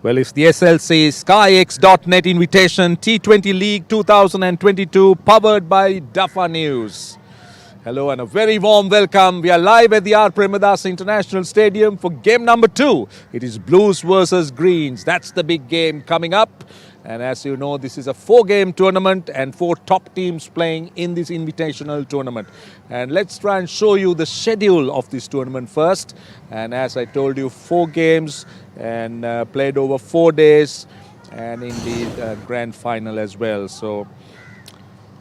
Well, it's the SLC SkyX.net Invitation T20 League 2022 powered by Dafa News. Hello and a very warm welcome. We are live at the R. Premadas International Stadium for game number 2. It is Blues versus Greens. That's the big game coming up. And as you know, this is a 4-game tournament and 4 top teams playing in this invitational tournament. And let's try and show you the schedule of this tournament first. And as I told you, 4 games and played over 4 days and in the grand final as well. So,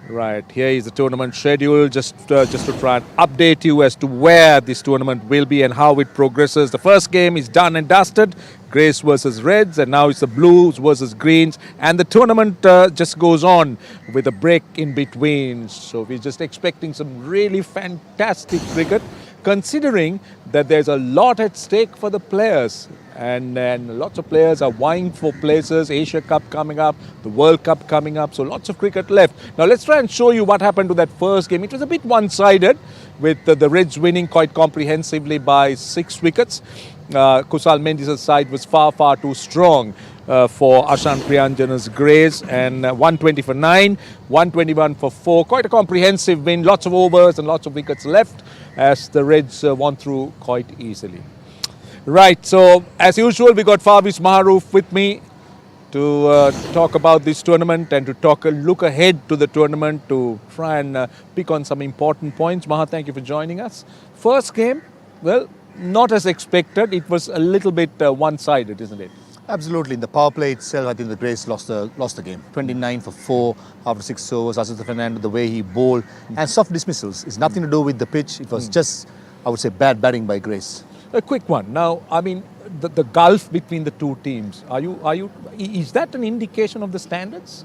right, here is the tournament schedule, just to try and update you as to where this tournament will be and how it progresses. The first game is done and dusted, Greys versus Reds, and now it's the Blues versus Greens. And the tournament just goes on with a break in between. So we're just expecting some really fantastic cricket, considering that there's a lot at stake for the players. And lots of players are vying for places. Asia Cup coming up, the World Cup coming up, so lots of cricket left. Now let's try and show you what happened to that first game. It was a bit one-sided, with the Reds winning quite comprehensively by 6 wickets. Kusal Mendis' side was far too strong for Ashan Priyanjana's Greys, and 120 for 9, 121 for 4. Quite a comprehensive win, lots of overs and lots of wickets left as the Reds won through quite easily. Right, so as usual, we got Fawis Maharoof with me to talk about this tournament and to look ahead to the tournament, to try and pick on some important points. Maha, thank you for joining us. First game, well, not as expected. It was a little bit one-sided, isn't it? Absolutely. In the power play itself, I think the Greys lost the game. 29 for 4 after 6 overs. Asith Fernando, the way he bowled, and soft dismissals. It's nothing to do with the pitch. It was just, I would say, bad batting by Greys. A quick one. Now, I mean, the gulf between the two teams, is that an indication of the standards?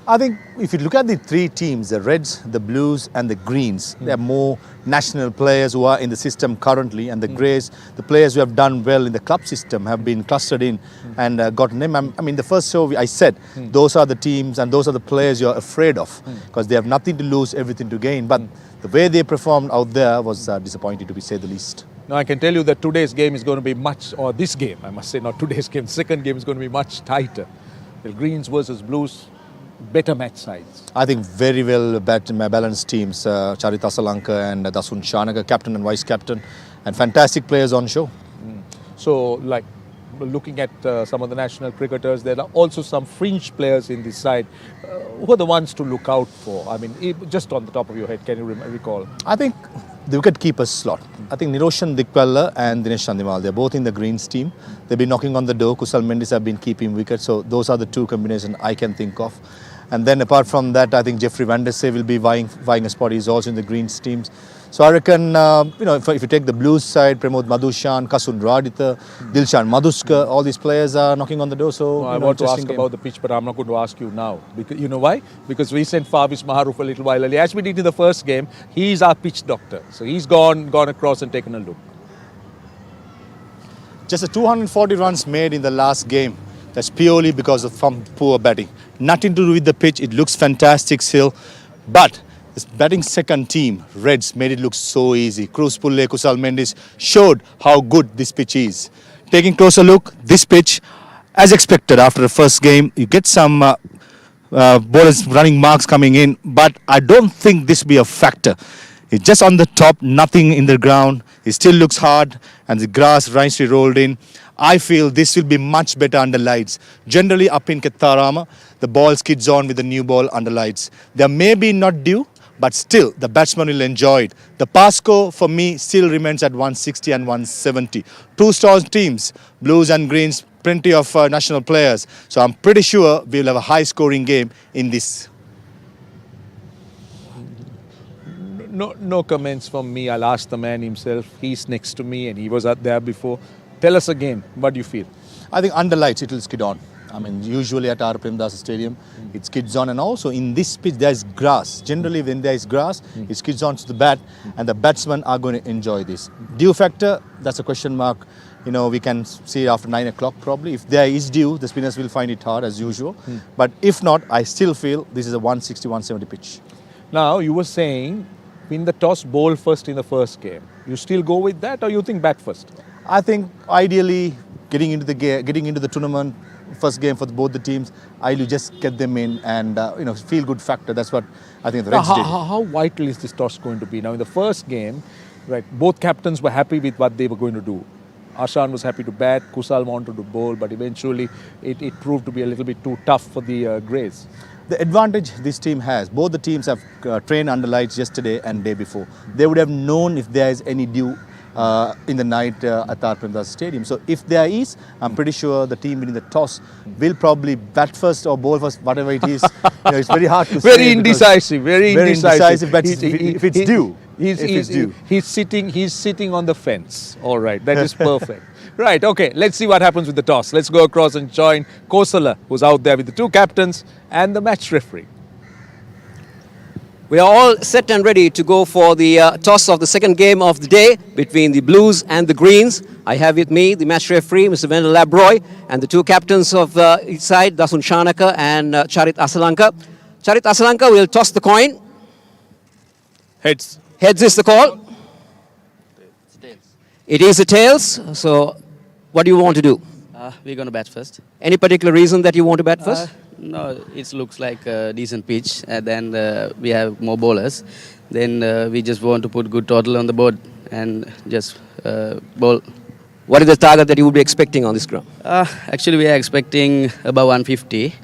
I think if you look at the 3 teams, the Reds, the Blues and the Greens, there are more national players who are in the system currently, and the Greys, the players who have done well in the club system have been clustered in and gotten them. I mean, the first show I said, those are the teams and those are the players you're afraid of because they have nothing to lose, everything to gain. But the way they performed out there was disappointing, to say the least. Now, I can tell you that today's game is going to be this game, I must say, not today's game, second game is going to be much tighter. The Greens versus Blues, better match sides. I think very well balanced teams, Charita Salanka and Dasun Shanaga, captain and vice captain, and fantastic players on show. So, like, looking at some of the national cricketers, there are also some fringe players in this side. Who are the ones to look out for? I mean, just on the top of your head, can you recall? I think the wicket-keeper's slot. I think Niroshan Dikpala and Dinesh Chandimal, they're both in the Greens team. They've been knocking on the door. Kusal Mendis have been keeping wickets. So those are the 2 combinations I can think of. And then apart from that, I think Jeffrey Van der Sey will be vying a spot. He's also in the Greens teams. So I reckon, if you take the Blues side, Pramod Madhushan, Kasun Raditha, Dilshan Madhuska, all these players are knocking on the door. So I want to ask about the pitch, but I'm not going to ask you now. Because, you know why? Because we sent Fawis Maharoof a little while earlier. As we did in the first game, he's our pitch doctor. So he's gone across and taken a look. Just 240 runs made in the last game. That's purely because of some poor batting. Nothing to do with the pitch. It looks fantastic still. But this batting second team, Reds, made it look so easy. Cruz Pulle, Kusal Mendis showed how good this pitch is. Taking closer look, this pitch, as expected after the first game, you get some bowlers running marks coming in. But I don't think this will be a factor. It's just on the top, nothing in the ground. It still looks hard and the grass nicely rolled in. I feel this will be much better under lights. Generally up in Kettarama, the ball skids on with the new ball under lights. There may be not due, but still the batsman will enjoy it. The pass score for me still remains at 160 and 170. 2 strong teams, Blues and Greens, plenty of national players. So I'm pretty sure we'll have a high scoring game in this. No comments from me. I'll ask the man himself. He's next to me and he was out there before. Tell us again, what do you feel? I think under lights it will skid on. I mean, usually at R. Premadas Stadium, it skids on, and also in this pitch there is grass. Generally when there is grass, it skids on to the bat, and the batsmen are going to enjoy this. Dew factor, that's a question mark. We can see after 9 o'clock probably. If there is dew, the spinners will find it hard as usual. But if not, I still feel this is a 160, 170 pitch. Now, you were saying win the toss, bowl first in the first game. You still go with that, or you think bat first? I think ideally getting into the tournament, first game for both the teams. I'll just get them in and feel good factor. That's what I think the Reds did. How vital is this toss going to be? Now in the first game, right, both captains were happy with what they were going to do. Ashan was happy to bat, Kusal wanted to bowl, but eventually it proved to be a little bit too tough for the Greys. The advantage this team has, both the teams have trained under lights yesterday and day before. They would have known if there is any dew in the night at the Premdas Stadium. So if there is, I'm pretty sure the team winning the toss will probably bat first or bowl first, whatever it is. It's very hard to say. Very indecisive. But if it's due. He's sitting on the fence. All right, that is perfect. Right, okay, let's see what happens with the toss. Let's go across and join Kosala, who's out there with the two captains and the match referee. We are all set and ready to go for the toss of the second game of the day between the Blues and the Greens. I have with me the match referee, Mr. Wendell Labroy, and the two captains of each side, Dasun Shanaka and Charit Asalanka. Charit Asalanka will toss the coin. Heads. Heads is the call. It is the tails. So what do you want to do? We're going to bat first. Any particular reason that you want to bat first? No, it looks like a decent pitch. And then we have more bowlers. Then we just want to put good total on the board and just bowl. What is the target that you would be expecting on this ground? Actually, we are expecting about 150.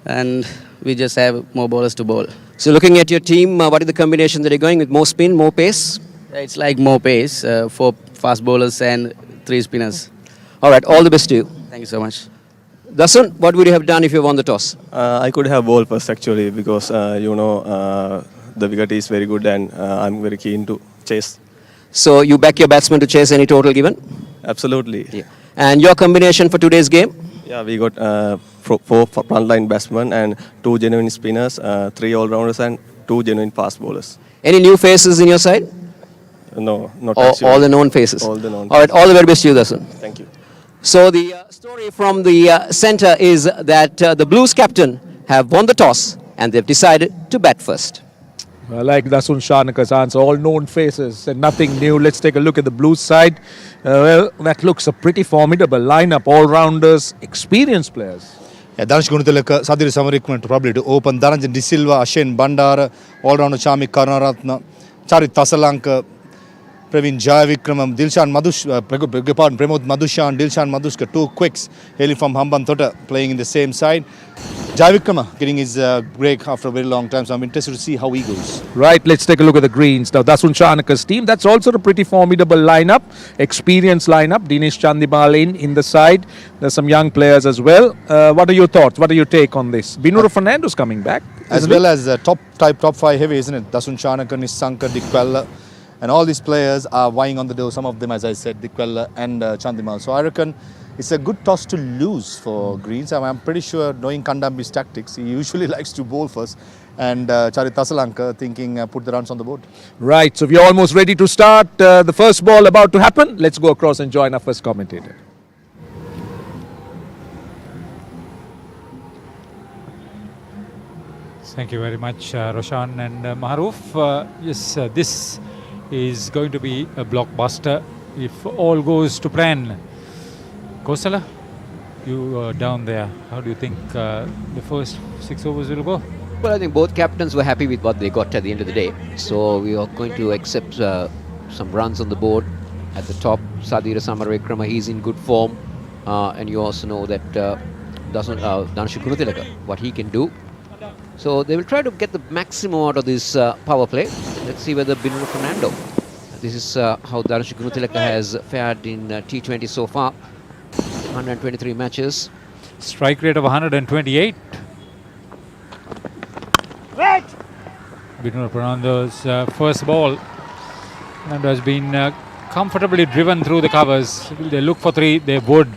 And we just have more bowlers to bowl. So looking at your team, what is the combination that you're going with? More spin, more pace? It's like more pace, 4 fast bowlers and 3 spinners. All right, all the best to you. Thank you so much. Dasun, what would you have done if you won the toss? I could have bowled first actually because the wicket is very good and I'm very keen to chase. So you back your batsman to chase any total given? Absolutely. Yeah. And your combination for today's game? Yeah, we got 4 frontline batsmen and 2 genuine spinners, 3 all-rounders and 2 genuine fast bowlers. Any new faces in your side? No, not All the known faces? All the known All right, all the very best to you, Dasun. Thank you. So the story from the centre is that the Blues captain have won the toss and they've decided to bat first. I like Dasun Shanaka's answer, all known faces and nothing new. Let's take a look at the Blues side. Well, that looks a pretty formidable lineup, all-rounders, experienced players. Yeah, Dhanush Gunatilaka, Sadhir Samarekma probably to open. Dharanjan De Silva, Ashen Bandara, all-rounder Chamik Karunaratna, Charit Asalanka, Praveen Jayawikramam, Pramod Madhushan, Dilshan Madhuska, 2 quicks hailing from Hamban Tota, playing in the same side. Jayavikrama getting his break after a very long time, so I'm interested to see how he goes. Right, let's take a look at the Greens. Now, Dasun Shanaka's team, that's also a pretty formidable lineup, experienced lineup. Dinesh Chandimal in the side. There's some young players as well. What are your thoughts? What are your take on this? Binura Fernando's coming back. As well as top 5 heavy, isn't it? Dasun Shanaka, Nissanka, Dikwella. And all these players are vying on the door. Some of them, as I said, Dikwella and Chandimal. So I reckon it's a good toss to lose for Greens. I'm pretty sure, knowing Kandambi's tactics, he usually likes to bowl first. And Charit Asalanka thinking put the runs on the board. Right, so we're almost ready to start. The first ball about to happen. Let's go across and join our first commentator. Thank you very much, Roshan and Maharoof. Yes, this is going to be a blockbuster if all goes to plan. Kosala, you down there, how do you think the first 6 overs will go? Well, I think both captains were happy with what they got at the end of the day. So we are going to accept some runs on the board. At the top, Sadhir Samarekrama, he's in good form. And you also know that Dhanush Gunatilaka, what he can do. So they will try to get the maximum out of this power play. Let's see whether Binura Fernando. This is how Dhanush Gunatilaka has fared in T20 so far. 123 matches. Strike rate of 128. Binura Fernando's first ball. Fernando has been comfortably driven through the covers. Will they look for 3? They would.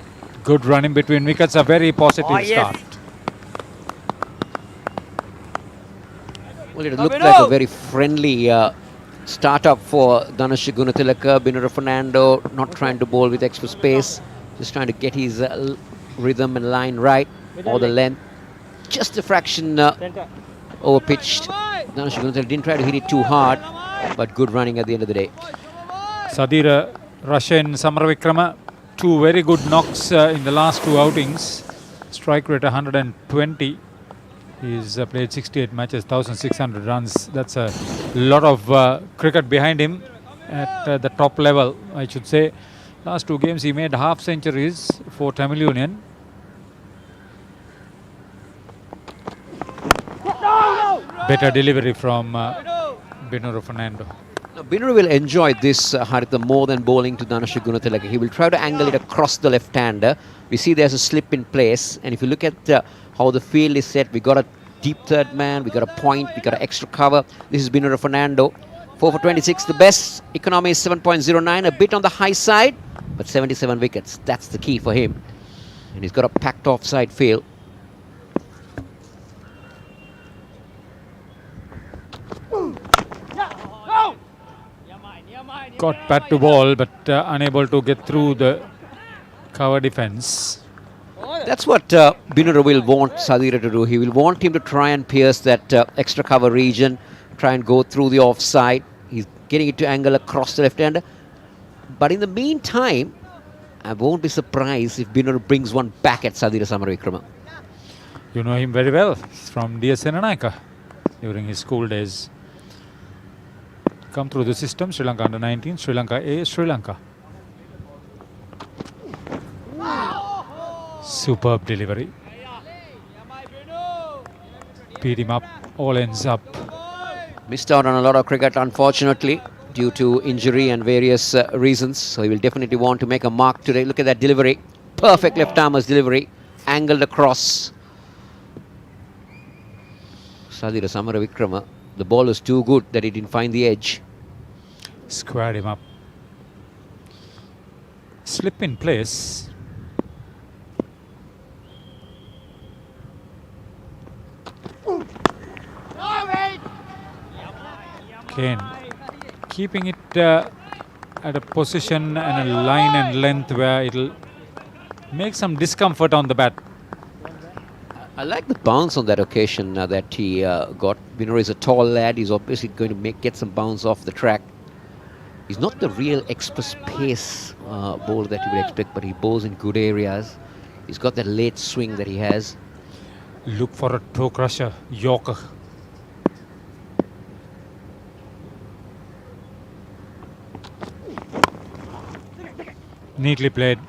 Good run in between wickets. A very positive start. Well, it looked like a very friendly start-up for Dhanush Gunatilaka. Binura Fernando not trying to bowl with extra space, just trying to get his rhythm and line right, or the length. Just a fraction over-pitched. Dhanush Gunatilaka didn't try to hit it too hard, but good running at the end of the day. Sadhira Rashen Samaravikrama two very good knocks in the last two outings. Strike rate 120. He's played 68 matches, 1,600 runs. That's a lot of cricket behind him at the top level, I should say. Last two games he made half centuries for Tamil Union. Better delivery from Binuru Fernando. Now, Binuru will enjoy this, Haritha, more than bowling to Dhanasha Gunathilaka. He will try to angle it across the left-hander. We see there's a slip in place. And if you look at how the field is set, we got a deep third man, we got a point, we got an extra cover. This is Binuru Fernando. 4 for 26. The best economy is 7.09, a bit on the high side, but 77 wickets. That's the key for him. And he's got a packed offside field. Got bat to ball, but unable to get through the cover defense. That's what Binuru will want Sadira to do. He will want him to try and pierce that extra cover region, try and go through the offside. He's getting it to angle across the left-hander. But in the meantime, I won't be surprised if Binuru brings one back at Sadira Samaravikrama. You know him very well. He's from DS Senanayaka during his school days. Come through the system. Sri Lanka under 19, Sri Lanka A, Sri Lanka. Superb delivery. Beat him up, all ends up. Missed out on a lot of cricket, unfortunately, due to injury and various reasons. So he will definitely want to make a mark today. Look at that delivery. Perfect left-armer's delivery. Angled across. Sadira Samaravikrama. The ball was too good that he didn't find the edge. Squared him up. Slip in place. Kane keeping it at a position and a line and length where it'll make some discomfort on the bat. I like the bounce on that occasion that he got. Binuru is a tall lad. He's obviously going to get some bounce off the track. He's not the real express pace bowler that you would expect, but he bowls in good areas. He's got that late swing that he has. Look for a toe crusher, Yorker. Neatly played.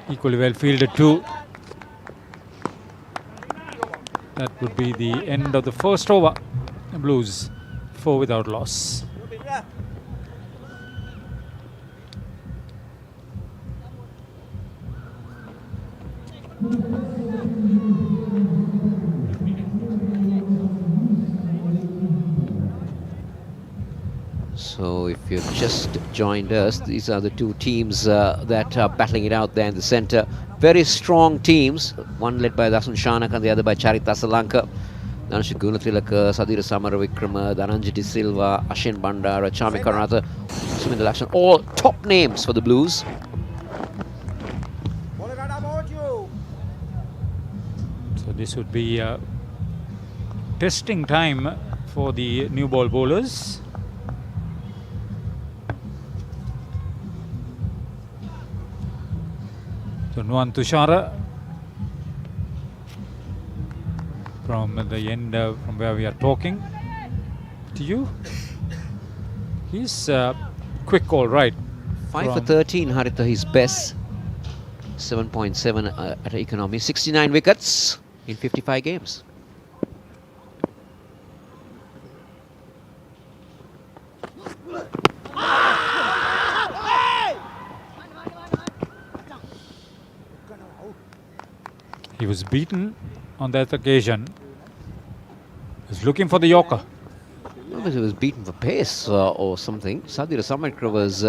Equally well fielded too. That would be the end of the first over. The Blues 4 without loss. So if you've just joined us, these are the two teams that are battling it out there in the centre. Very strong teams, one led by Dasun Shanak and the other by Charita Salanka. Dhanasha Gunathilaka, Sadira Samaravikrama, Dhananjay De Silva, Ashin Bandara, Chami Karanatha, Suminder Lakshan, all top names for the Blues. So this would be testing time for the new ball bowlers. So Nuwan Tushara from the end from where we are talking to you. He's quick, all right. 5 for 13, Haritha, his best. 7.7 at economy. 69 wickets in 55 games. He was beaten on that occasion. He was looking for the Yorker. Well, he was beaten for pace or something. Sadira Samaravikrama was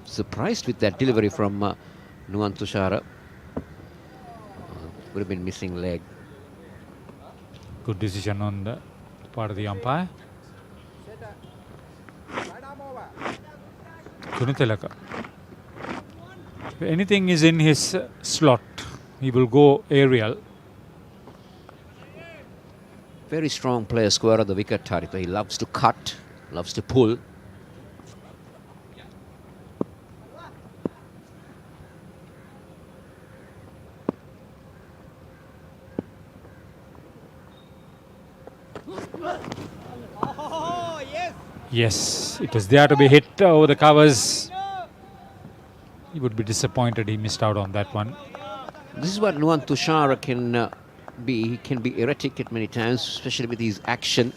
surprised with that delivery from Nuwan Tushara. Would have been missing leg. Good decision on the part of the umpire. Gunathilaka. If anything is in his slot, he will go aerial. Very strong player, square of the wicket, Haritha. He loves to cut, loves to pull. Yes, it was there to be hit over the covers. He would be disappointed he missed out on that one. This is what Nuwan Tushara can be. He can be erratic at many times, especially with his action.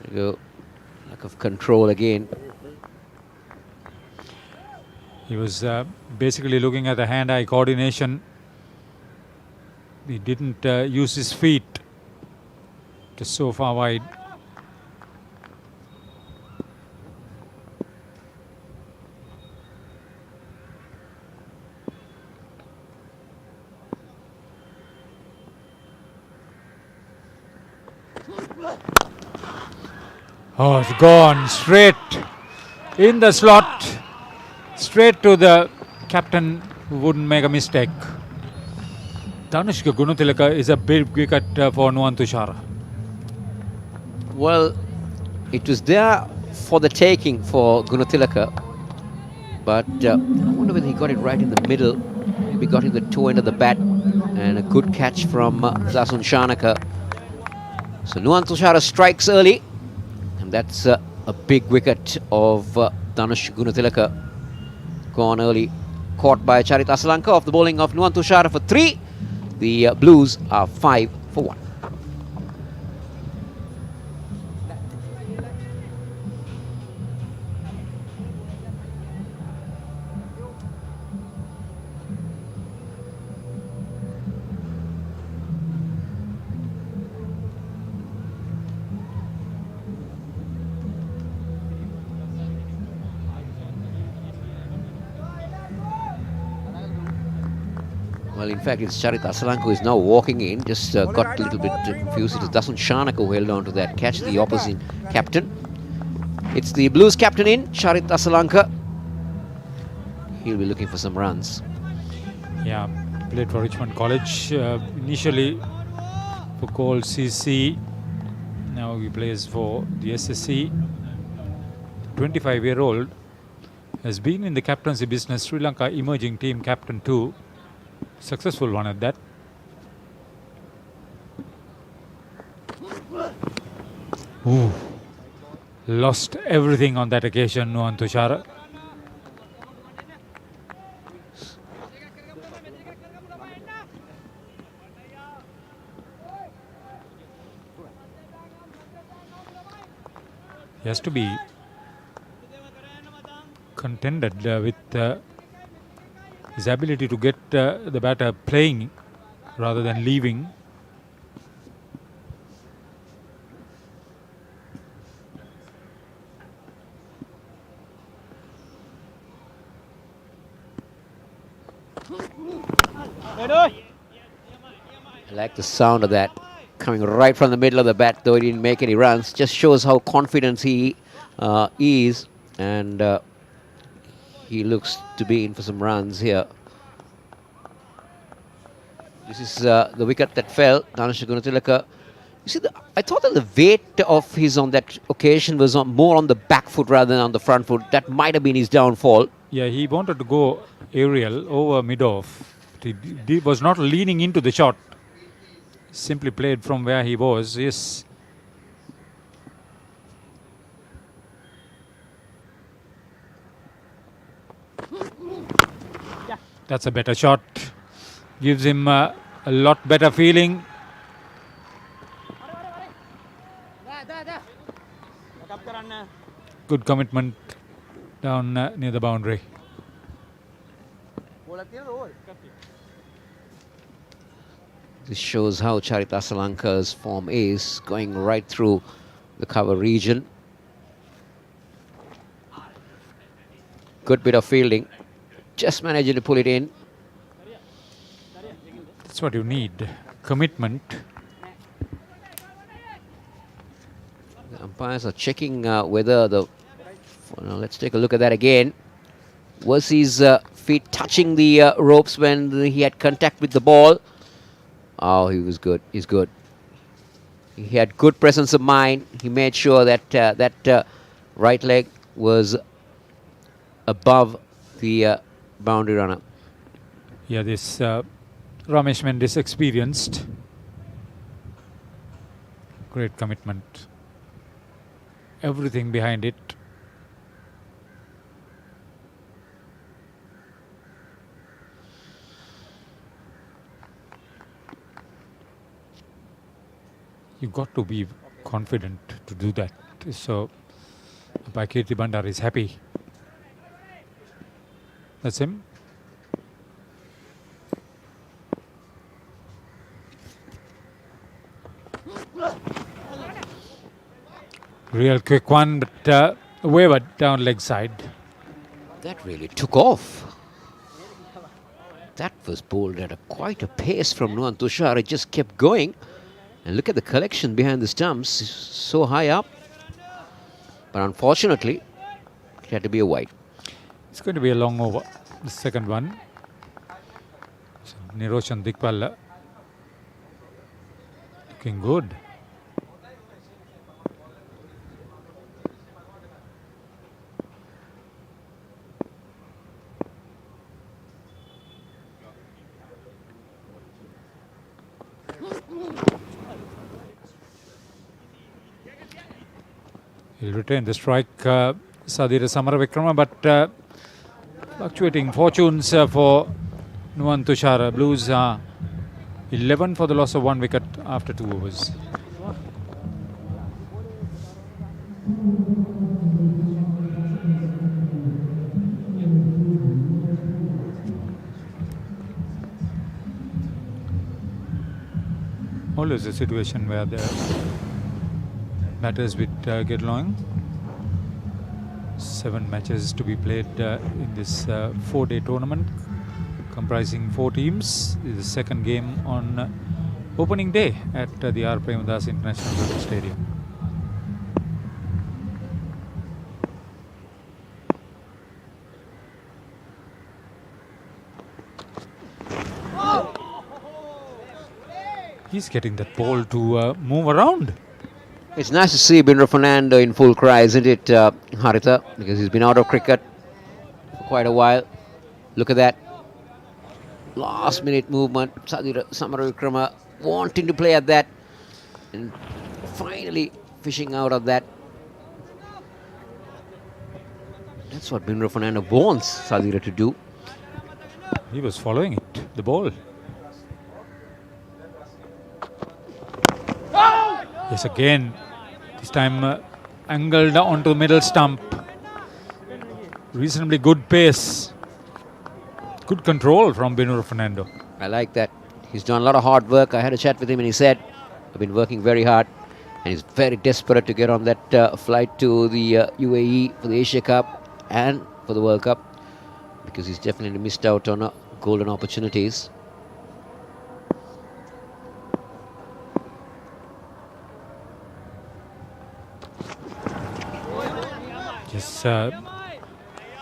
There you go. Lack of control again. He was basically looking at the hand-eye coordination. He didn't use his feet. Just so far wide. Oh, it's gone straight in the slot, straight to the captain who wouldn't make a mistake. Danushka Gunatilaka is a big wicket for Nuwan Tushara. Well, it was there for the taking for Gunatilaka, but I wonder whether he got it right in the middle. Maybe got in the toe end of the bat, and a good catch from Dasun Shanaka. So Nuwan Tushara strikes early, and that's a big wicket of Danush Gunatilaka. Gone early, caught by Charit Asalanka off the bowling of Nuwan Tushara for 3. The Blues are 5 for 1. Well, in fact, it's Charit Asalanka who is now walking in. Just got a little bit confused. It is Dasun Shanaka who held on to that catch, the opposite captain. It's the Blues captain in, Charit Asalanka. He'll be looking for some runs. Yeah, played for Richmond College. Initially for Cole CC. Now he plays for the SSC. 25-year-old has been in the captaincy business. Sri Lanka emerging team captain too. Successful one at that. Ooh. Lost everything on that occasion, Nuwan Tushara. He has to be contended with his ability to get the batter playing rather than leaving. I like the sound of that coming right from the middle of the bat, though he didn't make any runs. Just shows how confident he is, and he looks to be in for some runs here. This is the wicket that fell, Danush Gunatilaka. You see, I thought that the weight of his on that occasion was more on the back foot rather than on the front foot. That might have been his downfall. Yeah, he wanted to go aerial over mid-off. He was not leaning into the shot. Simply played from where he was. Yes. That's a better shot. Gives him a lot better feeling. Good commitment down near the boundary. This shows how Charit Asalanka's form is, going right through the cover region. Good bit of fielding. Just managing to pull it in. That's what you need. Commitment. The umpires are checking whether the... let's take a look at that again. Was his feet touching the ropes when he had contact with the ball? Oh, he was good. He's good. He had good presence of mind. He made sure that that right leg was above the boundary runner. Yeah, this Ramesh Mendes experienced. Great commitment. everything behind it. You got to be confident to do that. So Pakirti Bandar is happy. That's him. Real quick one, but wavered down leg side. That really took off. That was bowled at quite a pace from Nuwan Tushar. It just kept going. And look at the collection behind the stumps, so high up. But unfortunately, it had to be a wide. It's going to be a long over, the second one. So Niroshan Dikpal looking good. He'll retain the strike, Sadira Samaravikrama, but fluctuating fortunes for Nuwan Tushar. Blues 11 for the loss of 1 wicket after 2 overs. Always a situation where the batters with get along. 7 matches to be played in this 4-day tournament comprising 4 teams. This is the second game on opening day at the R. Premadas International Cricket Stadium. He's getting that ball to move around. It's nice to see Binra Fernando in full cry, isn't it, Haritha? Because he's been out of cricket for quite a while. Look at that. Last minute movement. Sadira Samaravikrama wanting to play at that. And finally fishing out of that. That's what Binra Fernando wants Sadira to do. He was following it, the ball. Yes, again. This time angled onto the middle stump. Reasonably good pace. Good control from Binur Fernando. I like that. He's done a lot of hard work. I had a chat with him and he said, I've been working very hard. And he's very desperate to get on that flight to the UAE for the Asia Cup and for the World Cup. Because he's definitely missed out on golden opportunities. Yes,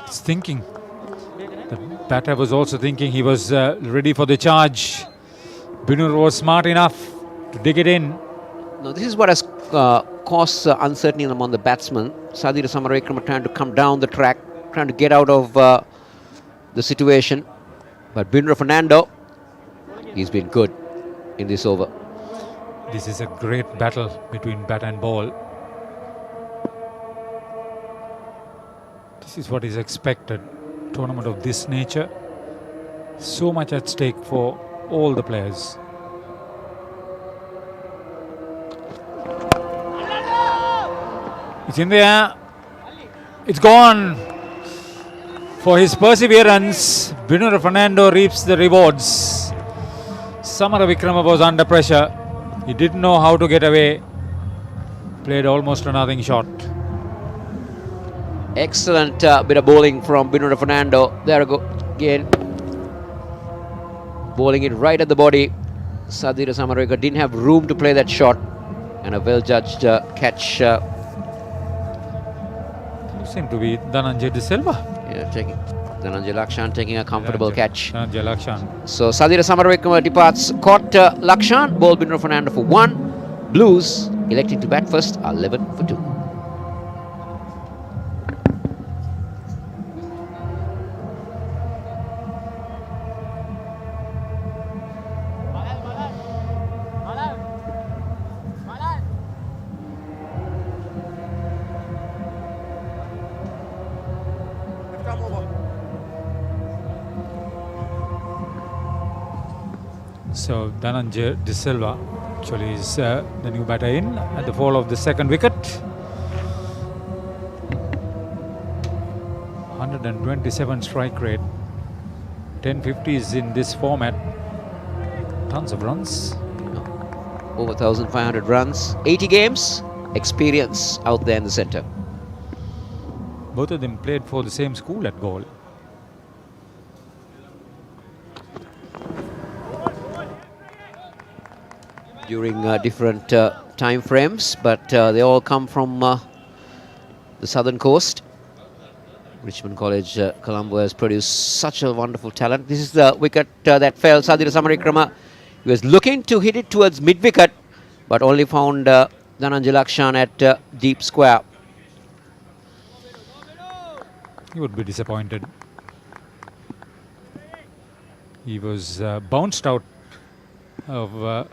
it's thinking. The batter was also thinking. He was ready for the charge. Binur was smart enough to dig it in. Now, this is what has caused uncertainty among the batsmen. Sadira Samaravikrama trying to come down the track, trying to get out of the situation. But Binra Fernando, he's been good in this over. This is a great battle between bat and ball. This is what is expected. Tournament of this nature. So much at stake for all the players. It's in the air. It's gone. For his perseverance, Binur Fernando reaps the rewards. Samaravikrama was under pressure. He didn't know how to get away. Played almost a nothing shot. Excellent bit of bowling from Binur Fernando. There we go again. Bowling it right at the body. Sadira Samaravikrama didn't have room to play that shot. And a well-judged catch. Seemed to be Dhananjay De Silva. Yeah, Dhananjay Lakshan taking a comfortable catch. Dhananjay Lakshan. So Sadira Samaravikrama departs, caught Lakshan, bowled Binur Fernando for 1. Blues electing to bat first are 11 for 2. So Dhananjay De Silva actually is the new batter in at the fall of the second wicket. 127 strike rate. 1050s in this format. Tons of runs. Over 1,500 runs. 80 games. Experience out there in the centre. Both of them played for the same school at Galle. During different time frames, but they all come from the southern coast. Richmond College, Colombo has produced such a wonderful talent. This is the wicket that fell. Sadira Samarikrama, he was looking to hit it towards mid-wicket, but only found Dhananjay Lakshan at deep square. He would be disappointed. He was bounced out of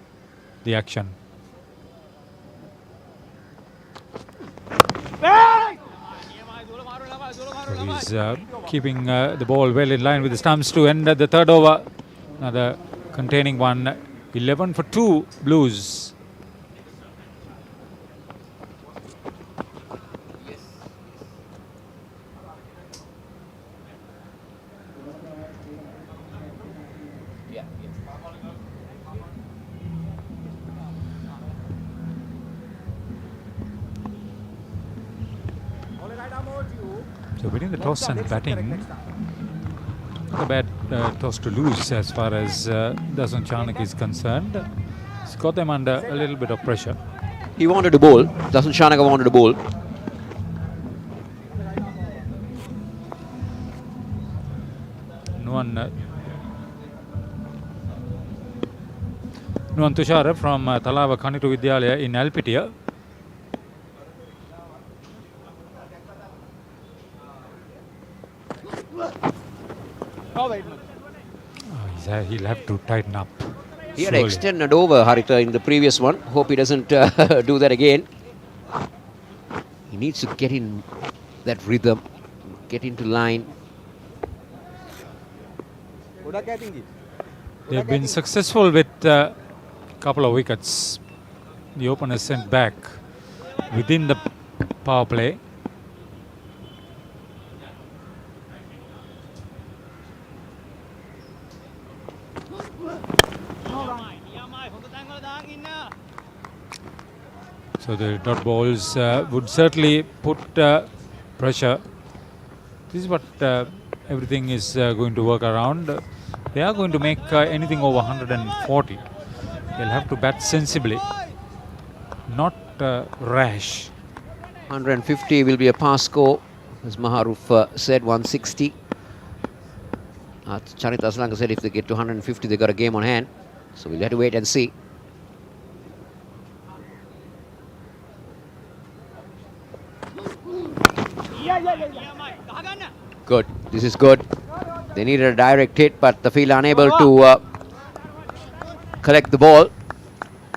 the action. So he's keeping the ball well in line with the stumps to end the third over. Another containing one. 11 for 2 Blues. So winning the toss and batting, not a bad toss to lose as far as Dasun Chanak is concerned. It's got them under a little bit of pressure. He wanted to bowl. Dasun Chanaka wanted to bowl. Nuan Tushara from Talava Kanitu Vidyalaya in Alpitia. He'll have to tighten up. He had slowly. extended over Harita in the previous one. Hope he doesn't do that again. He needs to get in that rhythm, get into line. They've been successful with a couple of wickets. The opener sent back within the power play. So the dot balls would certainly put pressure. This is what everything is going to work around. They are going to make anything over 140. They'll have to bat sensibly, not rash. 150 will be a pass score, as Maharuf said. 160. Charith Aslanka said if they get to 150, they got a game on hand. So we'll have to wait and see. Good. This is good. They needed a direct hit, but the fielder unable to collect the ball.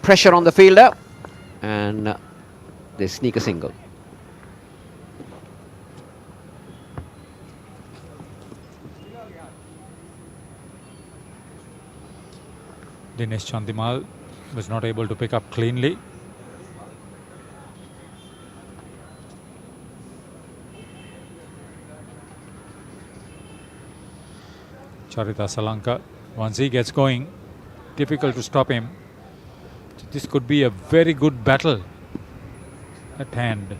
Pressure on the fielder, and they sneak a single. Dinesh Chandimal was not able to pick up cleanly. Charith Asalanka, once he gets going, difficult to stop him. So this could be a very good battle at hand.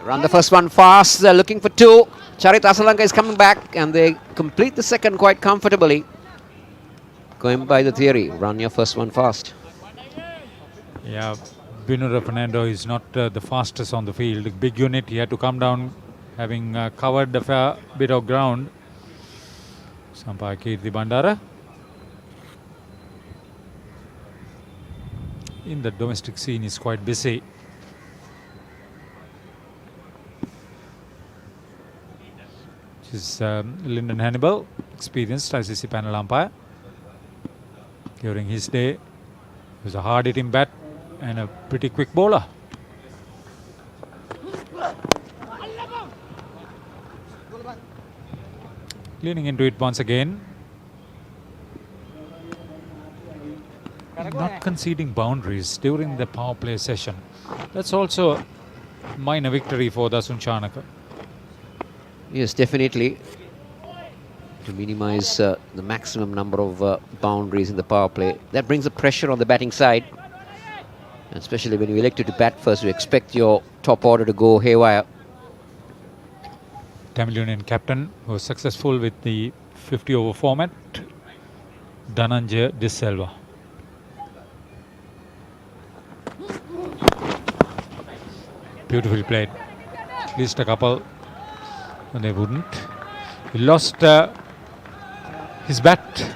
Run the first one fast, they're looking for two. Charith Asalanka is coming back and they complete the second quite comfortably. Going by the theory, run your first one fast. Yeah, Binura Fernando is not the fastest on the field. Big unit, he had to come down having covered a fair bit of ground. Sampaya Kirti Bandara. In the domestic scene is quite busy. This is Lyndon Hannibal, experienced ICC panel umpire. During his day, he was a hard-hitting bat and a pretty quick bowler. Leaning into it once again. Not conceding boundaries during the power play session. That's also a minor victory for Dasun Chanaka. Yes, definitely. To minimize the maximum number of boundaries in the power play. That brings the pressure on the batting side. And especially when you elected to bat first, you expect your top order to go haywire. Tamil Union captain was successful with the 50-over format, Dhananjaya Disselva. Beautifully played. At least a couple, and they wouldn't. He lost his bat.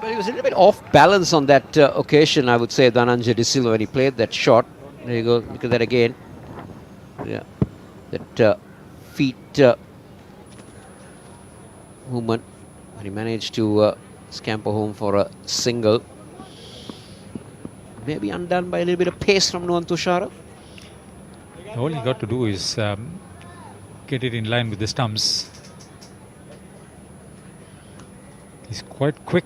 Well, he was a little bit off balance on that occasion, I would say, Dhananjaya Disselva, when he played that shot. There you go, look at that again. Yeah, that feet movement. And he managed to scamper home for a single. Maybe undone by a little bit of pace from Nuwan Tushara. All he got to do is get it in line with the stumps. He's quite quick.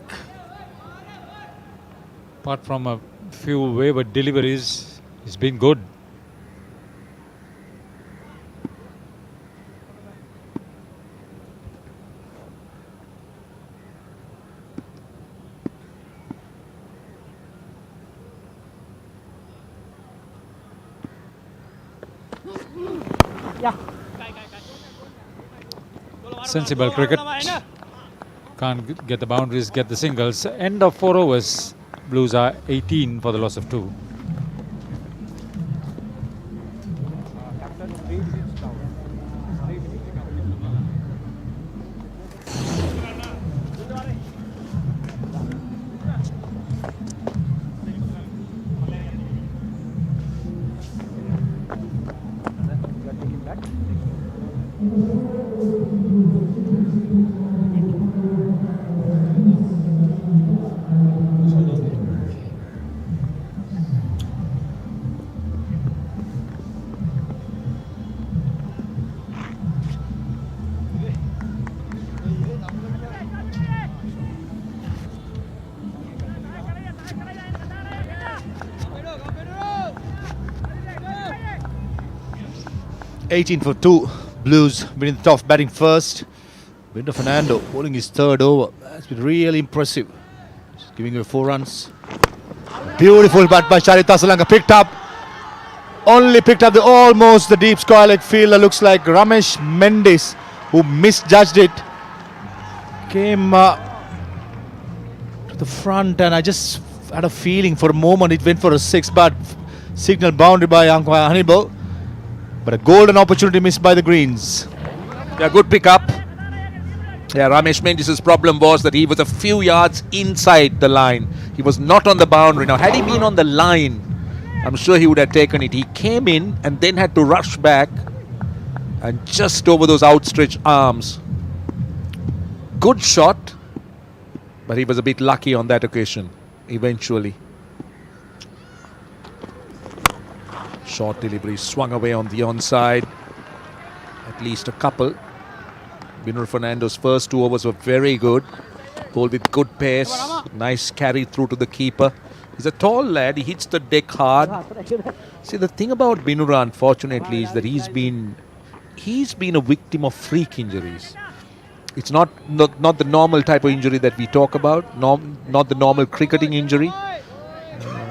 Apart from a few wayward deliveries, he's been good. Sensible cricket. Can't get the boundaries, get the singles. End of 4 overs. Blues are 18 for the loss of 2. $18 for 2. Blues winning the toss, batting first. Winter Fernando bowling his third over. That's been really impressive. Just giving you 4 runs. Beautiful bat by Charita Salanka. Picked up. Only picked up almost the deep square leg fielder. Looks like Ramesh Mendes, who misjudged it. Came to the front, and I just had a feeling for a moment it went for a 6, but signal boundary by Ankwa Hannibal. But a golden opportunity missed by the Greens. Yeah, good pick up. Yeah, Ramesh Mendes' problem was that he was a few yards inside the line. He was not on the boundary. Now, had he been on the line, I'm sure he would have taken it. He came in and then had to rush back and just over those outstretched arms. Good shot, but he was a bit lucky on that occasion, eventually. Short delivery swung away on the onside. At least a couple. Binur Fernando's first 2 overs were very good. Bowled with good pace. Nice carry through to the keeper. He's a tall lad. He hits the deck hard. See, the thing about Binur, unfortunately, is that he's been a victim of freak injuries. It's not the normal type of injury that we talk about. Not the normal cricketing injury.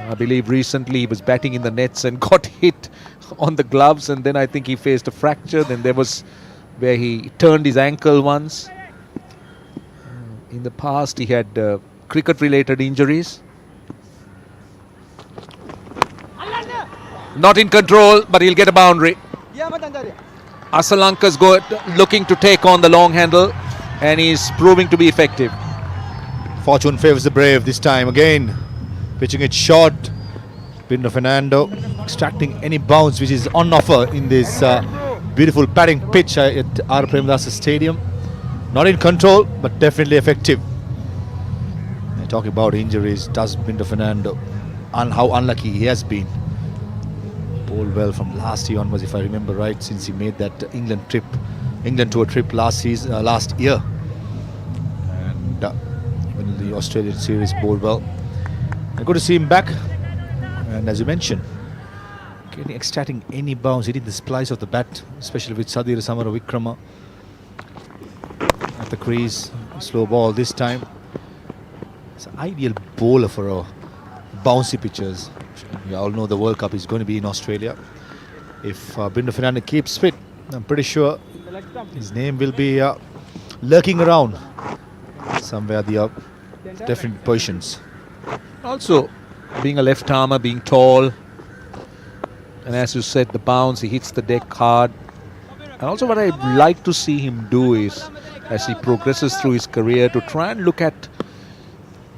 I believe recently he was batting in the nets and got hit on the gloves, and then I think he faced a fracture. Then there was where he turned his ankle once. In the past he had cricket-related injuries. Not in control, but he'll get a boundary. Asalanka's looking to take on the long handle, and he's proving to be effective. Fortune favours the brave this time again. Pitching it short. Binur Fernando extracting any bounce which is on offer in this beautiful batting pitch at R. Premadasa Stadium. Not in control, but definitely effective. And talking about injuries, does Binur Fernando and how unlucky he has been. Bowled well from last year onwards, if I remember right, since he made that England tour trip last year. when the Australian series bowled well. And good to see him back. And as you mentioned, extracting any bounce, hitting the splice of the bat, especially with Sadir Samaravikrama at the crease. Slow ball this time. It's an ideal bowler for a bouncy pitches. We all know the World Cup is going to be in Australia. If Binder Fernandez keeps fit, I'm pretty sure his name will be lurking around somewhere the different positions. Also, being a left armer, being tall, and as you said, the bounce, he hits the deck hard. And also what I'd like to see him do is, as he progresses through his career, to try and look at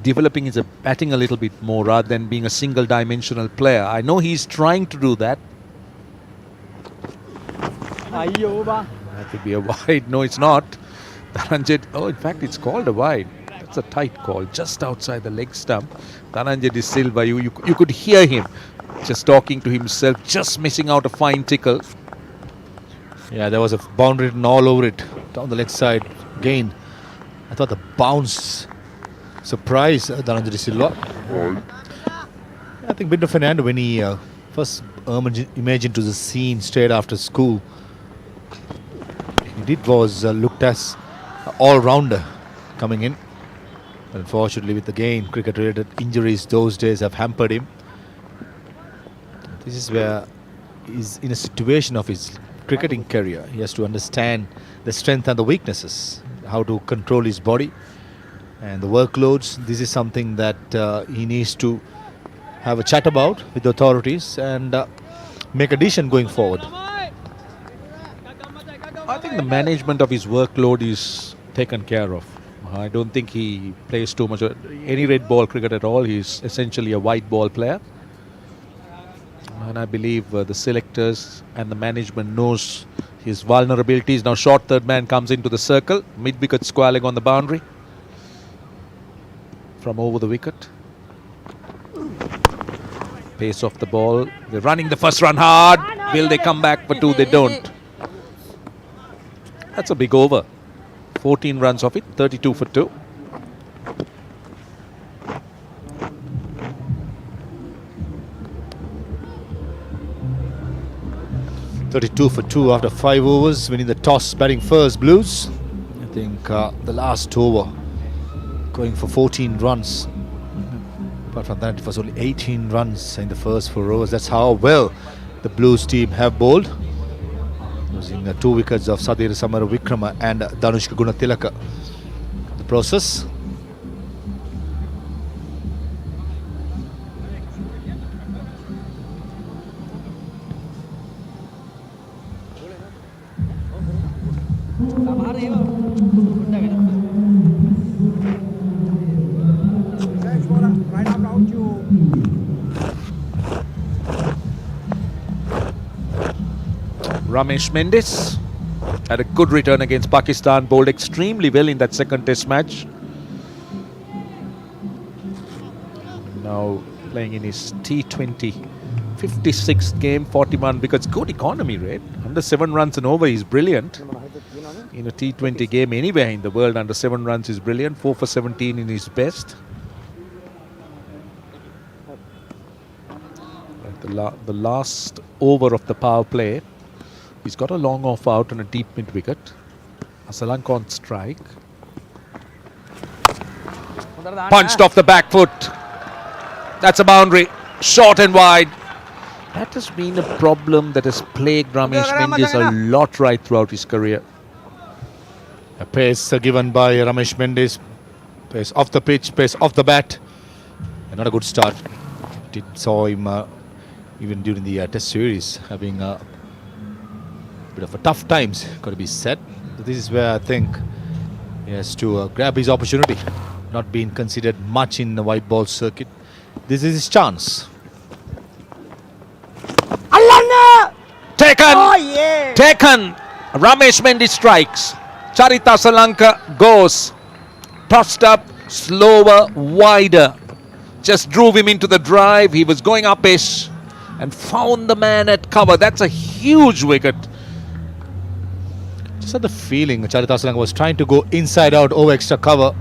developing his batting a little bit more rather than being a single-dimensional player. I know he's trying to do that. That could be a wide. No, it's not. Dhananjay, oh, in fact, it's called a wide. That's a tight call, just outside the leg stump. Dhananjay De Silva, you could hear him just talking to himself, just missing out a fine tickle. Yeah, there was a boundary written all over it, down the leg side. Again, I thought the bounce surprised Dhananjay De Silva. I think Binder Fernandez, when he first emerged into the scene straight after school, he did was looked as an all-rounder coming in. Unfortunately, with again cricket-related injuries, those days have hampered him. This is where he's in a situation of his cricketing career. He has to understand the strength and the weaknesses, how to control his body and the workloads. This is something that he needs to have a chat about with the authorities and make a decision going forward. I think the management of his workload is taken care of. I don't think he plays too much any red ball cricket at all. He's essentially a white ball player. And I believe the selectors and the management knows his vulnerabilities. Now short third man comes into the circle. Mid-wicket squalling on the boundary. From over the wicket. Pace off the ball. They're running the first run hard. Will they come back for two? They don't. That's a big over. 14 runs off it. 32 for 2. For 2 after 5 overs, winning the toss, batting first, Blues. I think the last over going for 14 runs. Apart from that, it was only 18 runs in the first 4 overs. That's how well the Blues team have bowled. Losing 2 wickets of Sadir Samaravikrama and Danushka Gunatilaka. The process. Ramesh Mendis had a good return against Pakistan, bowled extremely well in that second test match. Now playing in his T20 56th game, 41 wickets, good economy rate. Under 7 runs and over, he's brilliant. In a T20 game anywhere in the world, under 7 runs is brilliant. 4 for 17 in his best. The last over of the power play. He's got a long off out and a deep mid wicket. Asalanka on strike. Punched off the back foot. That's a boundary. Short and wide. That has been a problem that has plagued Ramesh Mendis a lot right throughout his career. A pace given by Ramesh Mendis. Pace off the pitch, pace off the bat. And not a good start. Did saw him even during the test series having a bit of a tough times, got to be said. This is where I think he has to grab his opportunity. Not being considered much in the white ball circuit. This is his chance. Taken! Oh, yeah. Taken! Ramesh Mendis strikes. Charita Asalanka goes. Tossed up, slower, wider. Just drove him into the drive. He was going up-ish and found the man at cover. That's a huge wicket. Just had the feeling Charita Asalanka was trying to go inside out over extra cover.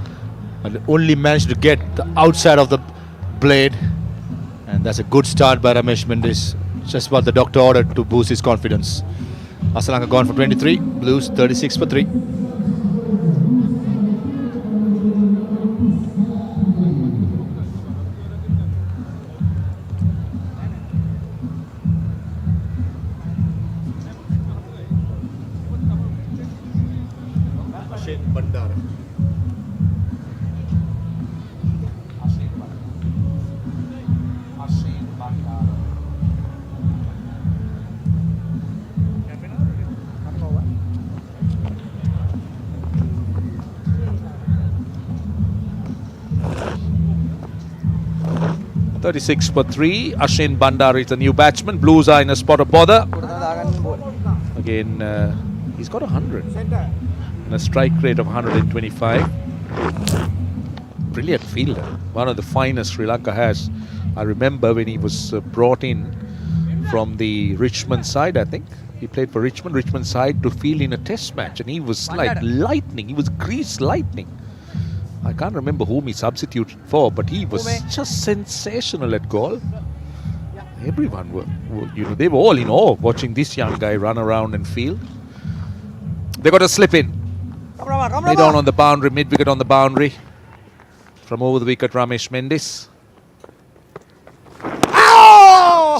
But only managed to get the outside of the blade. And that's a good start by Ramesh Mendis. Just what the doctor ordered to boost his confidence. Sri Lanka gone for 23, Blues 36 for 3. Bandara. 36 for 3. Ashin Bandar is the new batsman. Blues are in a spot of bother. Again, he's got 100 and a strike rate of 125. Brilliant fielder. One of the finest Sri Lanka has. I remember when he was brought in from the Richmond side, I think. He played for Richmond side to field in a test match, and he was like lightning. He was greased lightning. I can't remember whom he substituted for, but he was just sensational at goal. Everyone they were all in awe watching this young guy run around and field. They got a slip in. Mid on the boundary, mid wicket on the boundary. From over the wicket, Ramesh Mendis.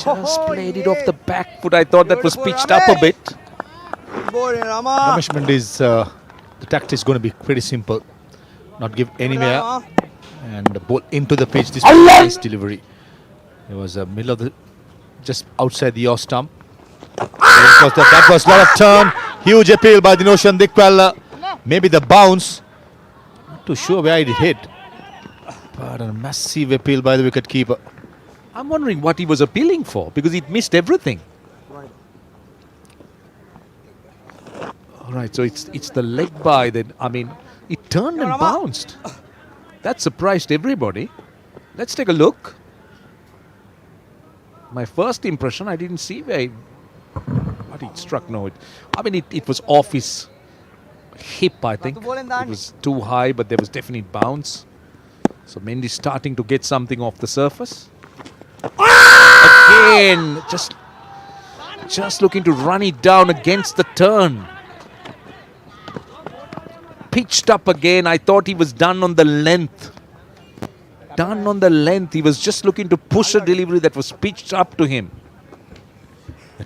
Just played it off the back foot. I thought that was pitched up a bit. Ramesh Mendis, the tactic is going to be pretty simple. Not give anywhere and the ball into the pitch. This was a nice delivery. It was a middle of the, just outside the off stump. That was a lot of turn. Huge appeal by the Notion Dikwal. Maybe the bounce. Not too sure where it hit. But a massive appeal by the wicket keeper. I'm wondering what he was appealing for, because he'd missed everything. All right, so it's the leg by that. I mean, it turned and bounced. That surprised everybody. Let's take a look. My first impression, I didn't see where but it struck. No, it was off his hip, I think. It was too high, but there was definite bounce. So Mendy's starting to get something off the surface. Again, just looking to run it down against the turn. Pitched up again. I thought he was done on the length. Done on the length. He was just looking to push a delivery that was pitched up to him.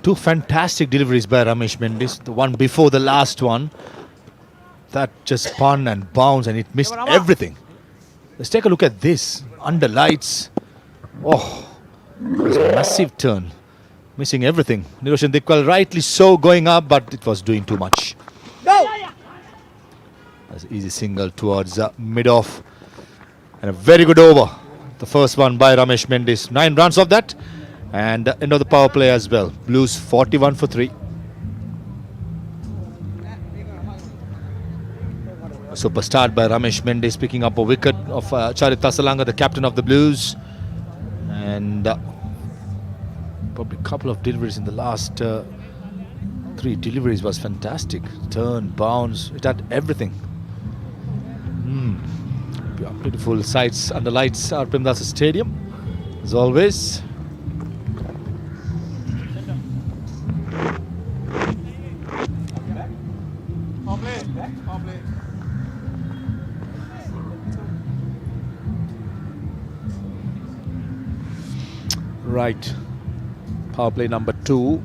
Two fantastic deliveries by Ramesh Mendis. The one before the last one. That just spun and bounced and it missed everything. Let's take a look at this. Under lights. Oh, it was a massive turn. Missing everything. Niroshan Dikwal rightly so going up, but it was doing too much. That's an easy single towards mid-off. And a very good over. The first one by Ramesh Mendis. 9 runs of that. And end of the power play as well. Blues 41 for 3. A super start by Ramesh Mendis, picking up a wicket of Charit Tasalanga, the captain of the Blues. And probably a couple of deliveries in the last 3 deliveries was fantastic. Turn, bounce, it had everything. Beautiful sights under lights at Premdas Stadium, as always. Right. Power play number 2.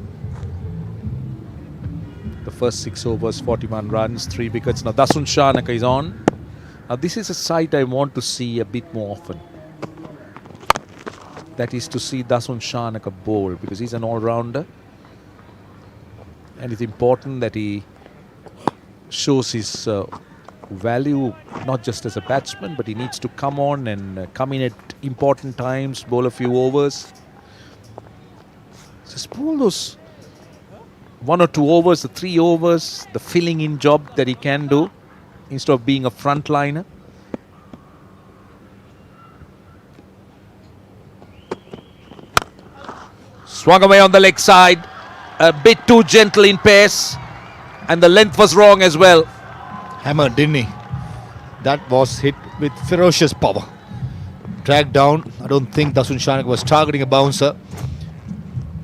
The first 6 overs, 41 runs, 3 wickets. Now Dasun Shanaka is on. Now this is a sight I want to see a bit more often. That is to see Dasun Shanaka bowl, because he's an all-rounder. And it's important that he shows his value, not just as a batsman, but he needs to come on and come in at important times, bowl a few overs. Just bowl those 1 or 2 overs, the 3 overs, the filling in job that he can do, instead of being a frontliner. Swung away on the leg side, a bit too gentle in pace, and the length was wrong as well. Hammered, didn't he? That was hit with ferocious power. Dragged down. I don't think Dasun Shanaka was targeting a bouncer.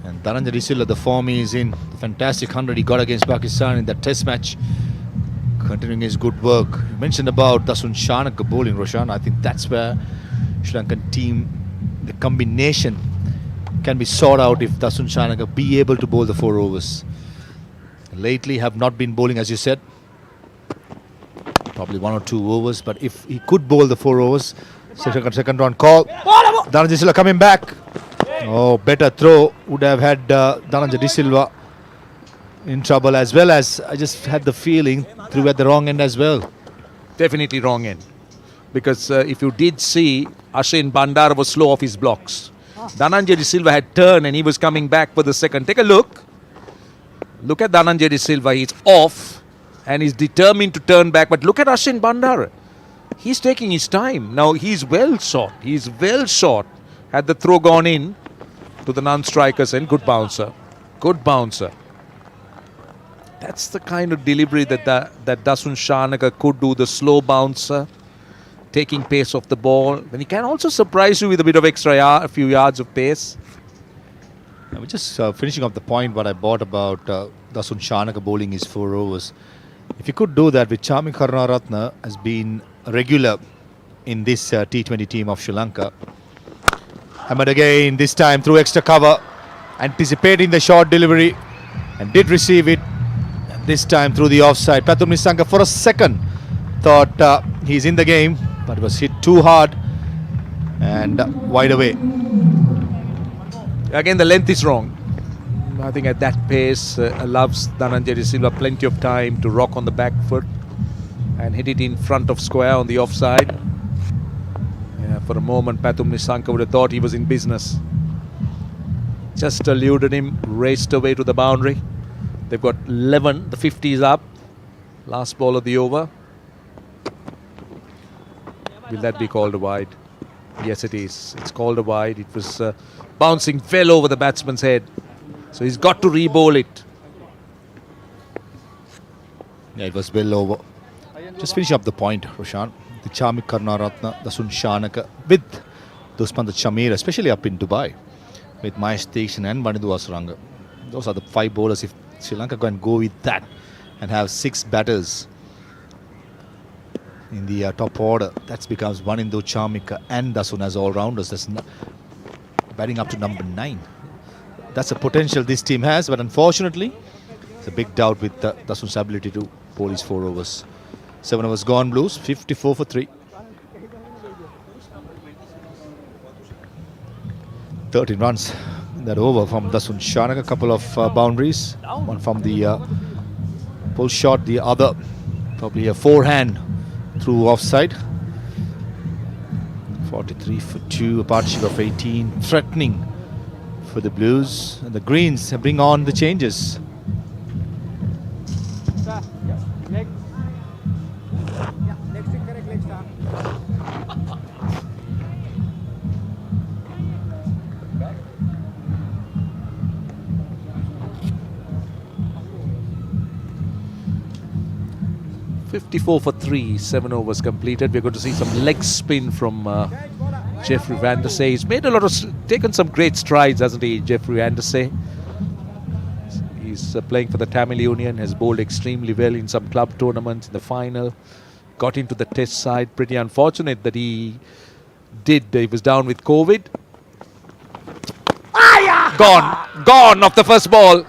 And Dhananjay De Silva, the form is in. The fantastic 100 he got against Pakistan in that test match. Continuing his good work. You mentioned about Dasun Shanaka bowling, Roshan. I think that's where Sri Lankan team, the combination can be sought out if Dasun Shanaka be able to bowl the 4 overs. Lately have not been bowling, as you said. Probably 1 or 2 overs, but if he could bowl the 4 overs, second round call. Dhananjay De Silva coming back. Oh, better throw would have had Dhananjay De Silva in trouble, as well as I just had the feeling threw at the wrong end as well. Definitely wrong end. Because if you did see, Ashwin Bandara was slow off his blocks. Dhananjay De Silva had turned and he was coming back for the second. Take a look. Look at Dhananjay De Silva. He's off and he's determined to turn back. But look at Ashwin Bandara. He's taking his time. Now he's well shot. He's well shot. Had the throw gone in to the non-strikers and good bouncer. Good bouncer. That's the kind of delivery that Dasun Shanaka could do. The slow bouncer, taking pace off the ball. And he can also surprise you with a bit of extra a few yards of pace. We're just finishing off the point what I bought about Dasun Shanaka bowling his 4 overs. If he could do that with Charmi Karunaratne has been a regular in this T20 team of Sri Lanka. Hammered again, this time through extra cover, anticipating the short delivery and did receive it. And this time through the offside. Pathum Nissanka for a second thought he's in the game, but it was hit too hard and wide away. Again, the length is wrong. I think at that pace allows Dhananjay De Silva plenty of time to rock on the back foot and hit it in front of square on the offside. Yeah, for a moment, Pathum Nissanka would have thought he was in business. Just eluded him, raced away to the boundary. They've got 11, the 50 is up. Last ball of the over. Will that be called a wide? Yes, it is. It's called a wide. It was bouncing well over the batsman's head. So he's got to re-bowl it. Yeah, it was well over. Just finishing up the point, Roshan. The Charmi Karunaratne, Dasun Shanaka with Dushmanth Shamir, especially up in Dubai, with Mahesh Dekshan and Vanidhu Asaranga. Those are the 5 bowlers. If Sri Lanka can go with that and have 6 batters in the top order, that becomes Vanidhu, Charmika and Dasun as all-rounders. That's batting up to number 9. That's a potential this team has, but unfortunately, it's a big doubt with Dasun's ability to bowl his 4 overs. 7 overs gone, Blues, 54 for 3. 13 runs in that over from Dasun Shanaka. A couple of boundaries. One from the pull shot, the other probably a forehand through offside. 43 for 2, a partnership of 18. Threatening for the Blues. And the Greens bring on the changes. .54 for 3, 7 overs completed. We're going to see some leg spin from Jeffrey Van der Say. He's made a lot of, taken some great strides, hasn't he, Jeffrey Van der Say? He's playing for the Tamil Union, has bowled extremely well in some club tournaments in the final. Got into the test side. Pretty unfortunate that he was down with COVID. Gone off the first ball.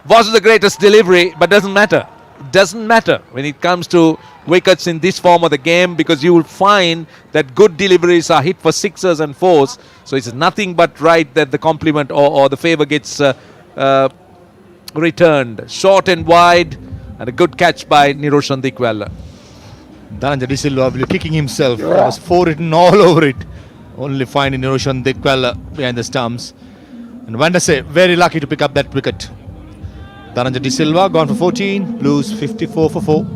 Wasn't the greatest delivery, but doesn't matter. Doesn't matter when it comes to wickets in this form of the game, because you will find that good deliveries are hit for 6s and 4s. So it's nothing but right that the compliment or the favour gets returned. Short and wide, and a good catch by Niroshan Dikwella. Dhananjay De Silva kicking himself. There was 4 written all over it. Only finding Niroshan Dikwella behind the stumps. And Van der Say very lucky to pick up that wicket. Dhananjay De Silva gone for 14, Blues 54 for 4.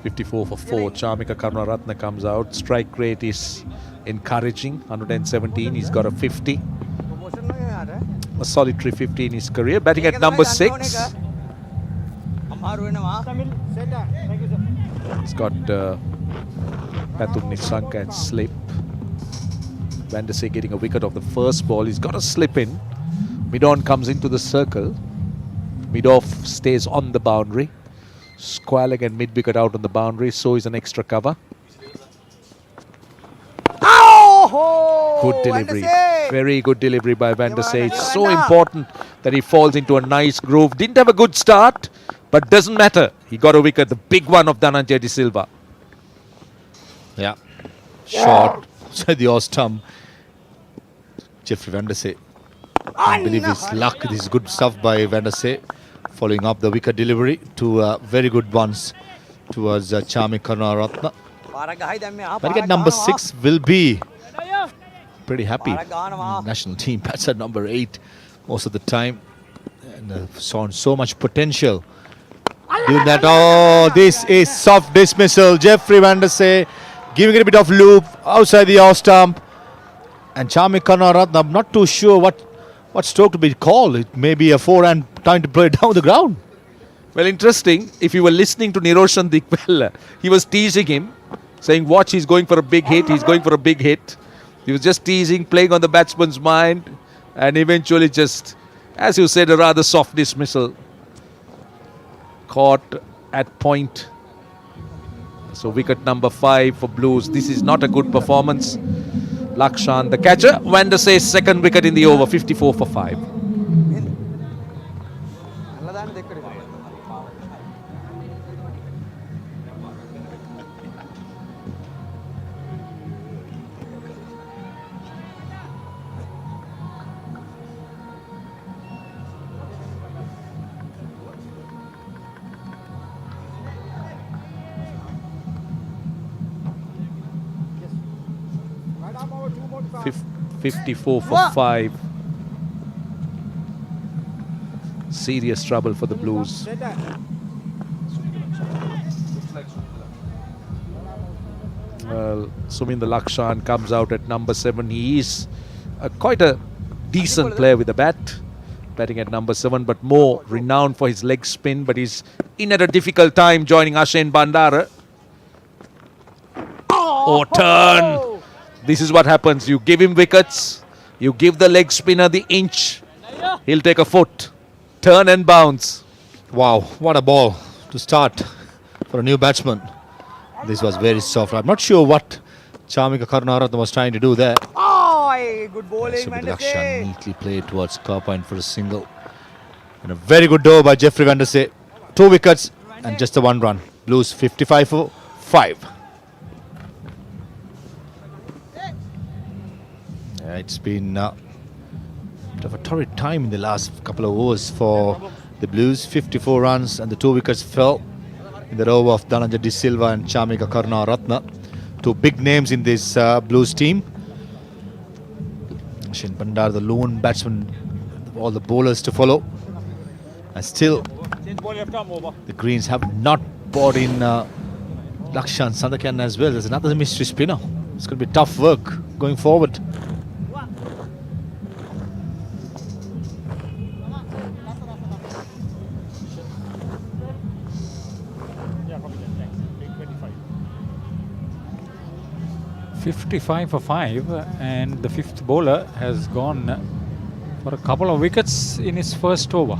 54 for 4. Chamika Karunaratne comes out. Strike rate is encouraging. 117. He's got a 50. A solitary 50 in his career. Batting at number 6. He's got Pathum Nisanka and slip. Van der Sey getting a wicket off the first ball. He's got a slip in. Mid-on comes into the circle. Mid-off stays on the boundary. Squalling and mid-wicket out on the boundary. So is an extra cover. Good delivery. Very good delivery by Van der Sey. It's so important that he falls into a nice groove. Didn't have a good start, but doesn't matter. He got a wicket, the big one of Dhananjay De Silva. Yeah. Short. Outside the off stump. Jeffrey Van der Sey. I believe his luck. This is good stuff by Van der Sey. Following up the wicket delivery to very good ones towards Chamika Karunaratne. Wicket number 6 will be pretty happy. National team bats at number 8 most of the time. And shown so much potential. Doing that. Oh, this is soft dismissal. Jeffrey Van der Sey giving it a bit of loop outside the off stump. And Chamika Karunaratne, I'm not too sure what stroke to be called. It may be a 4 and time to play it down the ground. Well, interesting. If you were listening to Niroshan Dikwell, he was teasing him, saying, watch, he's going for a big hit. He's going for a big hit. He was just teasing, playing on the batsman's mind. And eventually just, as you said, a rather soft dismissal. Caught at point. So wicket number 5 for Blues. This is not a good performance. Lakshan, the catcher. Van der Sey's second wicket in the over, 54 for 5. 54 for 5. Serious trouble for the Blues. Well, Suminder Lakshan comes out at number 7. He is quite a decent player with the bat. Batting at number 7, but more renowned for his leg spin. But he's in at a difficult time joining Ashen Bandara. Oh, turn! This is what happens. You give him wickets. You give the leg spinner the inch. He'll take a foot. Turn and bounce. Wow, what a ball to start for a new batsman. This was very soft. I'm not sure what Chamika Karunaratne was trying to do there. Oh, good bowling, Suminder Lakshan neatly played towards car point for a single. And a very good over by Jeffrey Van der Sey. 2 wickets and just the 1 run. Blues 55 for 5. It's been a bit of a torrid time in the last couple of overs for the Blues. 54 runs and the 2 wickets fell in the over of Dhananjay De Silva and Chamika Karunaratne. 2 big names in this Blues team. Ashin Bandar, the lone batsman, all the bowlers to follow. And still, the Greens have not brought in Lakshan Sandakan as well. There's another mystery spinner. It's going to be tough work going forward. .55 for 5, and the 5th bowler has gone for a couple of wickets in his first over.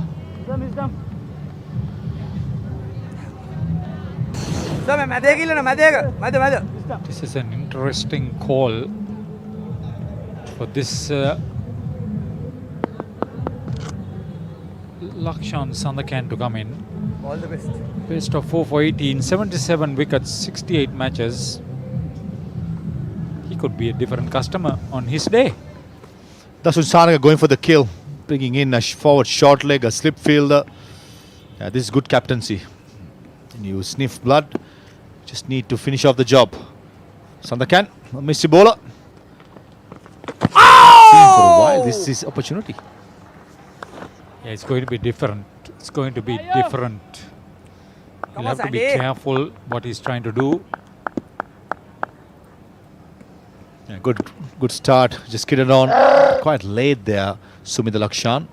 This is an interesting call for this Lakshan Sandakan to come in. All the best. Best of 4 for 18, 77 wickets, 68 matches. He could be a different customer on his day. Dasun Sandakan going for the kill, bringing in a forward short leg, a slip fielder. This is good captaincy. And you sniff blood, just need to finish off the job. Sandakan, a mystery bowler. Seen for a while, this is opportunity. Yeah, it's going to be different. it's going to be different. He'll have to be Sandy. careful what he's trying to do. Yeah, good start. Just get it on. Quite late there, Sumit Lakshan.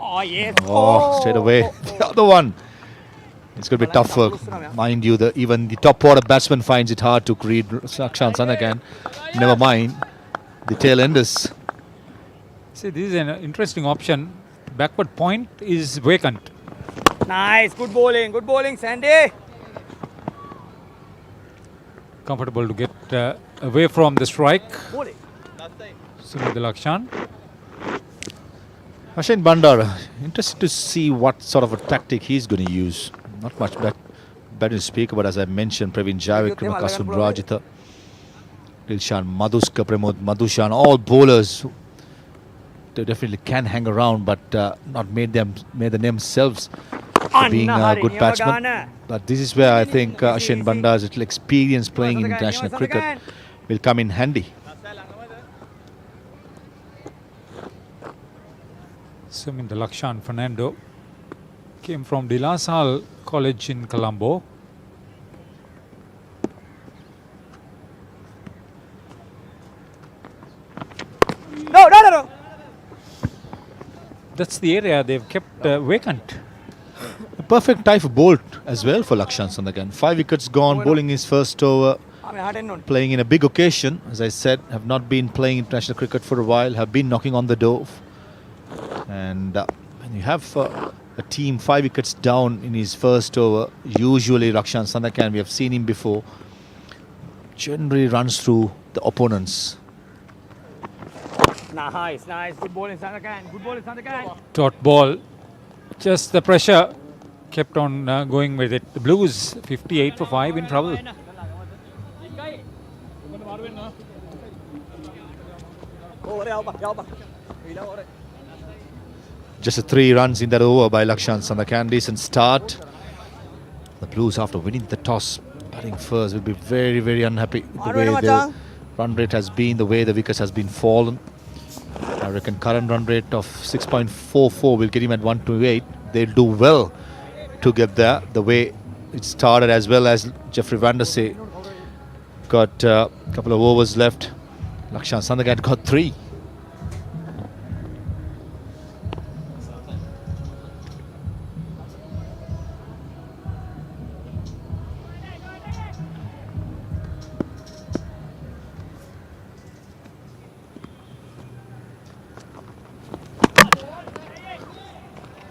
Oh, yes. Oh, straight away. The other one. It's going to be tough work. Mind you, even the top order batsman finds it hard to read Lakshan Sanagan. Never mind the tail enders. See, this is an interesting option. Backward point is vacant. Nice. Good bowling, Sandy. Comfortable to get away from the strike. Bowling. Sumit Lakshan. Ashwin Bandar, interested to see what sort of a tactic he's going to use. Not much better to speak about, as I mentioned. Praveen Javik, Kasun Rajitha, Dilshan Madhuska, Pramod Madhushan, all bowlers. They definitely can hang around, but not made themselves being good batsmen. But this is where I think Ashwin Bandar's little experience playing in international cricket will come in handy. Sumit Lakshan Fernando came from De La Salle College in Colombo. No. That's the area they've kept vacant. A perfect type of bolt as well for Lakshan Sanagan. 5 wickets gone, bowling his first over, playing in a big occasion. As I said, have not been playing international cricket for a while, have been knocking on the door. And when you have a team 5 wickets down in his first over, usually Lakshan Sanagan, we have seen him before, generally runs through the opponents. Nice. Good bowling, Sandakan. Dot ball. Just the pressure kept on going with it. The Blues 58 for 5 in trouble. Just a 3 runs in that over by Lakshan Sanagan. Decent start. The Blues, after winning the toss, batting first, will be very, very unhappy with the way the run rate has been, the way the wickets has been fallen. I reckon current run rate of 6.44 will get him at 128. They'll do well to get there. The way it started, as well as Jeffrey Van der Sey got a couple of overs left. Lakshan Sanagan got 3.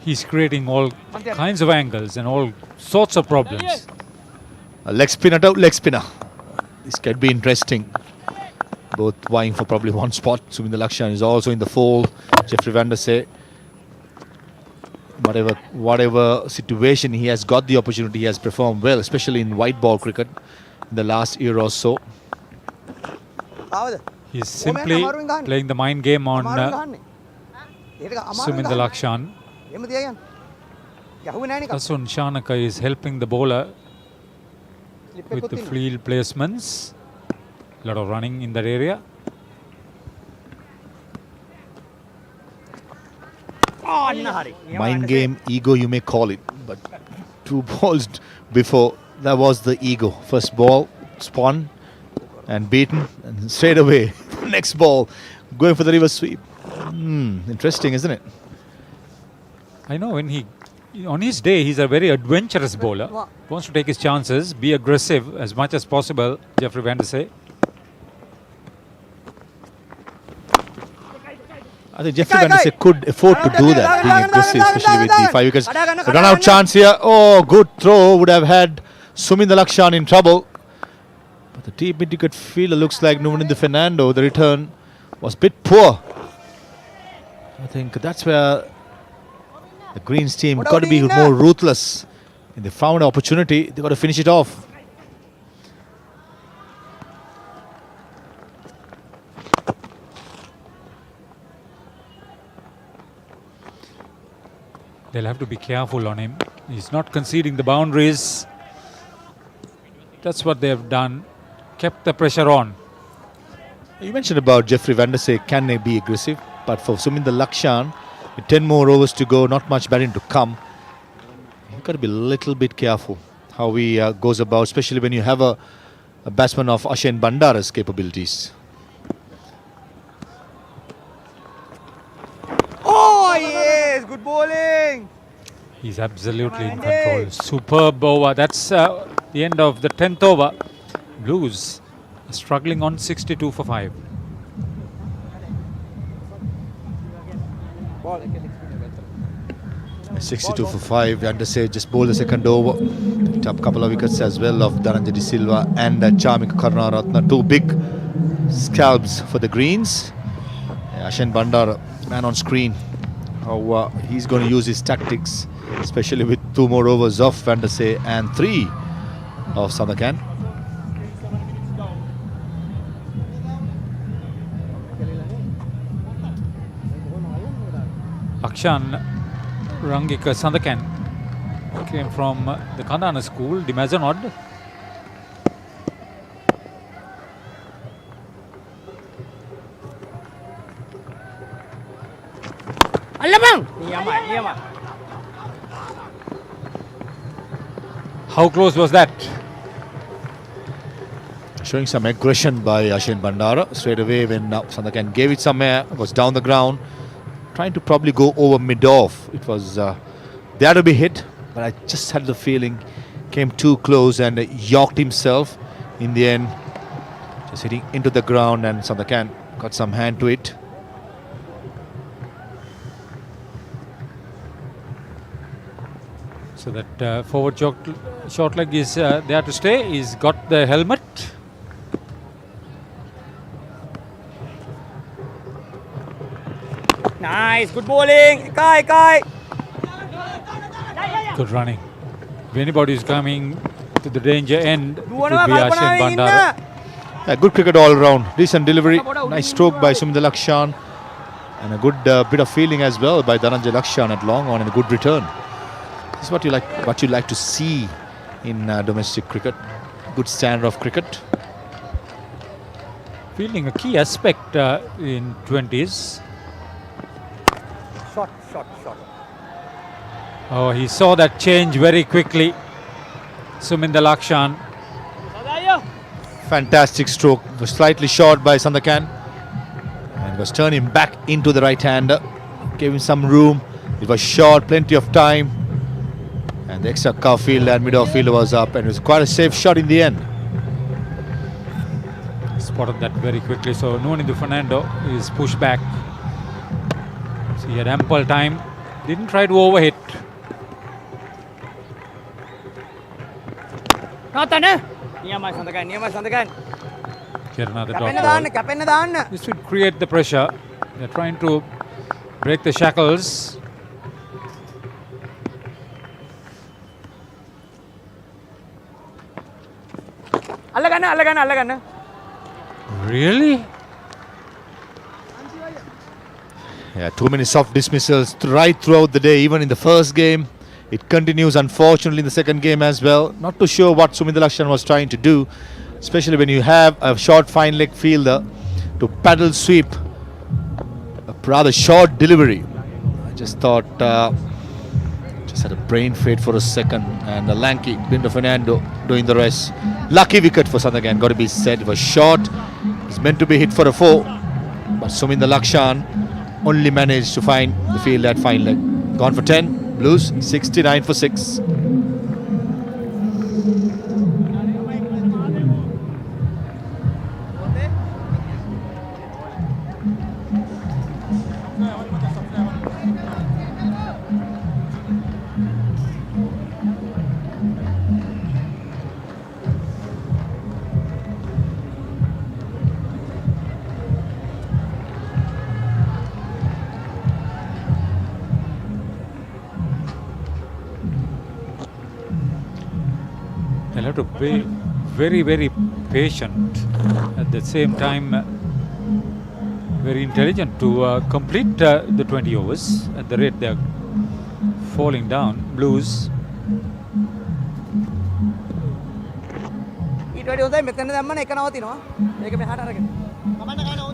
He's creating all kinds of angles and all sorts of problems. A leg spinner out, leg spinner. This could be interesting. Both vying for probably one spot. Sumit Lakshan is also in the fold. Jeffrey Van der Sey. Whatever situation he has got the opportunity, he has performed well, especially in white ball cricket in the last year or so. He's simply playing the mind game on Sumit Lakshan. Kasun Shanaka is helping the bowler with the field placements. A lot of running in that area. Mind game, ego you may call it. But 2 balls before, that was the ego. First ball, spun and beaten. And straight away, next ball, going for the reverse sweep. Interesting, isn't it? I know on his day, he's a very adventurous bowler. Wants to take his chances, be aggressive as much as possible, Jeffrey Van der Sey. I think Jeffrey Van der Sey could afford to do that, being aggressive, especially with the 5 wickets. Run out chance here. Oh, good throw. Would have had Sumit Lakshan in trouble. But the deep mid-wicket fielder looks like Numan Fernando. The return was a bit poor. I think that's where the Greens team got to be more ruthless. If they found an opportunity, they got to finish it off. They'll have to be careful on him. He's not conceding the boundaries. That's what they've done. Kept the pressure on. You mentioned about Jeffrey Van der Sey, can they be aggressive? But for Sumit Lakshan, with 10 more overs to go, not much batting to come. you've got to be a little bit careful how he goes about, especially when you have a batsman of Ashen Bandara's capabilities. Oh, yes. Good bowling. He's absolutely in control. Superb over. That's the end of the 10th over. Blues are struggling on 62 for 5. Ball. 62 for 5. Undersage just bowled the second over. Picked up a couple of wickets as well of Dhananjay De Silva and Chamika Karunaratne. Two big scalps for the Greens. Ashen Bandara, man on screen. How he's going to use his tactics, especially with 2 more overs of Vandersay and 3 of Sandakan. Akshan Rangika Sandakan came from the Kandana school, Dimazanod. Alamang. Niyama. How close was that? Showing some aggression by Ashen Bandara. Straight away when Sandakan gave it some air, was down the ground, trying to probably go over mid-off. It was there to be hit, but I just had the feeling came too close and yorked himself in the end. Just hitting into the ground, and Sandakan got some hand to it. So that forward short leg is there to stay. He's got the helmet. Nice. Good bowling. Kai. Good running. If anybody is coming to the danger end, it would be Kalpana Ashen Bandara. Yeah, good cricket all round. Decent delivery. Nice stroke by Sumit Lakshan. And a good bit of fielding as well by Dhananjay Lakshan at long on, and a good return. This is what you like to see in domestic cricket. Good standard of cricket. Fielding a key aspect in 20s. Shot. Oh, he saw that change very quickly. Suminda Lakshan. Fantastic stroke. Was slightly short by Sandakan. And was turning back into the right-hander. Gave him some room. It was short, plenty of time. And the extra cover field and mid-off fielder was up, and it was quite a safe shot in the end. Spotted that very quickly. So Nuanindu Fernando is pushed back. So he had ample time. Didn't try to overhit. Niyama Sandakan. Here another dot ball. Kapenna දාන්න. This would create the pressure. They're trying to break the shackles. අල්ලගන්න. Really? Yeah, too many soft dismissals right throughout the day, even in the first game. It continues, unfortunately, in the second game as well. Not too sure what Sumit Lakshan was trying to do, especially when you have a short fine leg fielder to paddle sweep a rather short delivery. I just thought, just had a brain fade for a second, and the lanky Bindo Fernando doing the rest. Lucky wicket for Sandakan, got to be said. It was short. It's meant to be hit for a 4, but Suminda Lakshan only managed to find the field at fine leg. Gone for 10. Blues 69 for 6. They'll have to be very, very patient. At the same time, very intelligent to complete the 20 overs at the rate they're falling down. Blues.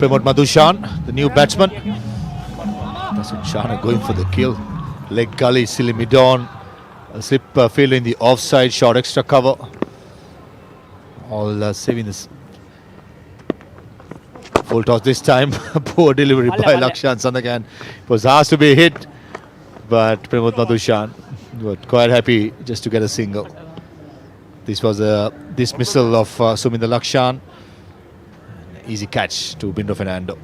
Pramod Madhushan, the new batsman. That's Shana going for the kill. Leg gully, silly mid-on. A slip field in the offside, short extra cover. All saving this. Full toss this time. Poor delivery by Lakshan Sandakan. It was asked to be hit, but Pramod Madhushan was quite happy just to get a single. This was a dismissal of Suminda Lakshan. Easy catch to Bindo Fernando.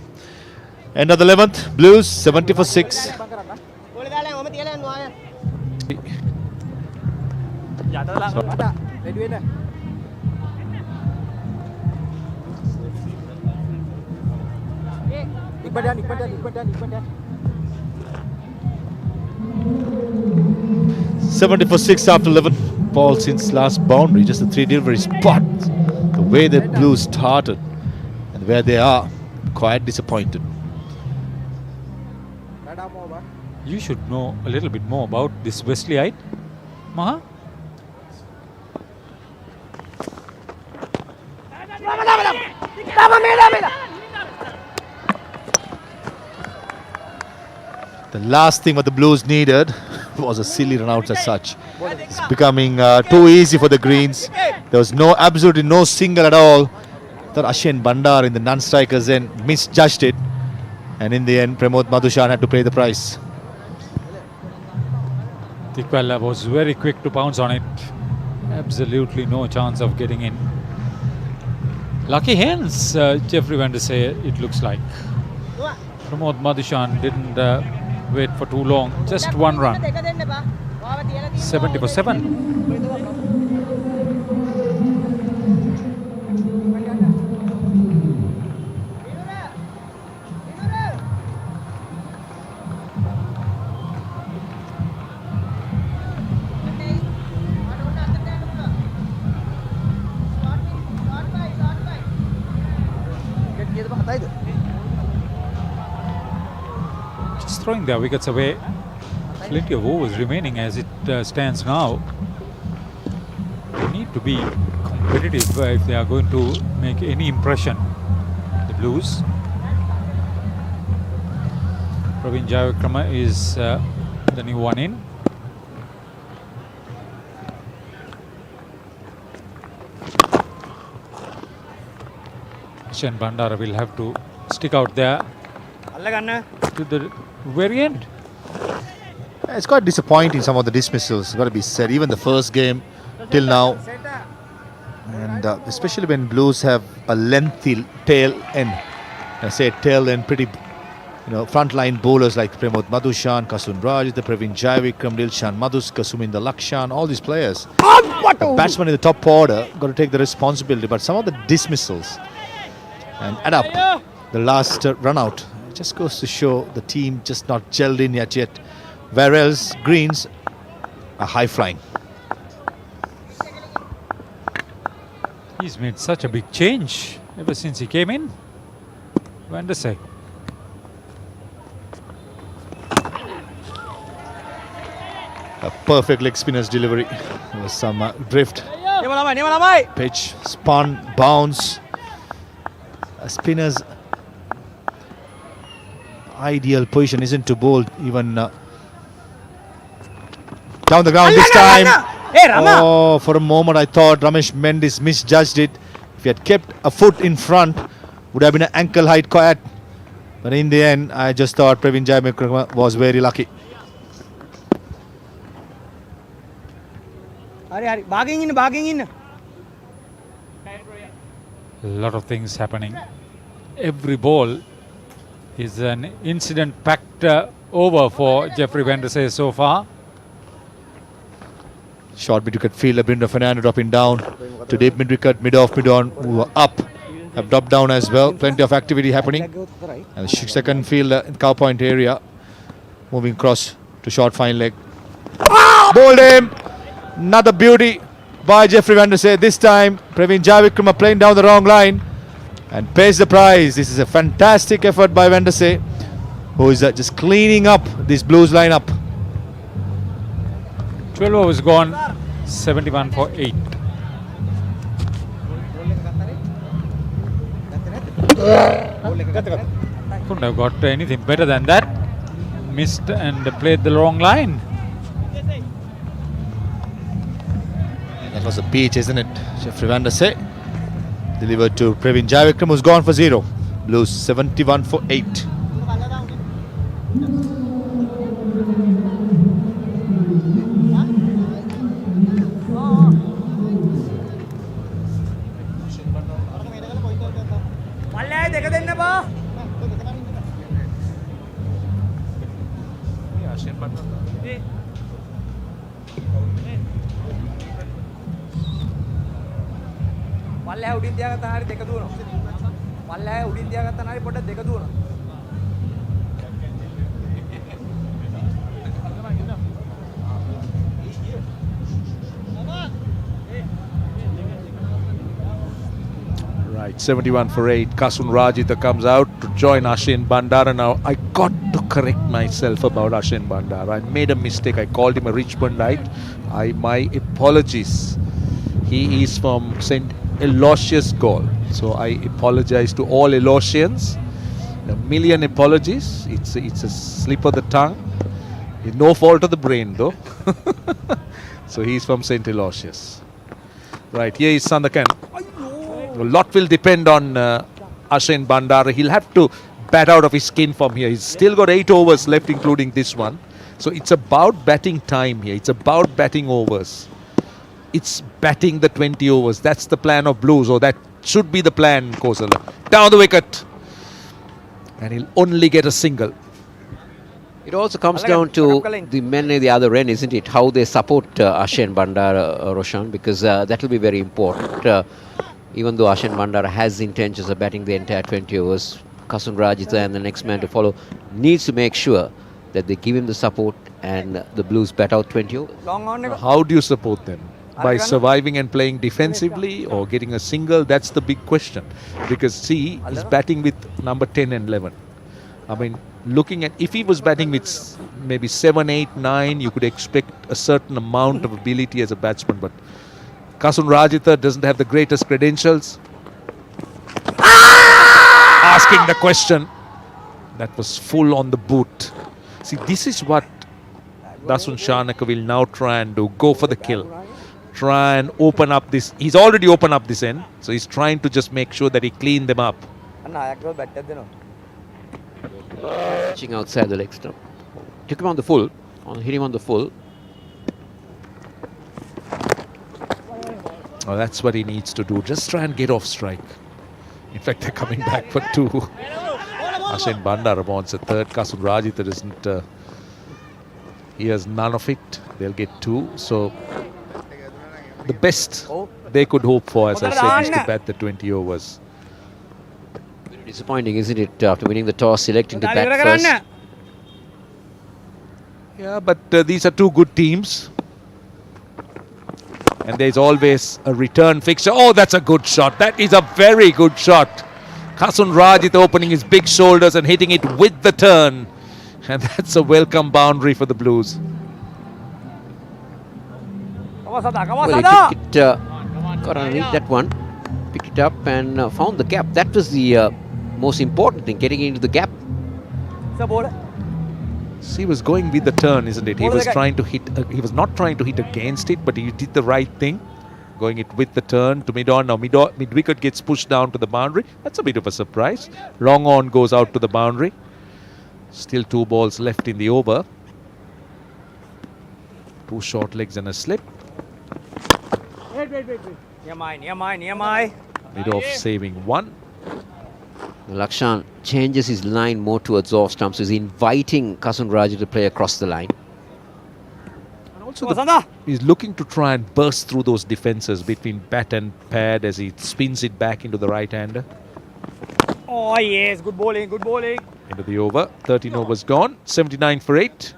End of the 11th, Blues 70 for 6. Badan. 70 for 6 after 11 balls since last boundary. Just the 3 deliveries. But the way the Blues started and where they are, quite disappointed. You should know a little bit more about this Wesleyite, Maha. The last thing what the Blues needed was a silly run out as such. It's becoming too easy for the Greens. There was absolutely no single at all. That Ashen Bandar in the non-strikers end misjudged it. And in the end, Pramod Madhushan had to pay the price. Tikwala was very quick to pounce on it. Absolutely no chance of getting in. Lucky hands, Jeffrey Van Der Say, it looks like. Pramod Madhushan didn't wait for too long. Just one run. 70 for 7. Just throwing their wickets away. Plenty of overs remaining as it stands now. They need to be competitive if they are going to make any impression. The Blues. Praveen Jayavikrama is the new one in. Shen Bandara will have to stick out there to the very end. It's quite disappointing, some of the dismissals, got to be said. Even the first game till now. And especially when Blues have a lengthy tail end. I say tail end, pretty frontline bowlers like Pramod Madhushan, Kasun Raj, the Praveen Jayavikram, Dilshan Madhuska, Suminda Lakshan, all these players. The batsman in the top order got to take the responsibility. But some of the dismissals and add up the last run out. It just goes to show the team just not gelled in yet. Whereas Greens are high flying. He's made such a big change ever since he came in. Van Der Say. A perfect leg spinner's delivery. There was some drift. Pitch, spun, bounce. A spinner's ideal position isn't to bowl even down the ground this time. Oh, for a moment I thought Ramesh Mendis misjudged it. If he had kept a foot in front, would have been an ankle height quiet. But in the end, I just thought Praveen Jayavikrama was very lucky. Barging in. A lot of things happening. Every ball is an incident-packed over for Jeffrey Van Der Say so far. Short mid-wicket fielder Bindo Fernando dropping down to deep mid-wicket, mid-off, mid-on, who are up, have dropped down as well. Plenty of activity happening. And the second fielder in cow point area moving across to short fine leg. Bowled him! Another beauty by Jeffrey Van Der Say. This time Praveen Jayavikrama playing down the wrong line and pays the price. This is a fantastic effort by Van Der Say, who is just cleaning up this Blues lineup. 12 overs gone, 71 for 8. Couldn't have got anything better than that. Missed and played the wrong line. That was a peach, isn't it? Jeffrey Van der Say delivered to Praveen Jayavikram, who's gone for 0. Blues 71 for 8. මල්ලෑ දෙක දෙන්න බා මල්ලෑ උඩින් තියාගත්තා හරි දෙක දුවනවා මල්ලෑ උඩින් තියාගත්තා හරි පොඩ්ඩක් දෙක දුවනවා Right, 71 for 8. Kasun Rajitha comes out to join Ashin Bandara. Now, I got to correct myself about Ashin Bandara. I made a mistake. I called him a Richmondite. My apologies. He is from St. Aloysius Gaul. So I apologize to all Aloysians. A million apologies. It's a slip of the tongue. It's no fault of the brain, though. So he's from St. Aloysius. Right, here is Sandakan. A lot will depend on Ashin Bandara. He'll have to bat out of his skin from here. He's still got 8 overs left, including this one. So it's about batting time here. It's about batting overs. It's batting the 20 overs. That's the plan of Blues, or that should be the plan, Kosala. Down the wicket. And he'll only get a single. It also comes down to the men at the other end, isn't it? How they support Ashin Bandara, Roshan, because that will be very important. Even though Ashin Bandara has the intentions of batting the entire 20 overs, Kasun Rajitha and the next man to follow needs to make sure that they give him the support and the Blues bat out 20 overs. How do you support them? By surviving and playing defensively or getting a single? That's the big question. Because see, he's batting with number 10 and 11. I mean, looking at, if he was batting with maybe 7, 8, 9, you could expect a certain amount of ability as a batsman. But Kasun Rajitha doesn't have the greatest credentials. Asking the question. That was full on the boot. See, this is what Dasun Shanaka will now try and do. Go for the kill. Try and open up this. He's already opened up this end. So he's trying to just make sure that he clean them up. Pitching outside the leg stump. Took him on the full. Hit him on the full. Oh, that's what he needs to do. Just try and get off strike. In fact, they're coming back for 2. Ashin Bandara wants a third. Kasun Rajitha doesn't. He has none of it. They'll get 2. So the best they could hope for, as I said, is to bat the 20 overs. Disappointing, isn't it? After winning the toss, electing to bat first. Yeah, but these are 2 good teams. And there's always a return fixture. Oh, that's a good shot. That is a very good shot. Kasun Rajitha opening his big shoulders and hitting it with the turn. And that's a welcome boundary for the Blues. Well, he took it, got underneath that one, picked it up and found the gap. That was the most important thing, getting into the gap. See, he was going with the turn, isn't it? He was trying to hit. He was not trying to hit against it, but he did the right thing, going it with the turn to mid-on. Now mid-wicket gets pushed down to the boundary. That's a bit of a surprise. Long on goes out to the boundary. Still 2 balls left in the over. 2 short legs and a slip. Wait. Near mine. Mid-off saving 1. Lakshan changes his line more towards off stumps. He's inviting Kasun Raju to play across the line. And also he's looking to try and burst through those defences between bat and pad as he spins it back into the right-hander. Oh yes, good bowling. Into the over. 13 overs gone. 79 for 8.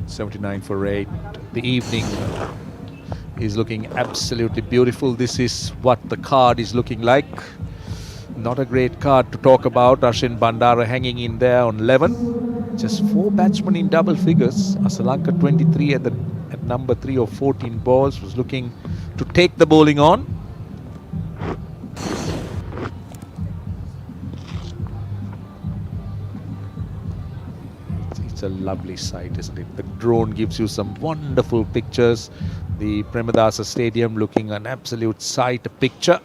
.79 for 8. The evening is looking absolutely beautiful. This is what the card is looking like. Not a great card to talk about. Ashin Bandara hanging in there on 11. Just 4 batsmen in double figures. Asalanka 23 at number 3 of 14 balls was looking to take the bowling on. It's a lovely sight, isn't it? The drone gives you some wonderful pictures. The Premadasa Stadium looking an absolute sight, a picture.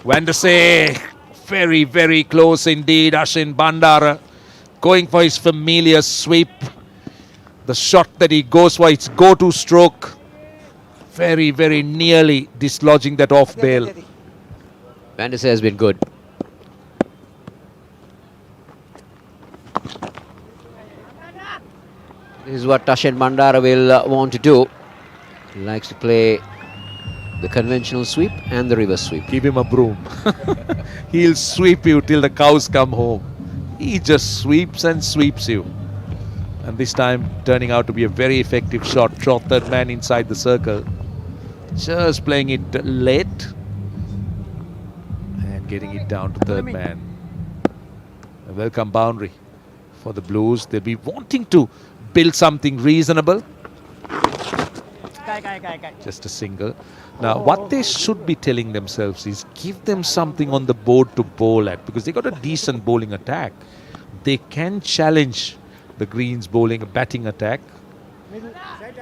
Vandase, very, very close indeed. Ashin Bandara going for his familiar sweep. The shot that he goes for, its go-to stroke. Very, very nearly dislodging that off bail. Vandase has been good. This is what Tashen Bandara will want to do. He likes to play the conventional sweep and the reverse sweep. Give him a broom. He'll sweep you till the cows come home. He just sweeps and sweeps you. And this time turning out to be a very effective shot. Third man inside the circle. Just playing it late. And getting it down to third man. A welcome boundary for the Blues. They'll be wanting to build something reasonable. Just a single. Now, what they should be telling themselves is give them something on the board to bowl at, because they got a decent bowling attack. They can challenge the Greens bowling, batting attack.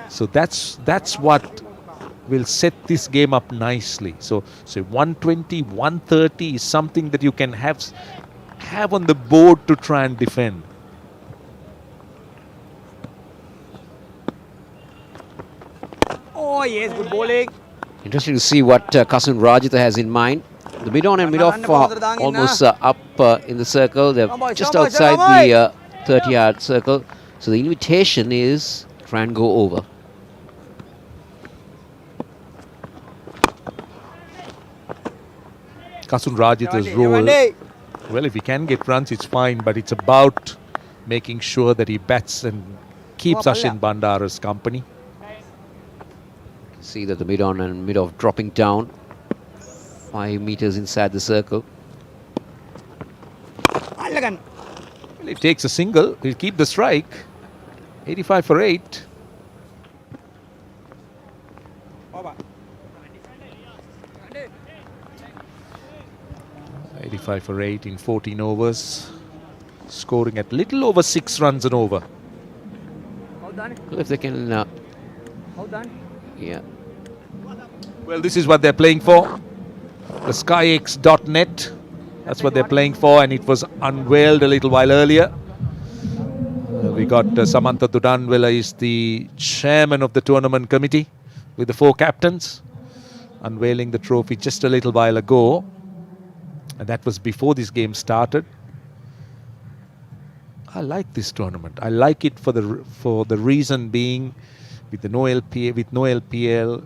So that's what will set this game up nicely. So 120, 130 is something that you can have on the board to try and defend. Oh yes, good bowling. Interesting to see what Kasun Rajitha has in mind. The mid-on and mid-off almost up in the circle. They're just outside the 30-yard circle. So the invitation is try and go over. Kasun Rajitha's role, well, if he can get runs, it's fine, but it's about making sure that he bats and keeps Ashin Bandara's company. See that the mid-on and mid-off dropping down 5 meters inside the circle. Well, he takes a single. He'll keep the strike. 85 for 8. Over. 85 for 8 in 14 overs. Scoring at little over 6 runs an over. How done? Well, if they can, How done? yeah. Well, this is what they're playing for. The SkyX.net. That's what they're playing for, and it was unveiled a little while earlier. We got Samantha Dudanvela is the chairman of the tournament committee with the 4 captains, unveiling the trophy just a little while ago. And that was before this game started. I like this tournament. I like it for the reason being, with no LPL,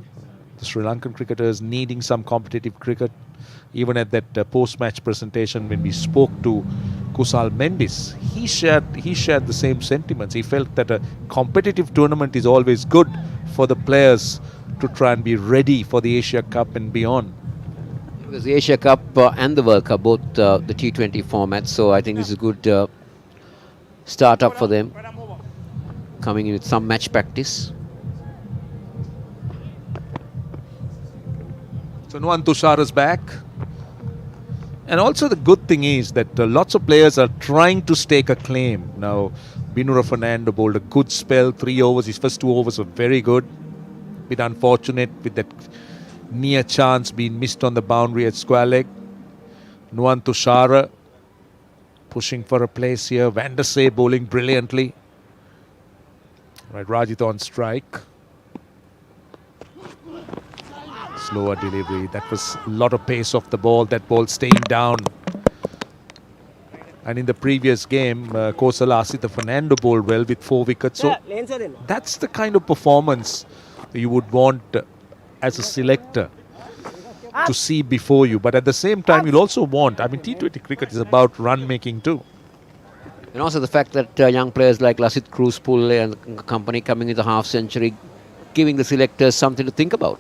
the Sri Lankan cricketers needing some competitive cricket. Even at that post-match presentation, when we spoke to Kusal Mendis, he shared the same sentiments. He felt that a competitive tournament is always good for the players to try and be ready for the Asia Cup and beyond. Because the Asia Cup and the World Cup, both the T20 formats, so I think this is a good start up for them, coming in with some match practice. So Nuwan Tushara's back. And also the good thing is that lots of players are trying to stake a claim. Now, Binura Fernando bowled a good spell, 3 overs. His first 2 overs were very good. Bit unfortunate with that near chance being missed on the boundary at square leg. Nuwan Tushara pushing for a place here. Vandase bowling brilliantly. Right, Rajitha on strike. Slower delivery. That was a lot of pace off the ball. That ball staying down. And in the previous game, Kosala Asitha Fernando bowled well with 4 wickets. So that's the kind of performance you would want as a selector to see before you. But at the same time, you'll also want, T20 cricket is about run making too. And also the fact that young players like Lasith Cruz Pulle and company coming in the half century, giving the selectors something to think about.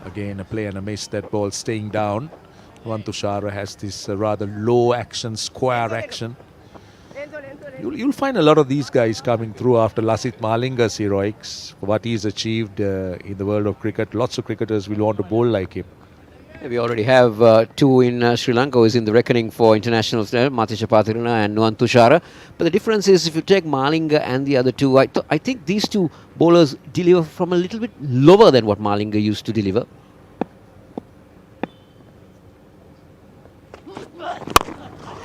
Again, a play and a miss. That ball staying down. Nuwan Tushara has this rather low action, square action. You'll find a lot of these guys coming through after Lasith Malinga's heroics, for what he's achieved in the world of cricket. Lots of cricketers will want to bowl like him. We already have two in Sri Lanka who is in the reckoning for internationals there, Matisha Pathirana and Nuwan Tushara. But the difference is if you take Malinga and the other two, I think these two bowlers deliver from a little bit lower than what Malinga used to deliver.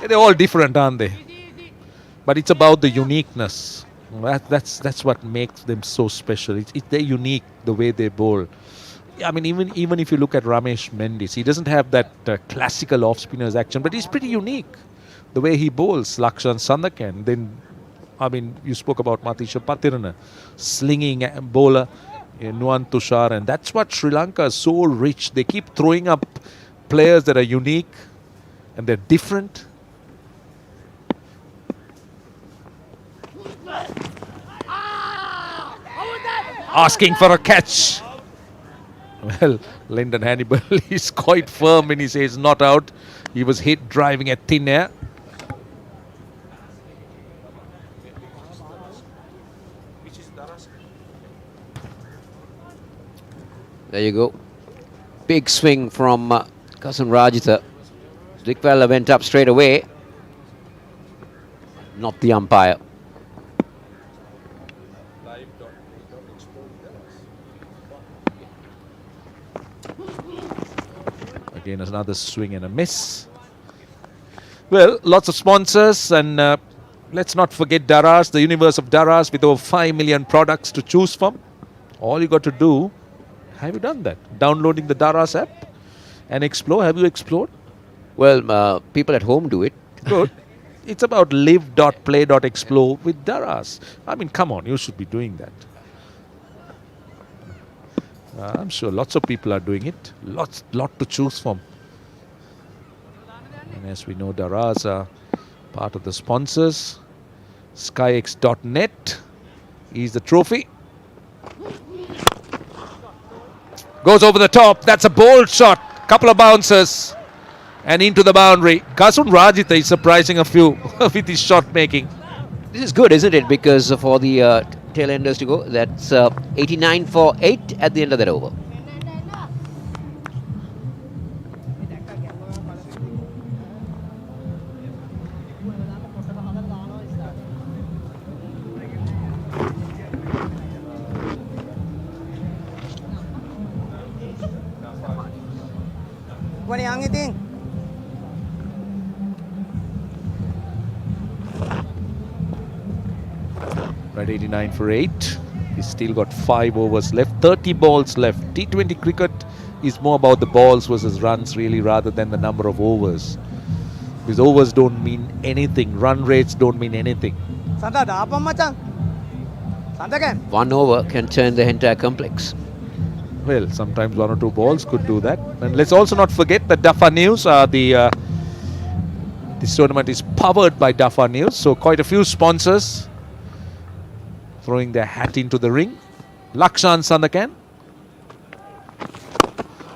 They're all different, aren't they? But it's about the uniqueness. That's what makes them so special. They're unique the way they bowl. I mean, even if you look at Ramesh Mendis, he doesn't have that classical off-spinners action, but he's pretty unique the way he bowls. Lakshan Sandakan. Then, I mean, you spoke about Matisha Pathirana, slinging bowler, Nuwan Tushar, and that's what Sri Lanka is so rich. They keep throwing up players that are unique and they're different. Asking for a catch. Well, Lyndon Hannibal is quite firm when he says not out. He was hit driving at thin air. There you go. Big swing from Kasan Rajitha. Dikwella went up straight away. Not the umpire. Again, another swing and a miss. Well, lots of sponsors, and let's not forget Daras, the universe of Daras, with over 5 million products to choose from. All you got to do, have you done that? Downloading the Daras app and explore. Have you explored? Well, people at home do it. Good. It's about live.play.explore with Daras. I mean, come on, you should be doing that. I'm sure lots of people are doing it. Lot to choose from. And as we know, Daras are part of the sponsors. SkyX.net is the trophy. Goes over the top. That's a bold shot. Couple of bouncers. And into the boundary. Kasun Rajitha is surprising a few with his shot making. This is good, isn't it? Because for the tail enders to go, that's 89 for 8 at the end of that over. At 89 for 8. He's still got 5 overs left, 30 balls left. T20 cricket is more about the balls versus runs really, rather than the number of overs. Because overs don't mean anything. Run rates don't mean anything. 1 over can turn the entire complex. Well, sometimes 1 or 2 balls could do that. And let's also not forget that Dafa News are this tournament is powered by Dafa News. So quite a few sponsors throwing their hat into the ring. Lakshan Sandakan.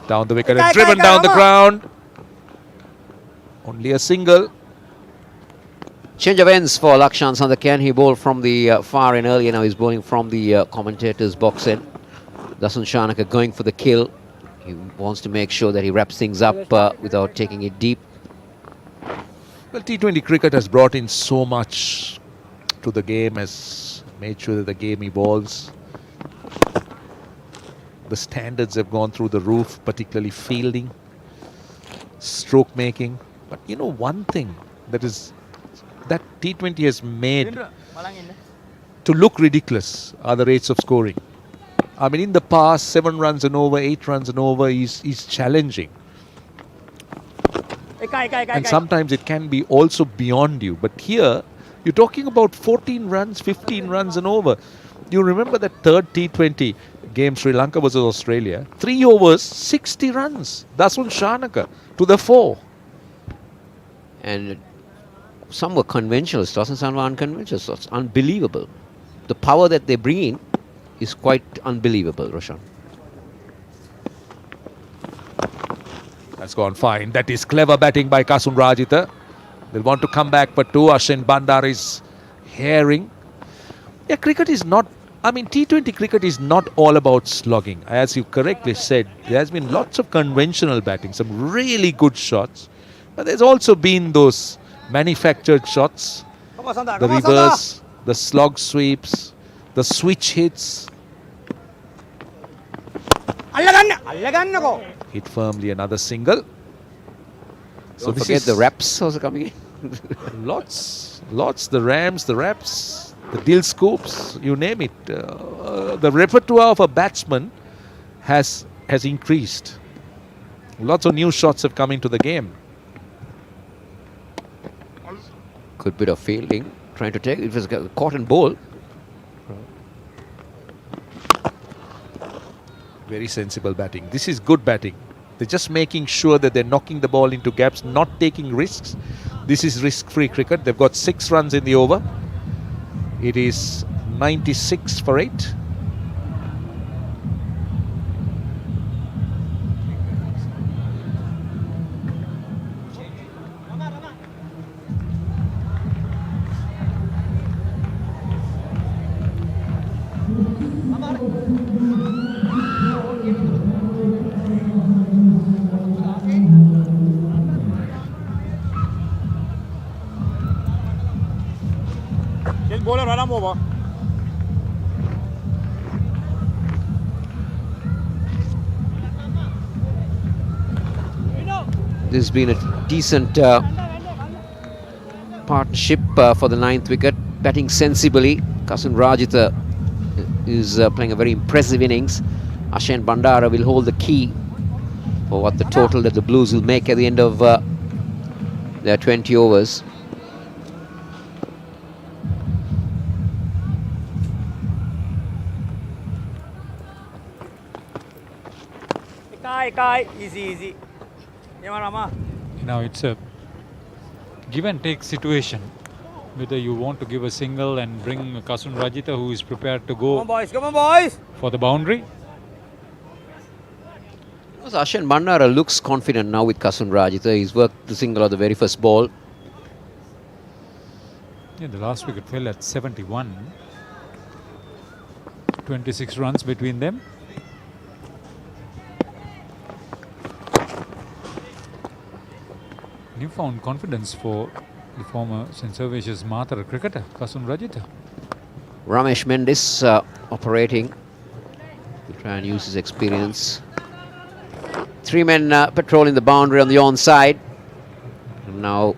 Down the wicket and driven down the ground. Only a single. Change of ends for Lakshan Sandakan. He bowled from the far end earlier. Now he's bowling from the commentator's box end. Dasun Shanaka going for the kill. He wants to make sure that he wraps things up without taking it deep. Well, T20 cricket has brought in so much to the game, has made sure that the game evolves. The standards have gone through the roof, particularly fielding, stroke making. But you know, one thing that T20 has made to look ridiculous are the rates of scoring. I mean, in the past, 7 runs and over, 8 runs and over is challenging. And sometimes it can be also beyond you. But here, you're talking about 14 runs, 15 runs and over. You remember that third T20 game, Sri Lanka versus Australia? 3 overs, 60 runs. Dasun Shanaka to the 4. And some were conventional shots and some were unconventional shots. Unbelievable. The power that they bring in is quite unbelievable, Roshan. That's gone fine. That is clever batting by Kasun Rajitha. They'll want to come back for 2. Ashin Bandar is herring. Yeah, cricket is not, I mean, T20 cricket is not all about slogging. As you correctly said, there has been lots of conventional batting, some really good shots. But there's also been those manufactured shots, the reverse, the slog sweeps, the switch hits. Hit firmly, another single. So don't forget the raps also coming in. lots, the rams, the raps, the dill scoops, you name it. The repertoire of a batsman has increased. Lots of new shots have come into the game. Good bit of fielding, trying to take it. Was caught and ball. Very sensible batting. This is good batting. They're just making sure that they're knocking the ball into gaps, not taking risks. This is risk-free cricket. They've got 6 runs in the over. It is 96 for 8. This has been a decent partnership for the 9th wicket. Batting sensibly, Kasun Rajitha is playing a very impressive innings. Ashen Bandara will hold the key for what the total that the Blues will make at the end of their 20 overs. Easy. Now it's a give and take situation. Whether you want to give a single and bring Kasun Rajitha, who is prepared to go Come on, boys. for the boundary. Ashen Bandara looks confident now with Kasun Rajitha. He's worked the single on the very first ball. Yeah, the last wicket fell at 71. 26 runs between them. Newfound confidence for the former St. Servatius Mathura cricketer, Kasun Rajitha. Ramesh Mendis operating to try and use his experience. 3 men patrolling the boundary on the onside. And now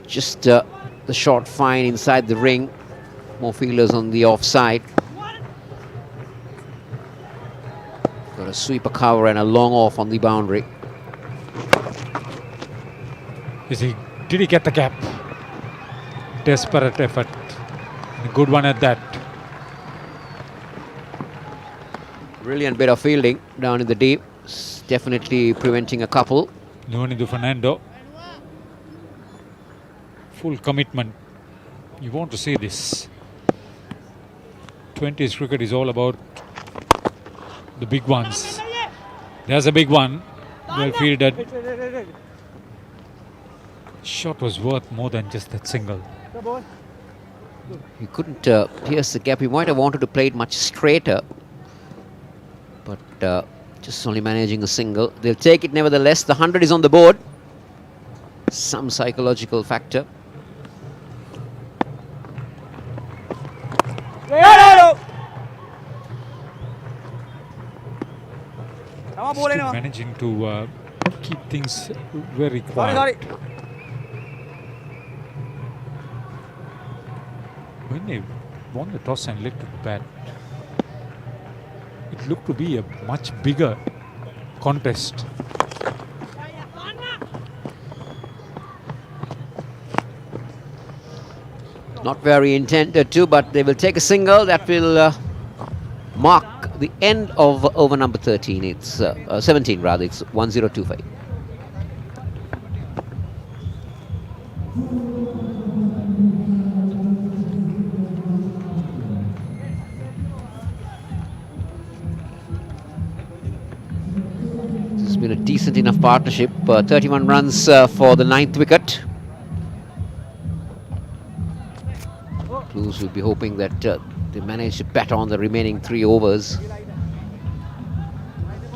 just the short fine inside the ring. More fielders on the offside. Got a sweeper cover and a long off on the boundary. Did he get the gap? Desperate effort. A good one at that. Brilliant bit of fielding down in the deep. Definitely preventing a couple. Leonido Fernando. Full commitment. You want to see this. 20s cricket is all about the big ones. There's a big one. Well fielded. Shot was worth more than just that single. He couldn't pierce the gap. He might have wanted to play it much straighter. But just only managing a single. They'll take it nevertheless. The 100 is on the board. Some psychological factor. Still managing to keep things very quiet. When they won the toss and let it bat, it looked to be a much bigger contest. Not very intended to, but they will take a single that will mark the end of over number 13. It's 17 rather. It's 1025. This has been a decent enough partnership. 31 runs for the 9th wicket. Blues will be hoping that they manage to bat on the remaining 3 overs.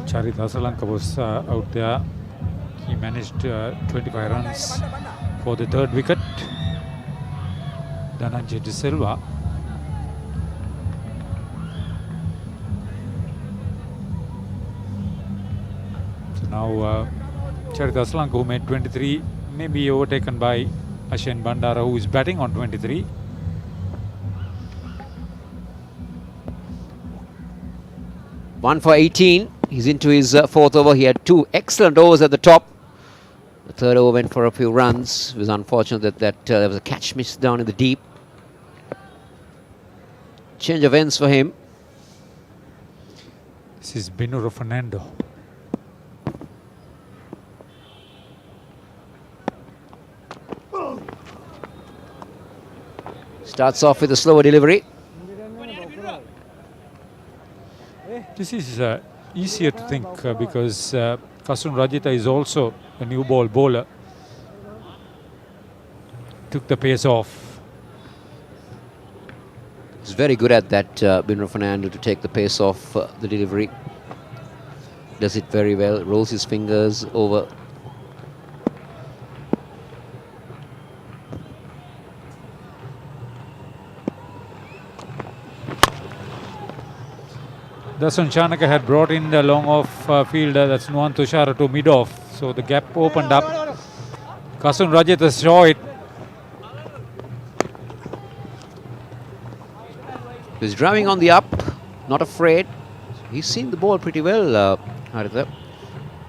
Charit Asalanka was out there. He managed 25 runs for the 3rd wicket. Dhananjay De Silva. So now Charit Asalanka, who made 23, may be overtaken by Ashen Bandara, who is batting on 23. One for 18. He's into his 4th over. He had 2 excellent overs at the top. The 3rd over went for a few runs. It was unfortunate that there was a catch miss down in the deep. Change of ends for him. This is Benuro Fernando. Starts off with a slower delivery. This is easier to think because Kasun Rajitha is also a new ball bowler. Took the pace off. He's very good at that, Benuro Fernando, to take the pace off the delivery. Does it very well, rolls his fingers over. Dasun Chanaka had brought in the long off fielder, that's Nuwan Tushara, to mid off. So the gap opened up. Kasun Rajitha saw it. He's driving on the up, not afraid. He's seen the ball pretty well, Haritha.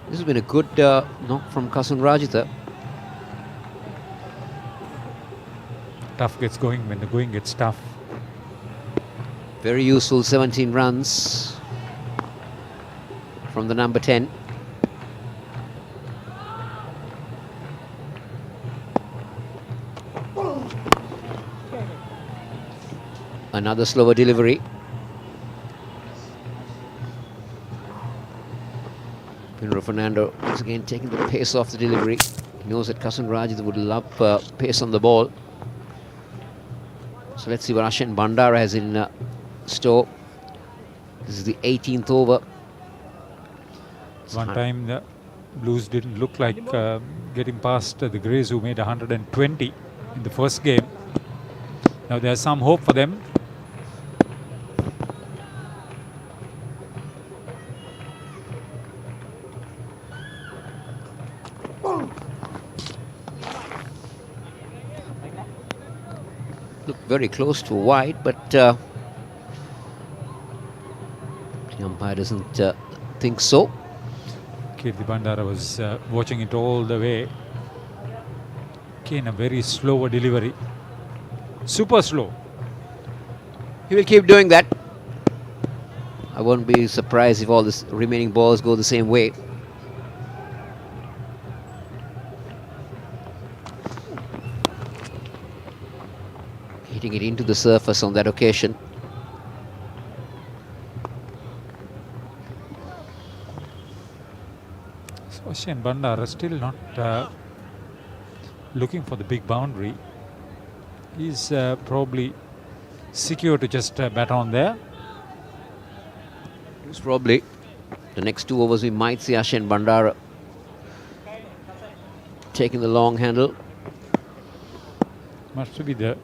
This has been a good knock from Kasun Rajitha. Tough gets going when the going gets tough. Very useful 17 runs from the number 10. Another slower delivery. Benuro Fernando once again taking the pace off the delivery. He knows that Kasun Rajitha would love pace on the ball. So let's see what Ashen Bandara has in store. This is the 18th over. One time the Blues didn't look like getting past the Greys, who made 120 in the first game. Now there's some hope for them. Look very close to wide, but the umpire doesn't think so. Kirti Bandara was watching it all the way. Again, a very slower delivery. Super slow. He will keep doing that. I won't be surprised if all the remaining balls go the same way. Hitting it into the surface on that occasion. So Ashen Bandara still not looking for the big boundary. He's probably secure to just bat on there. Most probably the next 2 overs we might see Ashen Bandara taking the long handle. Must be the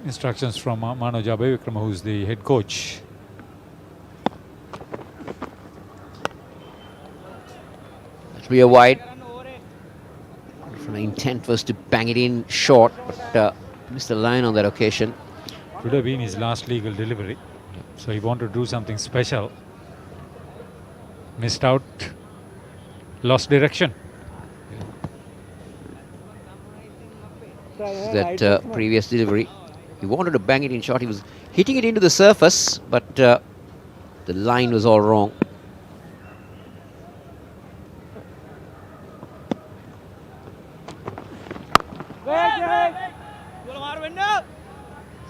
instructions from Manoj Abhayavikrama, who's the head coach. That will be a wide. The intent was to bang it in short, but missed the line on that occasion. Would have been his last legal delivery. So he wanted to do something special. Missed out. Lost direction. That previous delivery, he wanted to bang it in short. He was hitting it into the surface, but the line was all wrong.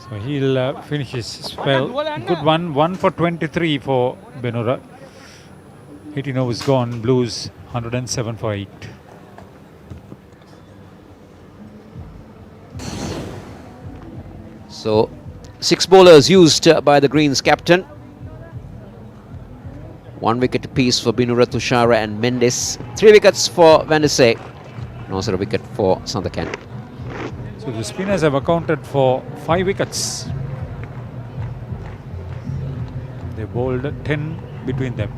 So he'll finish his spell. Good one. 1 for 23 for Benura. 18 overs gone. Blues 107 for 8. So 6 bowlers used by the Greens captain. 1 wicket apiece for Binura, Tushara and Mendes. 3 wickets for Van der Sey. And also a wicket for Sandakan. So the spinners have accounted for 5 wickets. They bowled 10 between them.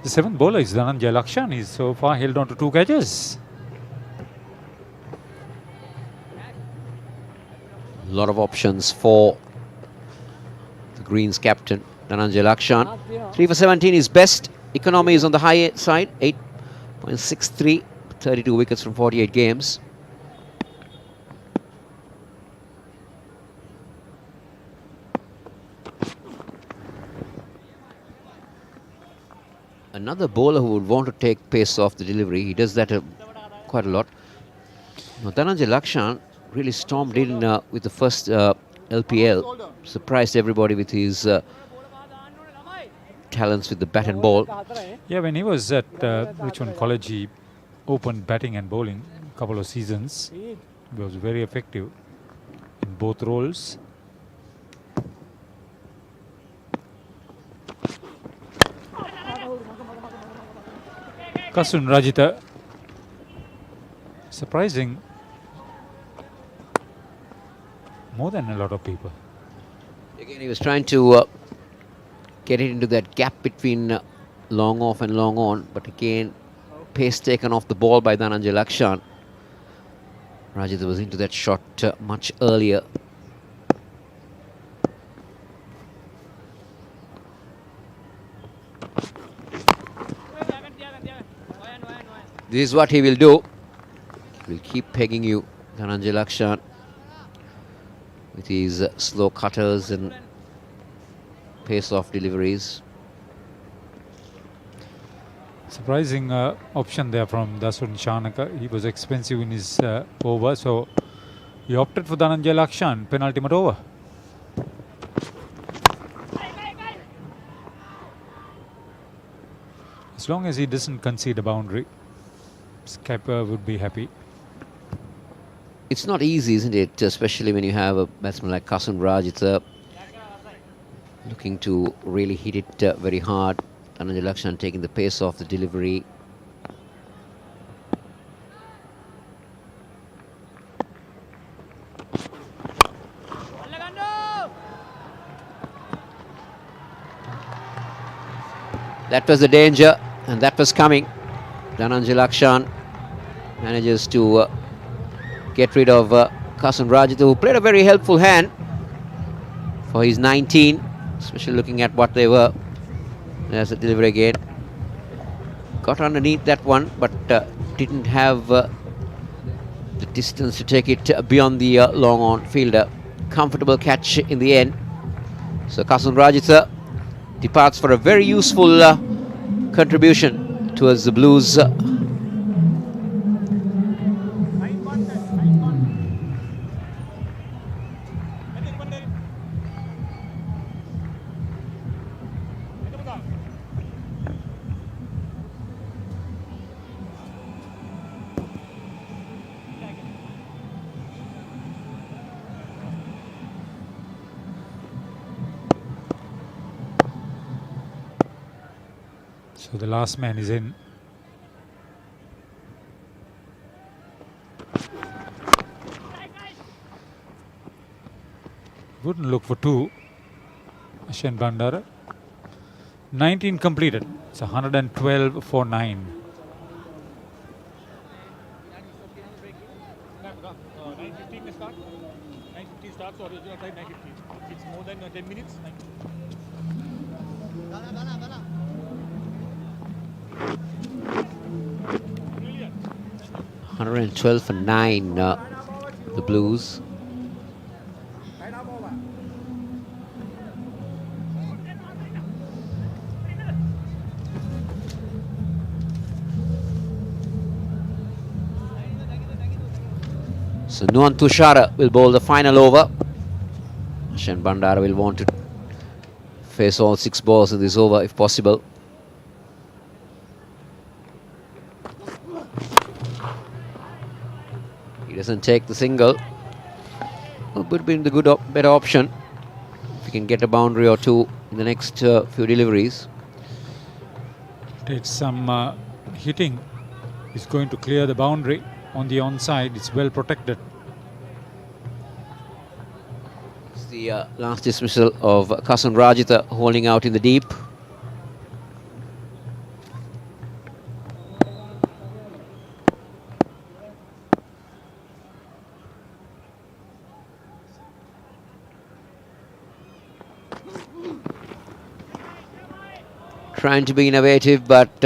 The 7th bowler is Dhananjay Lakshan. He's so far held on to 2 catches. A lot of options for the Greens captain, Dhananjay Lakshan. 3 for 17 is best. Economy is on the high side, 8.63. 32 wickets from 48 games. Another bowler who would want to take pace off the delivery. He does that quite a lot. Now, Dhananjay Lakshan really stormed in with the first LPL. Surprised everybody with his talents with the bat and ball. Yeah, when he was at Richmond College, he opened batting and bowling a couple of seasons. He was very effective in both roles. Kasun Rajitha, surprising more than a lot of people. Again, he was trying to get it into that gap between long off and long on, but again, pace taken off the ball by Dhananjay Lakshan. Rajitha was into that shot much earlier. This is what he will do. He will keep pegging you, Dhananjay Lakshan, with his slow cutters and pace-off deliveries. Surprising option there from Dasun Shanaka. He was expensive in his over, so he opted for Dhananjay Lakshan, penultimate over. As long as he doesn't concede a boundary, Skipper would be happy. It's not easy, isn't it? Especially when you have a batsman like Kasun Rajitha looking to really hit it very hard. Dhananjay Lakshan taking the pace off the delivery. That was the danger, and that was coming. Dhananjay Lakshan manages to get rid of Kasun Rajitha, who played a very helpful hand for his 19, especially looking at what they were. There's the delivery again. Got underneath that one, but didn't have the distance to take it beyond the long on fielder. Comfortable catch in the end. So Kasun Rajitha departs for a very useful contribution towards the Blues. So the last man is in. Wouldn't look for 2. Ashen Bandara. 19 completed. It's 112 for 9. It's more than 10 minutes. 112 for 9, the Blues. So Nuan Tushara will bowl the final over. Ashen Bandara will want to face all 6 balls in this over if possible. He doesn't take the single. Well, would have been the better option if he can get a boundary or two in the next few deliveries. Takes some hitting. Is going to clear the boundary on the onside. It's well protected. It's the last dismissal of Kasan Rajitha holding out in the deep. Trying to be innovative, but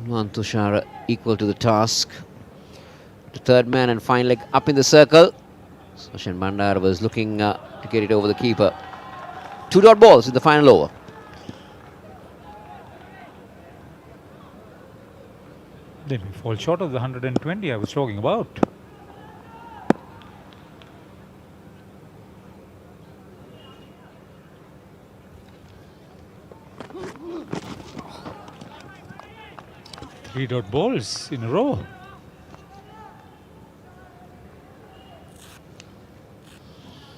Tushara equal to the task. The third man and fine leg up in the circle. Ashen Bandara was looking to get it over the keeper. 2 dot balls in the final over. Then we fall short of the 120 I was talking about. Three dot balls in a row.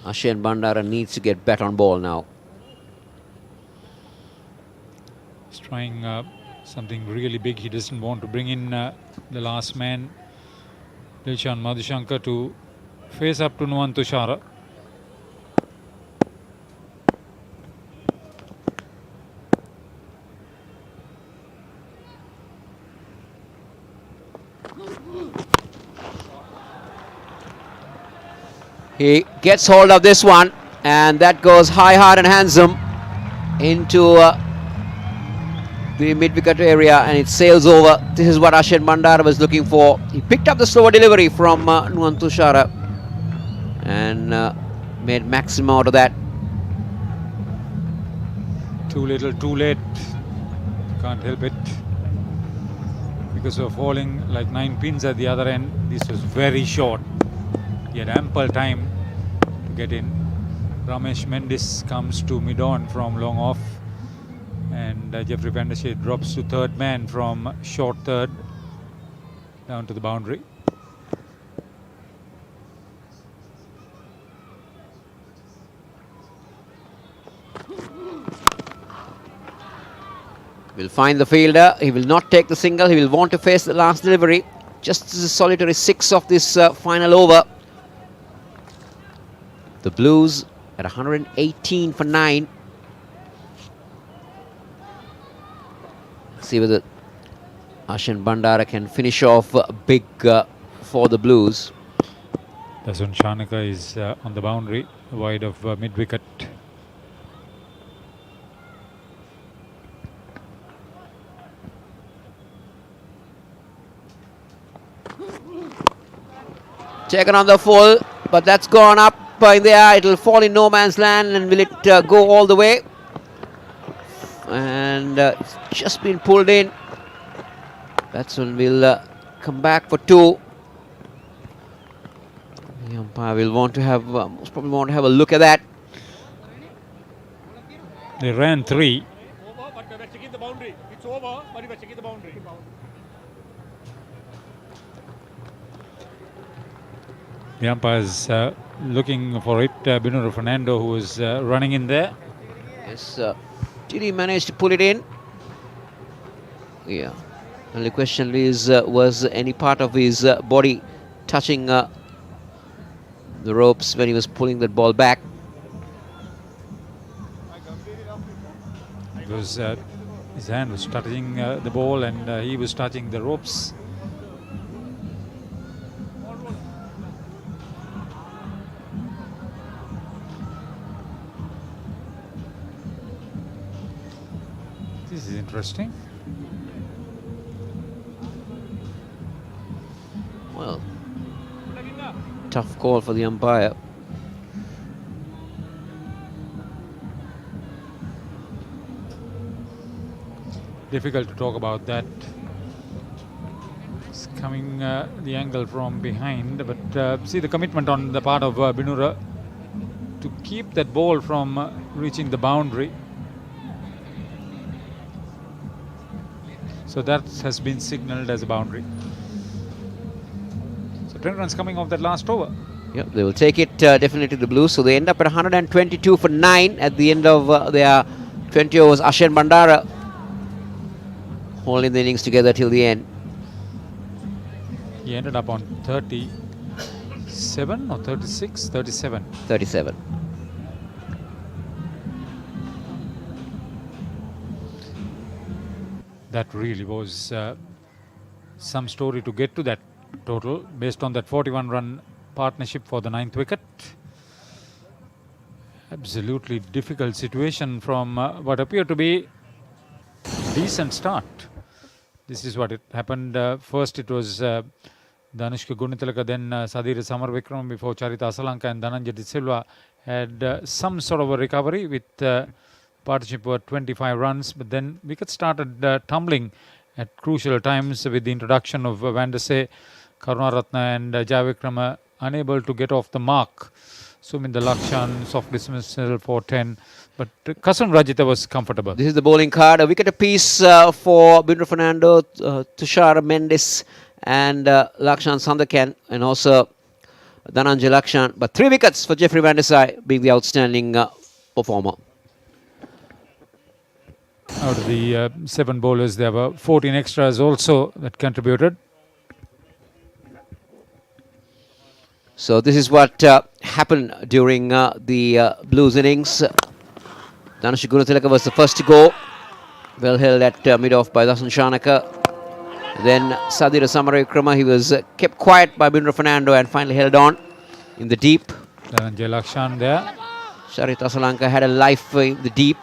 Ashen Bandara needs to get bat on ball now. He's trying something really big. He doesn't want to bring in the last man, Dilshan Madhushankar, to face up to Nuan Tushara. He gets hold of this one, and that goes high, hard and handsome into the mid-wicket area, and it sails over. This is what Ashen Bandara was looking for. He picked up the slower delivery from Nuan Tushara and made maximum out of that. Too little, too late. Can't help it. Because of falling like 9 pins at the other end, this was very short. He had ample time to get in. Ramesh Mendis comes to mid-on from long off, and Jeffrey Vandershade drops to third man from short third down to the boundary. Will find the fielder. He will not take the single. He will want to face the last delivery. Just as a solitary 6 of this final over. The Blues at 118 for 9. See whether Ashen Bandara can finish off big for the Blues. Dasun Shanaka is on the boundary, wide of mid-wicket. Taken on the full, but that's gone up in the air. It'll fall in no man's land, and will it go all the way? And it's just been pulled in. Batsman will come back for 2. The umpire will want to have, most probably want to have a look at that. They ran 3. The umpire's looking for it. Binuru Fernando, who was running in there. Yes, did he manage to pull it in? Yeah. Only question is, was any part of his body touching the ropes when he was pulling that ball back? Because his hand was touching the ball, and he was touching the ropes. This is interesting. Well, tough call for the umpire. Difficult to talk about that. It's coming the angle from behind, but see the commitment on the part of Binura to keep that ball from reaching the boundary. So that has been signalled as a boundary. So 10 runs coming off that last over. Yep, they will take it definitely the Blues. So they end up at 122 for 9 at the end of their 20 overs. Ashen Bandara holding the innings together till the end. He ended up on 37 or 36? 37. 37. That really was some story to get to that total based on that 41-run partnership for the 9th wicket. Absolutely difficult situation from what appeared to be decent start. This is what it happened. First it was Danushka Gunitilaka, then Sadira Samarvikram before Charita Asalanka and Dhananjay De Silva had some sort of a recovery with partnership were 25 runs, but then wickets started tumbling at crucial times with the introduction of Van der Sey, Karunaratne and Jayavikrama unable to get off the mark. Suminda Lakshan, soft dismissal for 10, but Kasun Rajitha was comfortable. This is the bowling card. A wicket apiece for Bindu Fernando, Tushar Mendes and Lakshan Sandakan, and also Dhananjay Lakshan. But 3 wickets for Jeffrey Van der Sey being the outstanding performer. Out of the 7 bowlers, there were 14 extras also that contributed. So this is what happened during the Blues innings. Dhanush Gunatilaka was the first to go. Well held at mid-off by Dasan Shanaka. Then Sadira Samaravikrama, he was kept quiet by Bindu Fernando and finally held on in the deep. Dhananjay Lakshan there. Charita Asalanka had a life in the deep,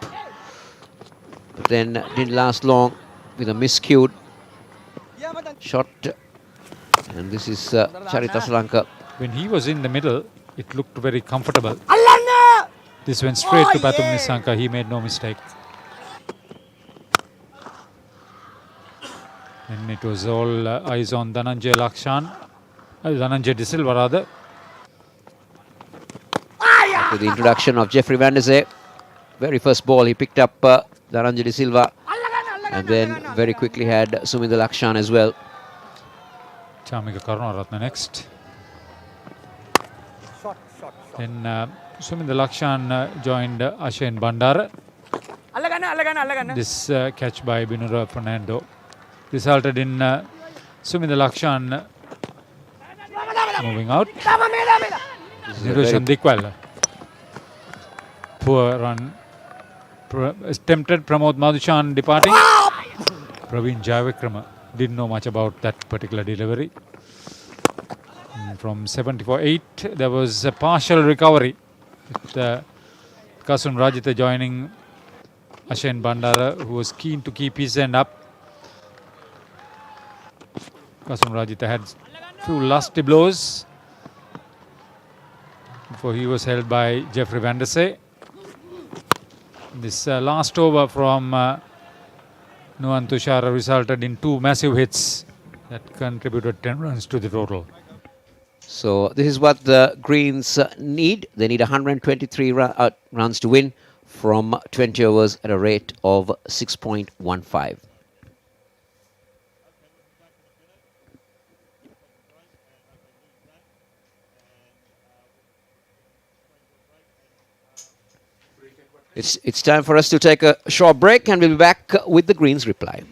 but then didn't last long with a miscued shot. And this is Charita Asalanka. When he was in the middle, it looked very comfortable. This went straight to Pathum Nisanka. He made no mistake. And it was all eyes on Dhananjay Lakshan. Dhananjay De Silva rather. After the introduction of Jeffrey Van der Sey, very first ball he picked up Dhananjay De Silva, and then very quickly had Suminda Lakshan as well. Chamika Karunaratne next. Then Suminda Lakshan joined Ashen Bandara. This catch by Binura Fernando resulted in Suminda Lakshan moving out. Niroshan Dikwal. Poor run. Tempted Pramod Madhuchan departing. Praveen Jayavikrama didn't know much about that particular delivery. From 70 for 8, there was a partial recovery with Kasun Rajitha joining Ashen Bandara, who was keen to keep his end up. Kasun Rajitha had few lusty blows before he was held by Jeffrey Van der Sey. This last over from Nuwan Tushara resulted in 2 massive hits that contributed 10 runs to the total. So this is what the Greens need. They need 123 runs to win from 20 overs at a rate of 6.15. It's time for us to take a short break, and we'll be back with the Greens reply.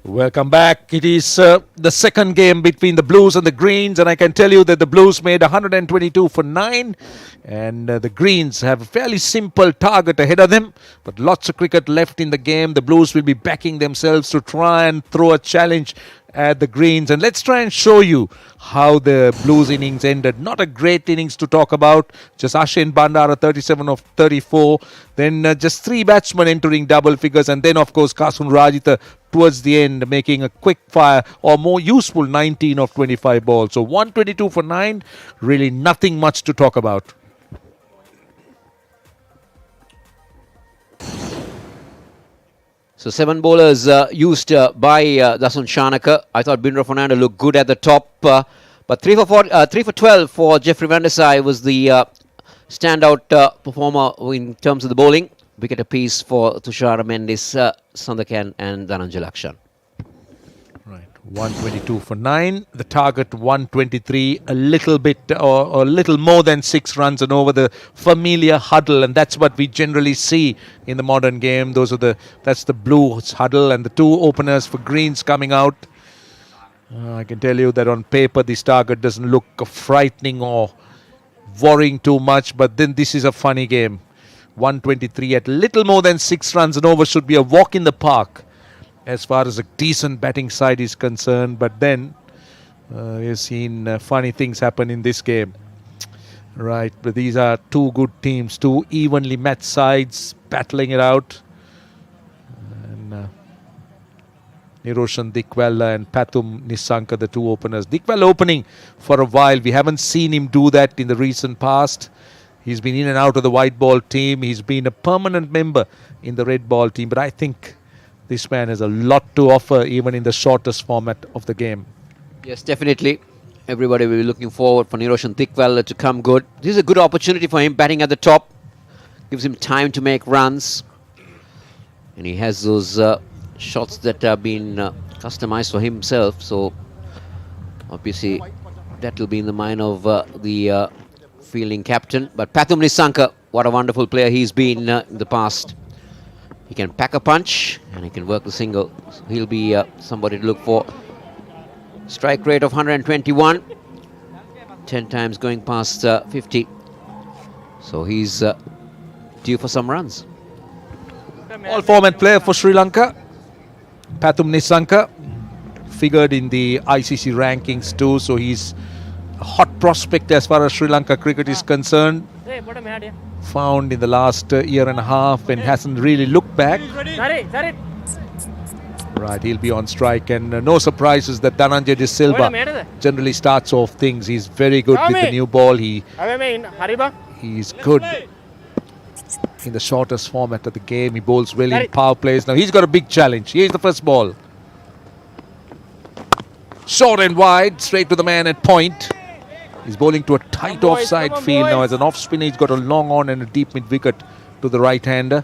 Welcome back. It is the second game between the Blues and the Greens, and I can tell you that the Blues made 122 for 9, and the Greens have a fairly simple target ahead of them, but lots of cricket left in the game. The Blues will be backing themselves to try and throw a challenge at the Greens, and let's try and show you how the Blues innings ended. Not a great innings to talk about, just Ashin Bandara 37 of 34, then just 3 batsmen entering double figures, and then of course Kasun Rajitha towards the end making a quick fire or more useful 19 of 25 balls. So 122 for 9, really nothing much to talk about. So 7 bowlers used by Dasun Shanaka. I thought Bindra Fernando looked good at the top, but 3 for 12 for Jeffrey Van der Sar was the standout performer in terms of the bowling. Wicket apiece for Tushara Mendis, Sandakan and Dhananjay Lakshan. Right, 122 for 9. The target 123, a little bit or a little more than 6 runs and over the familiar huddle, and that's what we generally see in the modern game. That's the Blues huddle and the 2 openers for Greens coming out. I can tell you that on paper this target doesn't look frightening or worrying too much, but then this is a funny game. 123 at little more than 6 runs and over should be a walk in the park as far as a decent batting side is concerned, but then we've seen funny things happen in this game. Right, but these are 2 good teams, 2 evenly matched sides battling it out. And Niroshan Dickwella and Pathum Nissanka, the 2 openers. Dickwella opening for a while. We haven't seen him do that in the recent past. He's been in and out of the white ball team. He's been a permanent member in the red ball team. But I think this man has a lot to offer even in the shortest format of the game. Yes, definitely. Everybody will be looking forward for Niroshan Dickwella to come good. This is a good opportunity for him batting at the top. Gives him time to make runs. And he has those shots that have been customized for himself. So obviously that will be in the mind of the fielding captain. But Pathum Nissanka, what a wonderful player he's been in the past. He can pack a punch and he can work the single. So he'll be somebody to look for. Strike rate of 121. 10 times going past 50. So he's due for some runs. All format player for Sri Lanka. Pathum Nissanka figured in the ICC rankings too. So he's a hot prospect as far as Sri Lanka cricket is concerned. Found in the last year and a half and hasn't really looked back. Right, he'll be on strike, and no surprises that Dhananjay De Silva generally starts off things. He's very good with the new ball. He's good in the shortest format of the game. He bowls well in power plays. Now he's got a big challenge. Here's the first ball. Short and wide, straight to the man at point. He's bowling to a tight offside field now. As an off spinner, he's got a long on and a deep mid wicket to the right hander.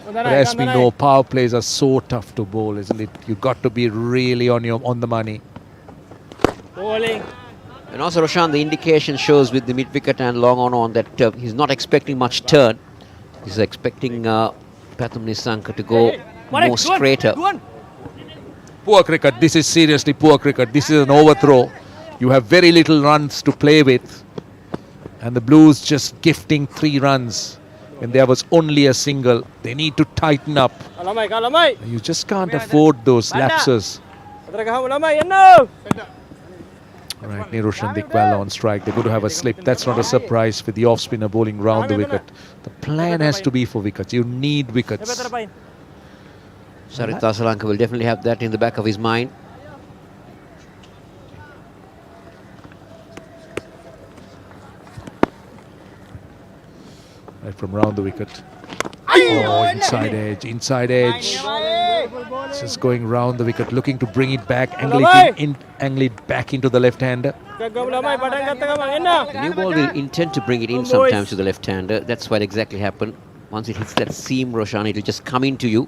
But as we know, power plays are so tough to bowl, isn't it? You've got to be really on the money. And also, Roshan, the indication shows with the mid wicket and long on that he's not expecting much turn. He's expecting Pathum Nissanka to go more straighter. Poor cricket. This is seriously poor cricket. This is an overthrow. You have very little runs to play with. And the Blues just gifting 3 runs when there was only a single. They need to tighten up. You just can't afford those lapses. Right, Niroshan Dickwella on strike. They're going to have a slip. That's not a surprise with the off-spinner bowling round the wicket. The plan has to be for wickets. You need wickets. Sarit Asalanka will definitely have that in the back of his mind. Right from round the wicket. Oh, inside edge. Just going round the wicket, looking to bring it back, angle it back into the left-hander. The new ball will intend to bring it in sometimes to the left-hander. That's what exactly happened. Once it hits that seam, Roshan, it will just come into you.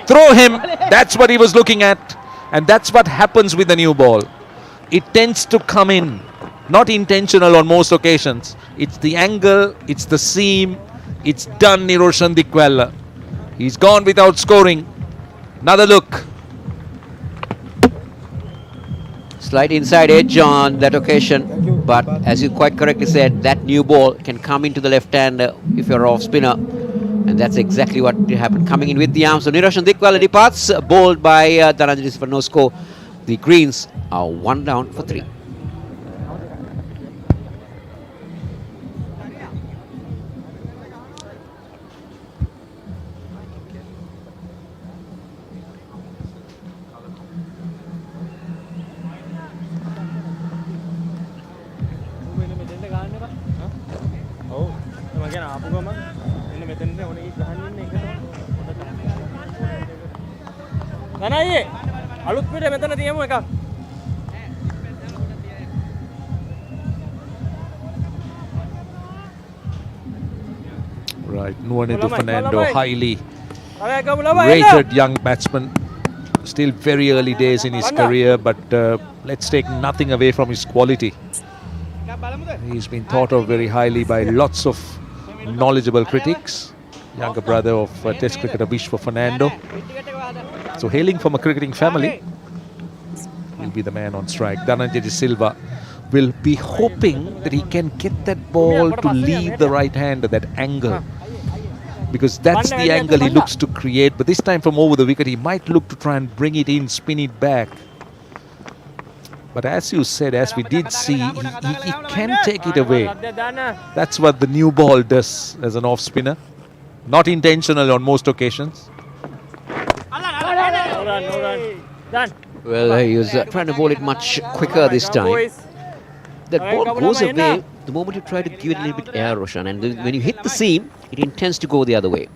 Throw him. That's what he was looking at. And that's what happens with the new ball. It tends to come in. Not intentional on most occasions. It's the angle, it's the seam, It's done, Niroshan Dikwella. He's gone without scoring. Another look. Slight inside edge on that occasion, but as you quite correctly said, that new ball can come into the left hand if you're off spinner, and that's exactly what happened, coming in with the arm. So Niroshan Dikwala departs, bowled by Dhananjay for no score. The Greens are 1 down for 3. Right, Nuwanethu Fernando, highly rated young batsman. Still very early days in his career, but let's take nothing away from his quality. He's been thought of very highly by lots of knowledgeable critics. Younger brother of Test cricketer Vishwa Fernando. So hailing from a cricketing family, he'll be the man on strike. Dhananjay De Silva will be hoping that he can get that ball to leave the right hander, that angle. Because that's the angle he looks to create. But this time from over the wicket, he might look to try and bring it in, spin it back. But as you said, as we did see, he can take it away. That's what the new ball does as an off spinner. Not intentional on most occasions. Well, he was trying to bowl it much quicker this time. That ball goes away the moment you try to give it a little bit air, Roshan, and when you hit the seam, it intends to go the other way.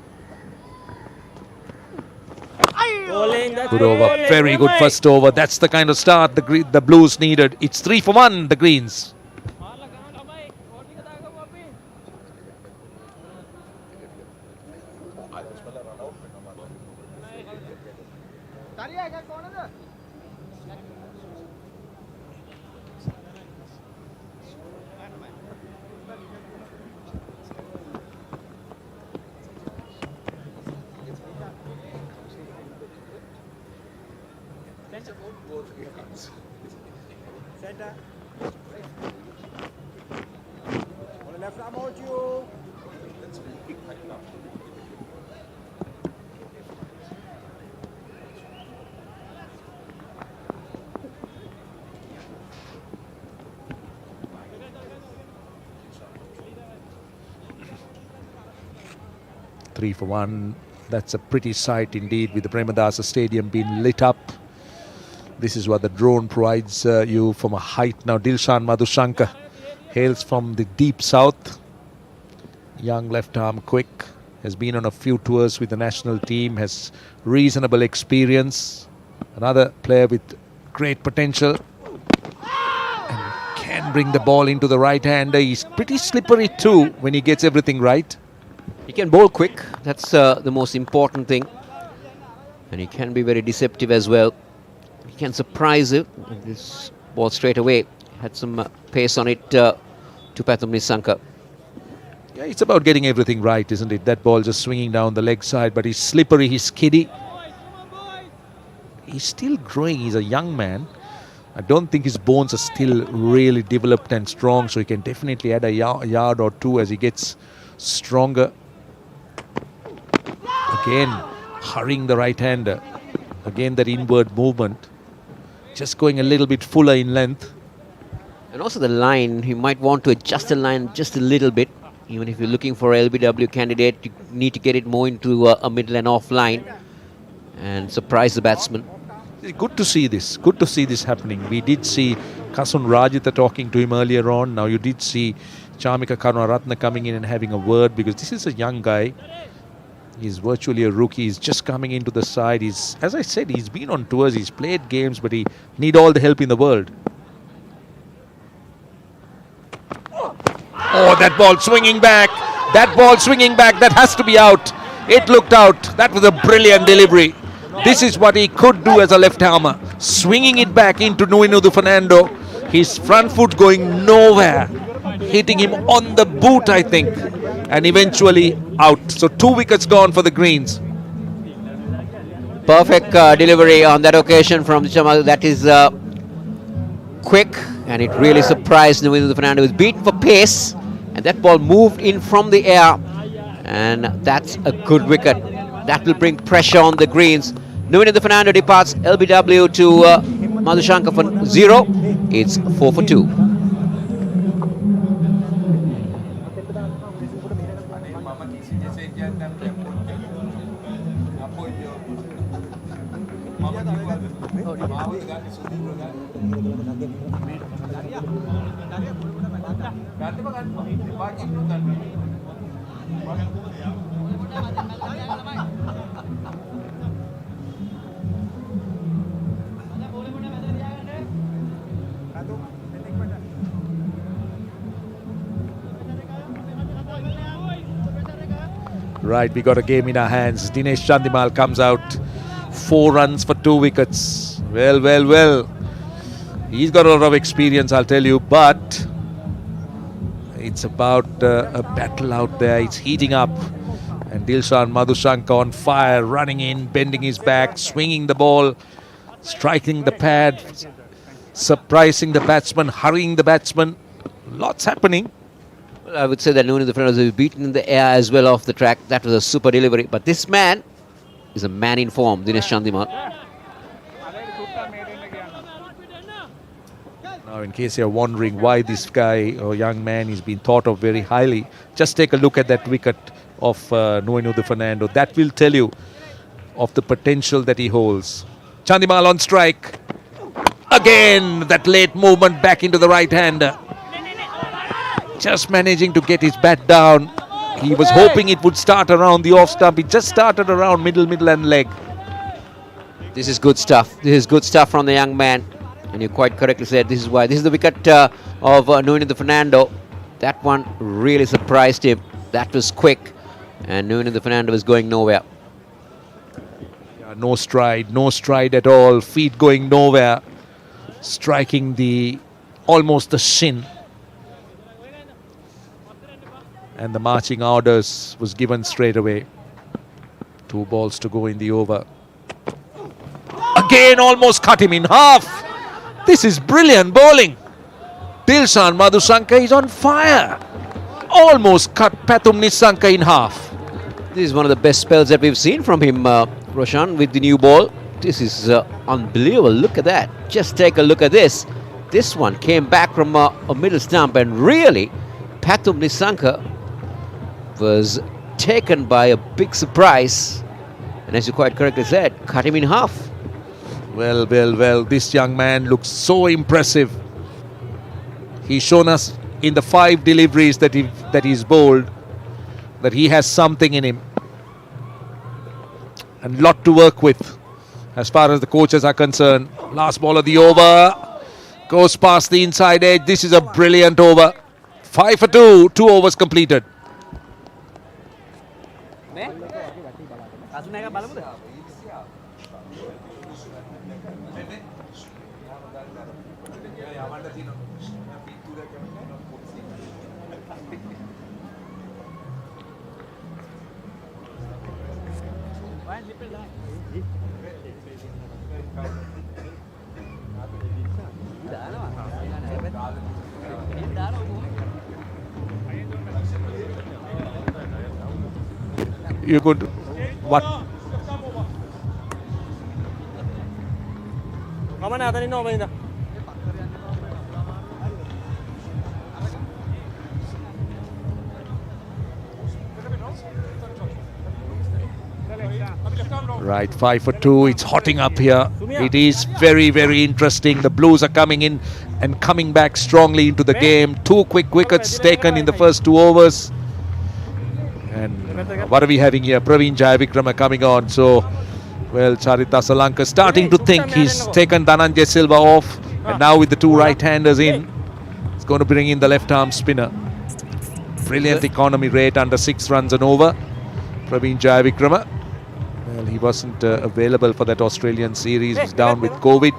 Good over, very good first over. That's the kind of start the Blues needed. It's 3 for 1, the Greens. Three for 1. That's a pretty sight indeed, with the Premadasa Stadium being lit up. This is what the drone provides you from a height. Now Dilshan Madhushankar hails from the deep south. Young left arm quick. Has been on a few tours with the national team. Has reasonable experience. Another player with great potential. And can bring the ball into the right hander. He's pretty slippery too when he gets everything right. He can bowl quick. That's the most important thing. And he can be very deceptive as well. He can surprise you. This ball straight away had some pace on it to Pathum Nissanka. Yeah, it's about getting everything right, isn't it? That ball just swinging down the leg side, but he's slippery, he's skiddy. He's still growing, he's a young man. I don't think his bones are still really developed and strong, so he can definitely add a yard or two as he gets stronger. Again, hurrying the right-hander. Again, that inward movement. Just going a little bit fuller in length. And also the line, you might want to adjust the line just a little bit. Even if you're looking for a LBW candidate, you need to get it more into a middle and off line and surprise the batsman. Good to see this. Good to see this happening. We did see Kasun Rajitha talking to him earlier on. Now you did see Chamika Karunaratne coming in and having a word, because this is a young guy. He's virtually a rookie. He's just coming into the side. He's, as I said, he's been on tours. He's played games, but he need all the help in the world. Oh, that ball swinging back. That ball swinging back. That has to be out. It looked out. That was a brilliant delivery. This is what he could do as a left-armer. Swinging it back into Nuwanethu Fernando. His front foot going nowhere. hitting him on the boot, I think, and eventually out. So 2 wickets gone for the Greens. Perfect delivery on that occasion from Jamal. That is quick, and it really surprised Nuino Fernando. Was beaten for pace, and that ball moved in from the air, and that's a good wicket. That will bring pressure on the Greens. Nuino Fernando departs LBW to Madhushanka for 0. It's 4 for 2. Right, we got a game in our hands. Dinesh Chandimal comes out, 4 runs for 2 wickets. Well. He's got a lot of experience, I'll tell you, but it's about a battle out there. It's heating up. And Dilshan Madhushanka on fire, running in, bending his back, swinging the ball, striking the pad, surprising the batsman, hurrying the batsman. Lots happening. I would say that Nuino Fernando was beaten in the air as well off the track. That was a super delivery. But this man is a man in form, Dinesh Chandimal. Now, in case you're wondering why this guy or young man is being thought of very highly, just take a look at that wicket of Nuino Fernando. That will tell you of the potential that he holds. Chandimal on strike. Again, that late movement back into the right-hander. Just managing to get his bat down. He was hoping it would start around the off stump. It just started around middle and leg. This is good stuff. This is good stuff from the young man. And you quite correctly said this is why. This is the wicket of Nuino Fernando. That one really surprised him. That was quick. And Nuino Fernando was going nowhere. Yeah, no stride at all. Feet going nowhere. Striking almost the shin. And the marching orders was given straight away. 2 balls to go in the over. Again, almost cut him in half. This is brilliant bowling. Dilshan Madhushanka is on fire. Almost cut Pathum Nissanka in half. This is one of the best spells that we've seen from him, Roshan, with the new ball. This is unbelievable. Look at that. Just take a look at this. This one came back from a middle stump, and really, Pathum Nissanka was taken by a big surprise, and as you quite correctly said, cut him in half. Well, this young man looks so impressive. He's shown us in the 5 deliveries that he's bowled that he has something in him and lot to work with as far as the coaches are concerned. Last ball of the over goes past the inside edge. This is a brilliant over. 5 for 2, 2 overs completed. You could what? Right, 5 for 2. It's hotting up here. It is very interesting. The Blues are coming in and coming back strongly into the game. 2 quick wickets taken in the first 2 overs. And what are we having here? Praveen Jayavikrama coming on. So, well, Charita Salanka starting to think he's taken Dhananjay Silva off. And now with the 2 right-handers in, it's going to bring in the left-arm spinner. Brilliant economy rate under 6 runs and over. Praveen Jayavikrama. Well, he wasn't available for that Australian series. He's down with COVID.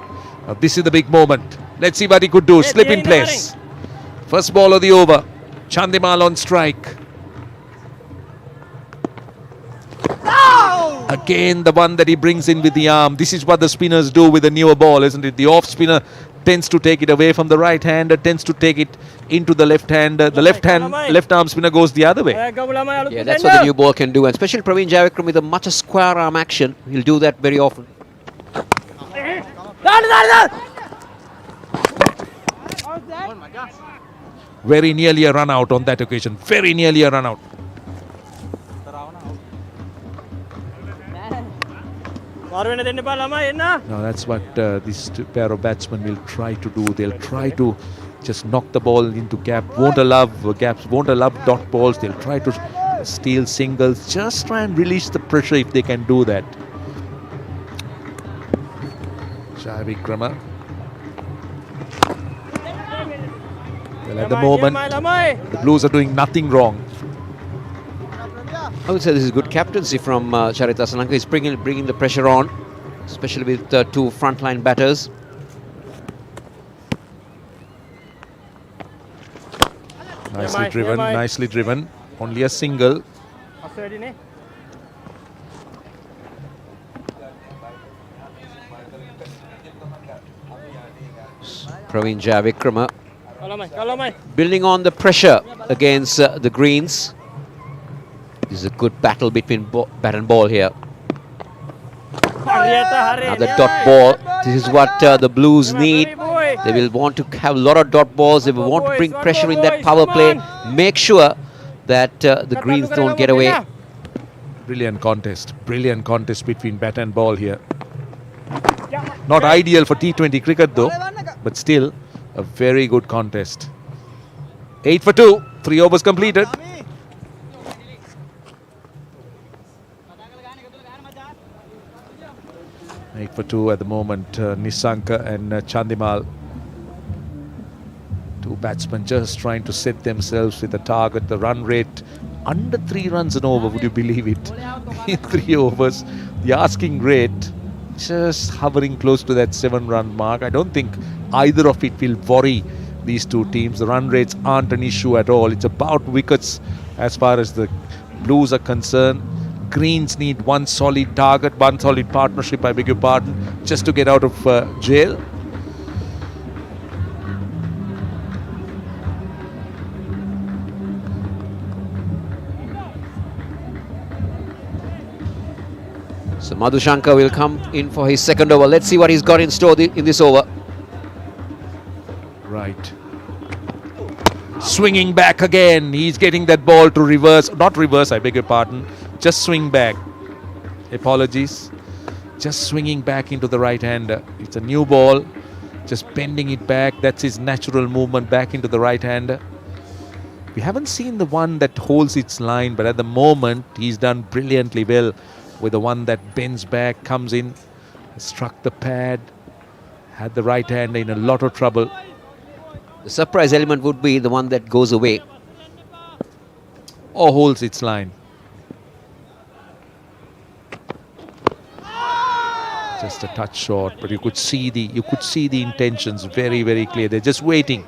This is the big moment. Let's see what he could do. Slip in place. First ball of the over. Chandimal on strike. Again, the one that he brings in with the arm. This is what the spinners do with the newer ball, isn't it? The off spinner tends to take it away from the right hander, tends to take it into the left hander. The left arm spinner goes the other way. Yeah, that's what the new ball can do. And especially Praveen Javikram with a much square arm action. He'll do that very often. Very nearly a run out on that occasion. Very nearly a run out. Now that's what these pair of batsmen will try to do. They'll try to just knock the ball into gap. Won't allow gaps. Won't allow dot balls. They'll try to steal singles. Just try and release the pressure if they can do that. Javikrama. Well, at the moment, the Blues are doing nothing wrong. I would say this is good captaincy from Charita Asalanka. He's bringing the pressure on, especially with two frontline batters. Nicely driven, nicely driven. Only a single. Praveen Javikrama building on the pressure against the Greens. This is a good battle between bat and ball here. Now the dot ball. This is what the Blues need. They will want to have a lot of dot balls. They will want to bring pressure in that power play. Make sure that the Greens don't get away. Brilliant contest between bat and ball here. Not ideal for T20 cricket though, but still a very good contest. 8 for 2, 3 overs completed. Eight for 2 at the moment. Nisanka and Chandimal. Two batsmen just trying to set themselves with a target. The run rate under 3 runs an over, would you believe it? In 3 overs. The asking rate just hovering close to that 7-run mark. I don't think either of it will worry these two teams. The run rates aren't an issue at all. It's about wickets as far as the Blues are concerned. Greens need one solid target, one solid partnership, I beg your pardon, just to get out of jail. So Madhushanka will come in for his second over. Let's see what he's got in store in this over. Right. Swinging back again. He's getting that ball to reverse. Not reverse, I beg your pardon. Just swing back. Apologies. Just swinging back into the right hander. It's a new ball. Just bending it back. That's his natural movement back into the right hander. We haven't seen the one that holds its line, but at the moment he's done brilliantly well with the one that bends back, comes in, struck the pad, had the right hander in a lot of trouble. The surprise element would be the one that goes away or holds its line. Just a touch short, but you could see the intentions very, very clear. They're just waiting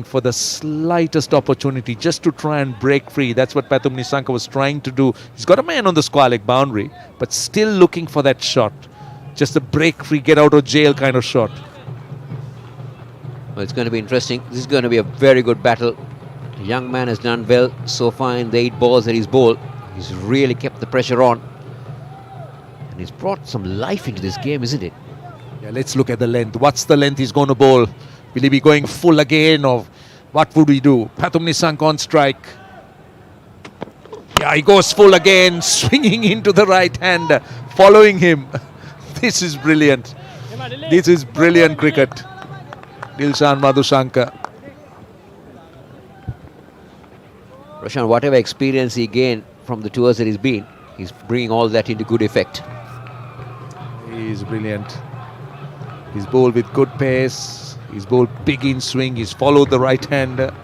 for the slightest opportunity just to try and break free. That's what Pathum Nisanka was trying to do. He's got a man on the square leg boundary, but still looking for that shot. Just a break free, get out of jail kind of shot. Well, it's going to be interesting. This is going to be a very good battle. The young man has done well so far in the 8 balls that he's bowled. He's really kept the pressure on. And he's brought some life into this game, isn't it? Yeah, let's look at the length. What's the length he's going to bowl? Will he be going full again, or what would he do? Pathum Nisanka on strike. Yeah, he goes full again, swinging into the right hander, following him. This is brilliant. This is brilliant cricket. Dilshan Madhushanka. Roshan, whatever experience he gained from the tours that he's been, he's bringing all that into good effect. He's brilliant. He's bowled with good pace. He's bowled big in swing. He's followed the right hander.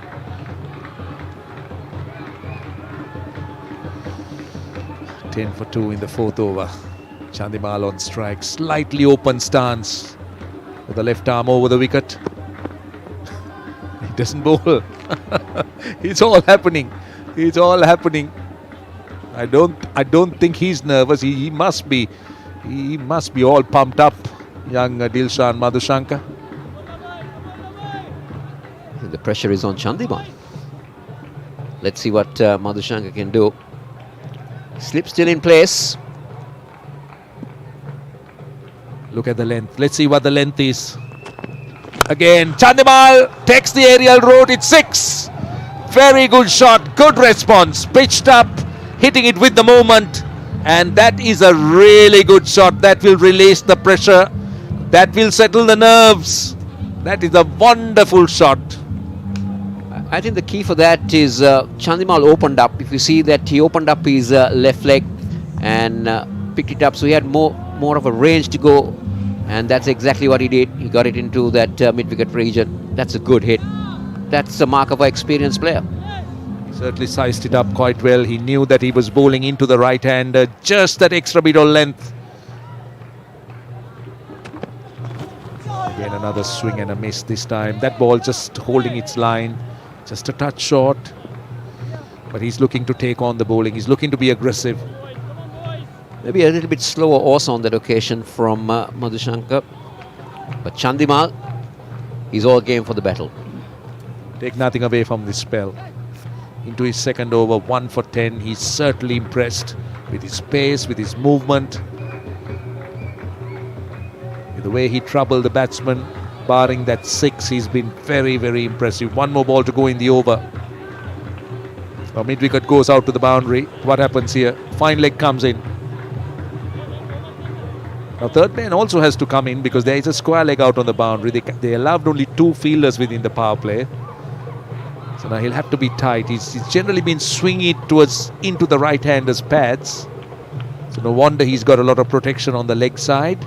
Ten for 2 in the 4th over. Chandimal on strike. Slightly open stance with the left arm over the wicket. doesn't bowl. It's all happening. It's all happening. I don't think he's nervous. He must be. He must be all pumped up, young Dilshan Madhushankar. The pressure is on Chandimal. Let's see what Madhushankar can do. Slip still in place. Look at the length. Let's see what the length is. Again, Chandimal takes the aerial route. It's 6. Very good shot. Good response. Pitched up, hitting it with the movement. And that is a really good shot. That will release the pressure. That will settle the nerves. That is a wonderful shot. I think the key for that is Chandimal opened up. If you see that he opened up his left leg and picked it up, so he had more of a range to go, and that's exactly what he did. He got it into that mid-wicket region. That's a good hit. That's the mark of an experienced player. Certainly sized it up quite well. He knew that he was bowling into the right-hander, just that extra bit of length. Again, another swing and a miss this time. That ball just holding its line. Just a touch short, but he's looking to take on the bowling. He's looking to be aggressive. Maybe a little bit slower also on that occasion from Madhushankar. But Chandimal, he's all game for the battle. Take nothing away from this spell. Into his second over, 1 for 10. He's certainly impressed with his pace, with his movement, with the way he troubled the batsman. Barring that 6, he's been very, very impressive. One more ball to go in the over. Now mid-wicket goes out to the boundary. What happens here? Fine leg comes in. Now third man also has to come in because there is a square leg out on the boundary. They allowed only 2 fielders within the power play. So now he'll have to be tight. He's generally been swinging it towards into the right-hander's pads. So no wonder he's got a lot of protection on the leg side.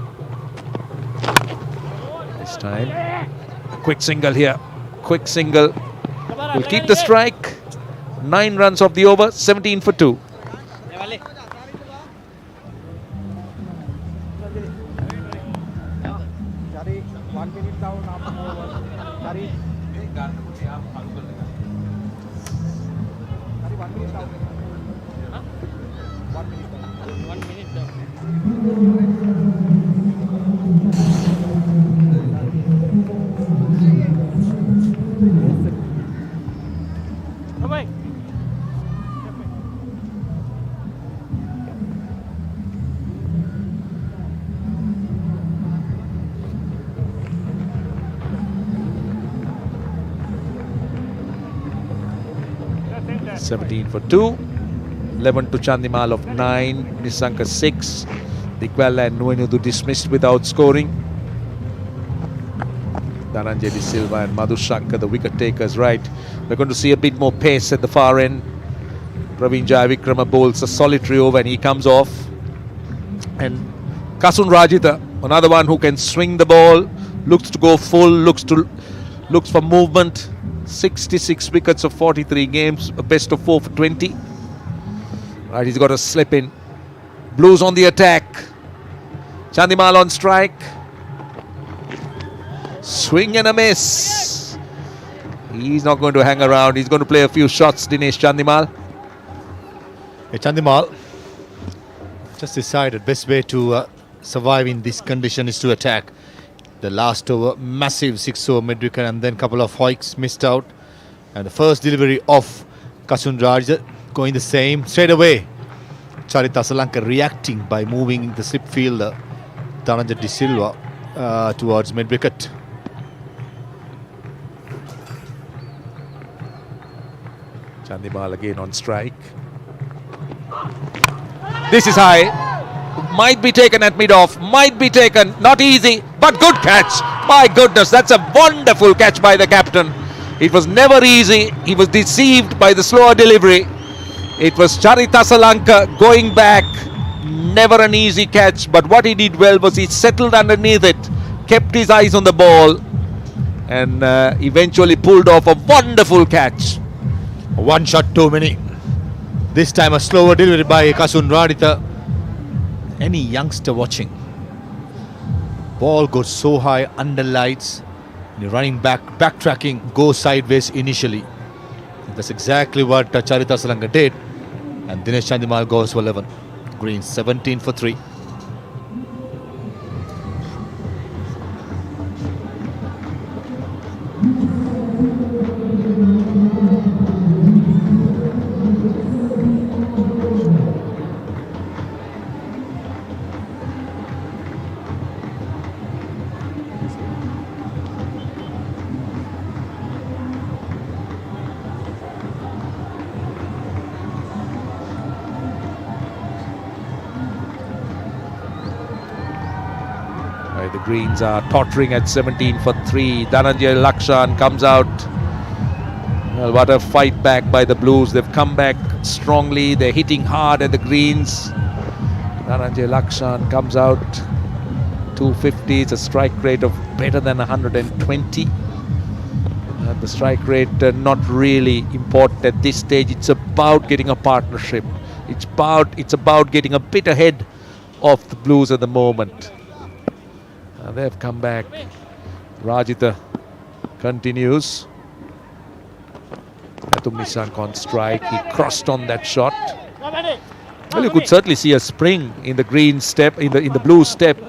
Time. Quick single here. Quick single. Will keep the strike. 9 runs off the over. 17 for 2. $17 for 2. 11 to Chandimal of 9. Nissanka 6. Dikwala and Nuenudu dismissed without scoring. Dhananjay De Silva and Madhushankar, the wicket takers, right. We're going to see a bit more pace at the far end. Praveen Jayavikrama bowls a solitary over and he comes off. And Kasun Rajitha, another one who can swing the ball, looks to go full, looks for movement. 66 wickets of 43 games, a best of 4 for 20. Right, he's got a slip in. Blues on the attack. Chandimal on strike. Swing and a miss. He's not going to hang around. He's going to play a few shots, Dinesh Chandimal. Chandimal just decided best way to survive in this condition is to attack. The last over, massive 6-over mid-wicket and then couple of hoiks missed out. And the first delivery of Kasun Rajat going the same straight away. Charit Asalanka reacting by moving the slip fielder Dhananjay De Silva towards mid-wicket. Chandimal again on strike. This is high. Might be taken at mid-off. Might be taken. Not easy, but good catch. My goodness, that's a wonderful catch by the captain. It was never easy. He was deceived by the slower delivery. It was Charit Asalanka going back. Never an easy catch, but what he did well was he settled underneath it, kept his eyes on the ball, and eventually pulled off a wonderful catch. One shot too many. This time a slower delivery by Kasun Rajitha. Any youngster watching, ball goes so high under lights You're running back, backtracking, go sideways initially. That's exactly what Charita Salanga did. And Dinesh Chandimal goes for 11. Green 17 for 3. The Greens are tottering at 17 for 3. Dhananjay Lakshan comes out. Well, what a fight back by the Blues. They've come back strongly. They're hitting hard at the Greens. Dhananjay Lakshan comes out. 250. It's a strike rate of better than 120. The strike rate not really important at this stage. It's about getting a partnership. It's about getting a bit ahead of the Blues at the moment. They've come back. Rajitha continues. Pathum Nissanka on strike. He crossed on that shot. Well, you could certainly see a spring in the green step, in the blue step.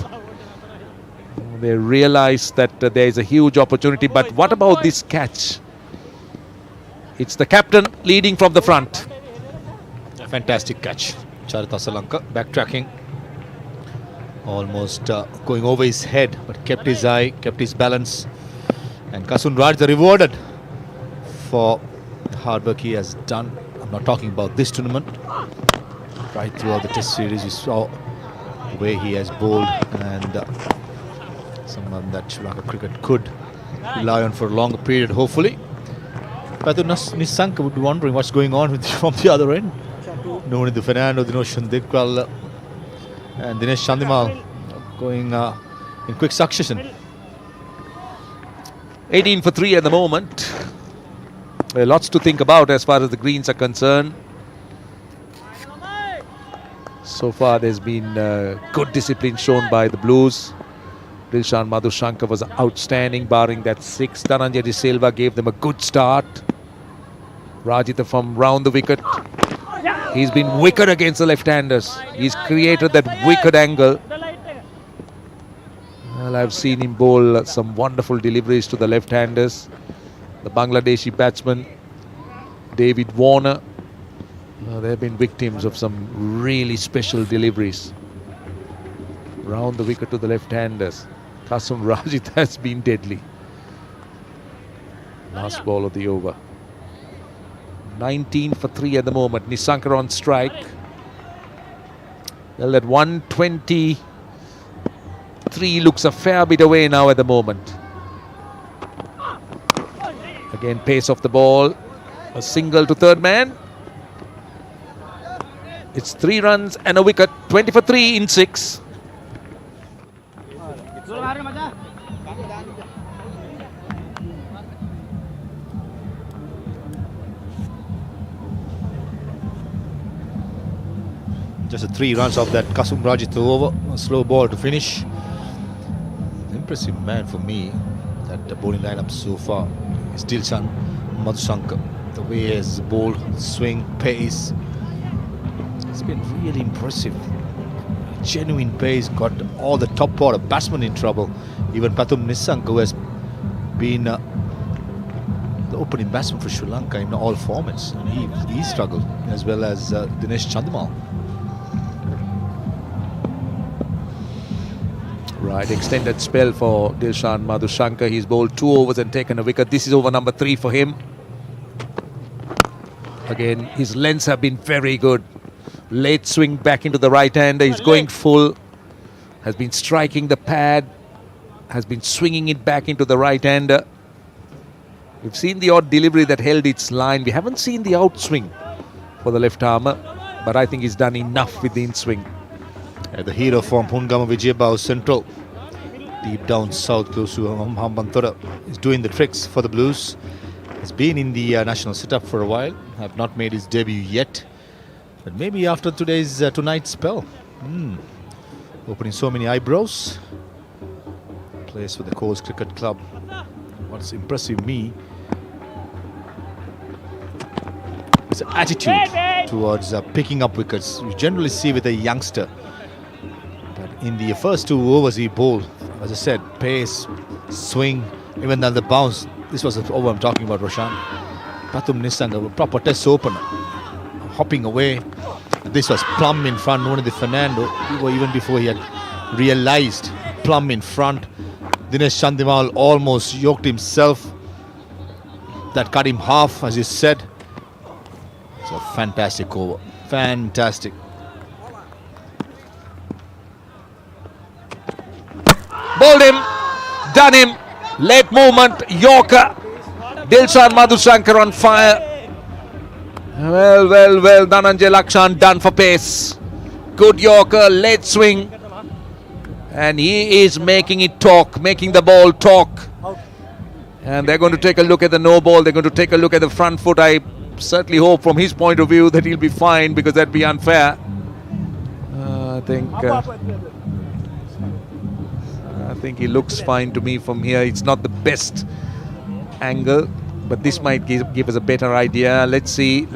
They realize that there is a huge opportunity. But what about this catch? It's the captain leading from the front. A fantastic catch. Charita Salanga backtracking. Almost going over his head, but kept his eye, kept his balance. And Kasun Rajitha rewarded for the hard work he has done. I'm not talking about this tournament. Right throughout the test series, you saw the way he has bowled, and someone that Sri Lanka cricket could rely on for a longer period, hopefully. Pathum Nissanka would be wondering what's going on with from the other end. Nonithu Fernando, Dinesh Chandimal, and Dinesh Chandimal going in quick succession. 18 for 3 at the moment. Well, lots to think about as far as the Greens are concerned. So far there's been good discipline shown by the Blues. Dilshan Madhushankar was outstanding, barring that 6. Dhananjay De Silva gave them a good start. Rajitha from round the wicket. He's been wicked against the left-handers. He's created that wicked angle. Well, I've seen him bowl some wonderful deliveries to the left-handers. The Bangladeshi batsman, David Warner, they've been victims of some really special deliveries. Round the wicket to the left-handers. Kasum Rajitha has been deadly. Last ball of the over. 19 for 3 at the moment. Nissanka on strike. Well, that 123 looks a fair bit away now at the moment. Again, pace of the ball. A single to third man. It's 3 runs and a wicket. 20 for 3 in 6. Just 3 runs off that Kasum Rajitha over. A slow ball to finish. Impressive man for me. That the bowling lineup so far is Dilshan Madhushankar. The way he has bowled, swing, pace. It's been really impressive. Genuine pace, got all the top order batsmen in trouble. Even Pathum Nissanka, who has been the opening batsman for Sri Lanka in all formats, and he struggled, as well as Dinesh Chandimal. Right, extended spell for Dilshan Madhushankar. He's bowled 2 overs and taken a wicket. This is over number 3 for him. Again, his lengths have been very good. Late swing back into the right-hander. He's going full. Has been striking the pad. Has been swinging it back into the right-hander. We've seen the odd delivery that held its line. We haven't seen the outswing for the left-armer. But I think he's done enough with the in-swing. The hero from Pungama Vijayabao Central, deep down south close to Hambantota, is doing the tricks for the Blues. He's been in the national setup for a while, have not made his debut yet, but maybe after tonight's spell. Opening so many eyebrows. Plays for the Coast Cricket Club. what's impressive me is the attitude towards picking up wickets. You generally see with a youngster. But in the first 2 overs he bowled, as I said, pace, swing, even then the bounce. This was the over I'm talking about, Roshan. Pathum Nisanga, a proper test opener, hopping away. This was plumb in front, only the Fernando, even before he had realised, plumb in front. Dinesh Chandimal almost yoked himself. That cut him half, as you said. It's a fantastic over. Fantastic. Bowled him, done him. Late movement, Yorker. Dilshan Madhushankar on fire. Well, Dhananjay Lakshan done for pace. Good Yorker, late swing. And he is making it talk, making the ball talk. And they're going to take a look at the no ball. They're going to take a look at the front foot. I certainly hope from his point of view that he'll be fine, because that'd be unfair. I think he looks fine to me from here. It's not the best angle, but this might give us a better idea. Let's see.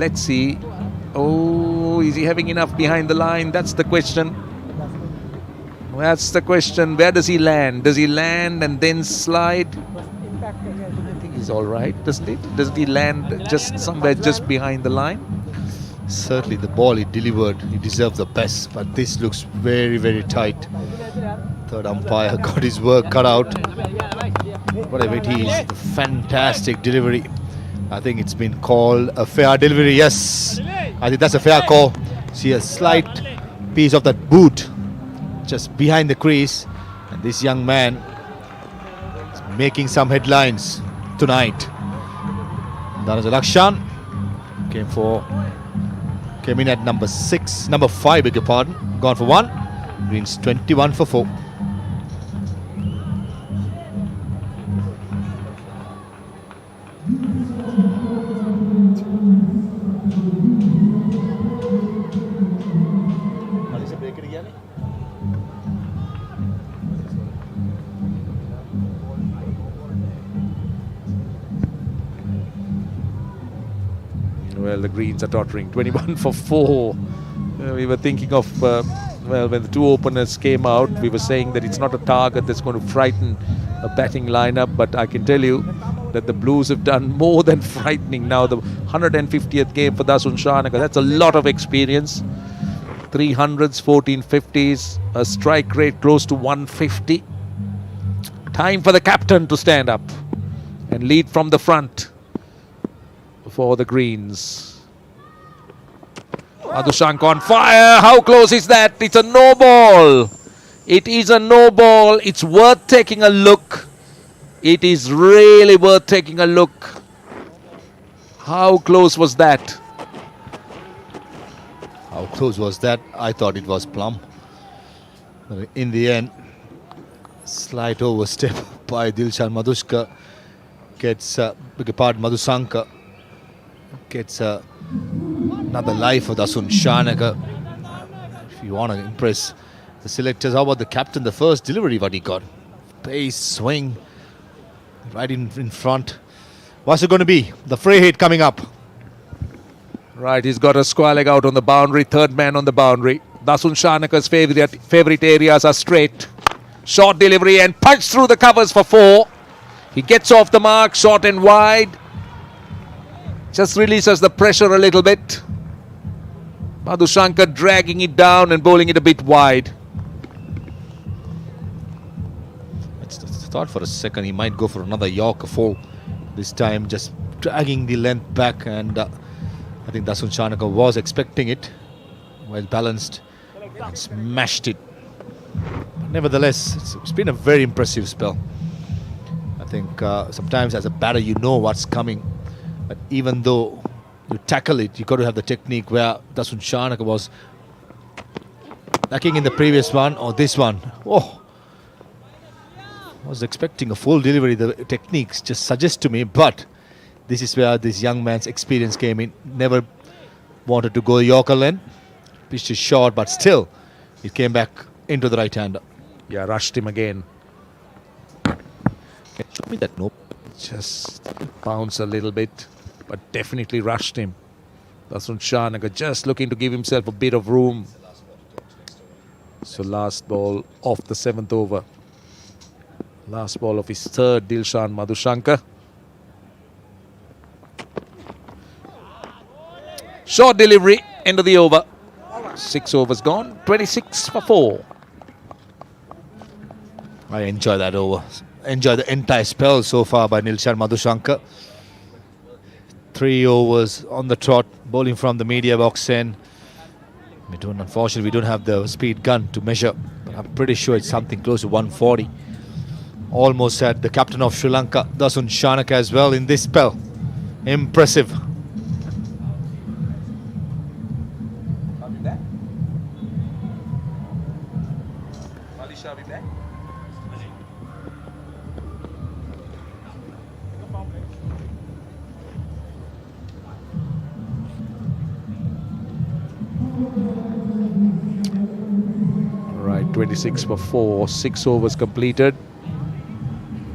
Oh, is he having enough behind the line? That's the question. Where does he land? Does he land and then slide? I think he's all right, doesn't it? Doesn't he land just somewhere just behind the line? Certainly the ball he delivered, he deserves the best, but this looks very, very tight. Third umpire got his work cut out. Whatever it is, fantastic delivery. I think it's been called a fair delivery. Yes, I think that's a fair call. See a slight piece of that boot just behind the crease, and this young man is making some headlines tonight. Dhananjay Lakshan came in at number 5, beg your pardon, gone for 1, Greens 21 for 4. Well, the Greens are tottering, 21 for 4. We were thinking of, when the 2 openers came out, we were saying that it's not a target that's going to frighten a batting lineup, but I can tell you that the Blues have done more than frightening now. The 150th game for Dasun Shanaka, that's a lot of experience. 300s, 1450s, a strike rate close to 150. Time for the captain to stand up and lead from the front for the Greens. Madhushank on fire. How close is that? It's a no ball. It is a no ball. It's worth taking a look. It is really worth taking a look. How close was that? How close was that? I thought it was plumb. In the end, slight overstep by Dilshan Madhushka gets, Madhusanka gets another life for Dasun Shanaka. If you want to impress the selectors, how about the captain? The first delivery what he got, pace, swing, right in front. What's it going to be? The fray hit coming up. Right, he's got a square leg out on the boundary, third man on the boundary. Dasun Shanaka's favourite areas are straight. Short delivery and punch through the covers for 4. He gets off the mark, short and wide. Just releases the pressure a little bit. Madhushankar dragging it down and bowling it a bit wide. I thought for a second he might go for another Yorker 4. This time just dragging the length back, and I think Dasun Shanaka was expecting it. Well balanced and smashed it. But nevertheless, it's been a very impressive spell. I think sometimes as a batter you know what's coming, but even though you tackle it, you got to have the technique, where Dasun Shanaka was lacking in the previous one or this one. Oh, I was expecting a full delivery. The techniques just suggest to me, but this is where this young man's experience came in. Never wanted to go Yorker length. Pitched it short, but still it came back into the right hander. Yeah, rushed him again. Show me that no. Just bounced a little bit, but definitely rushed him. Dasun Shanaka just looking to give himself a bit of room. So last ball of the 7th over. Last ball of his third, Dilshan Madhushankar. Short delivery, end of the over. 6 overs gone, 26 for 4. I enjoy that over. Enjoy the entire spell so far by Dilshan Madhushankar. 3 overs on the trot, bowling from the media box end. Unfortunately, we don't have the speed gun to measure, but I'm pretty sure it's something close to 140. Almost had the captain of Sri Lanka, Dasun Shanaka, as well in this spell. Impressive. Right, 26 for 4, 6 overs completed.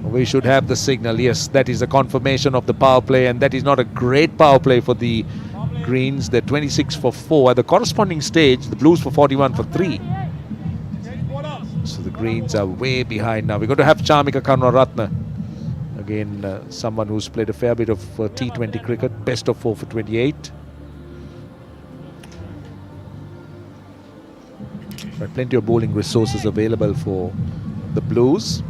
We should have the signal. Yes, that is a confirmation of the power play, and that is not a great power play for the Greens. They're 26 for 4. At the corresponding stage, the Blues for 41 for 3. So the Greens are way behind now. We're going to have Chamika Karunaratne. Again, someone who's played a fair bit of T20 cricket. Best of 4 for 28. But plenty of bowling resources available for the Blues.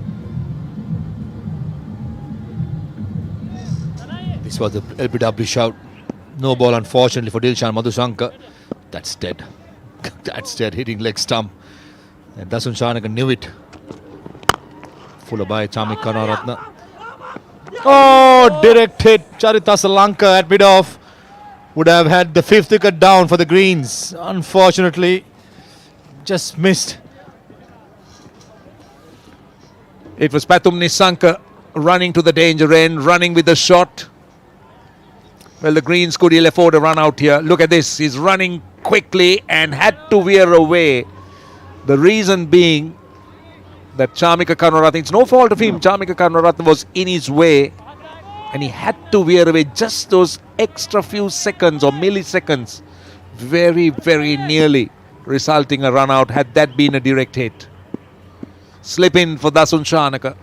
This was the LBW shout. No ball, unfortunately, for Dilshan Madhushankar. That's dead. That's dead, hitting leg stump. And Dasun Shanaka knew it. Fuller by Chamika Karunaratne. Oh, direct hit. Charita Salanka at mid-off would have had the 5th wicket down for the Greens. Unfortunately, just missed. It was Pathum Nissanka running to the danger end, running with the shot. Well, the Greens could ill afford a run out here. Look at this. He's running quickly and had to veer away. The reason being that Chamika Karunaratne, it's no fault of him, Chamika Karunaratne was in his way and he had to veer away just those extra few seconds or milliseconds. Very, very nearly resulting a run out had that been a direct hit. Slip in for Dasun Shanaka.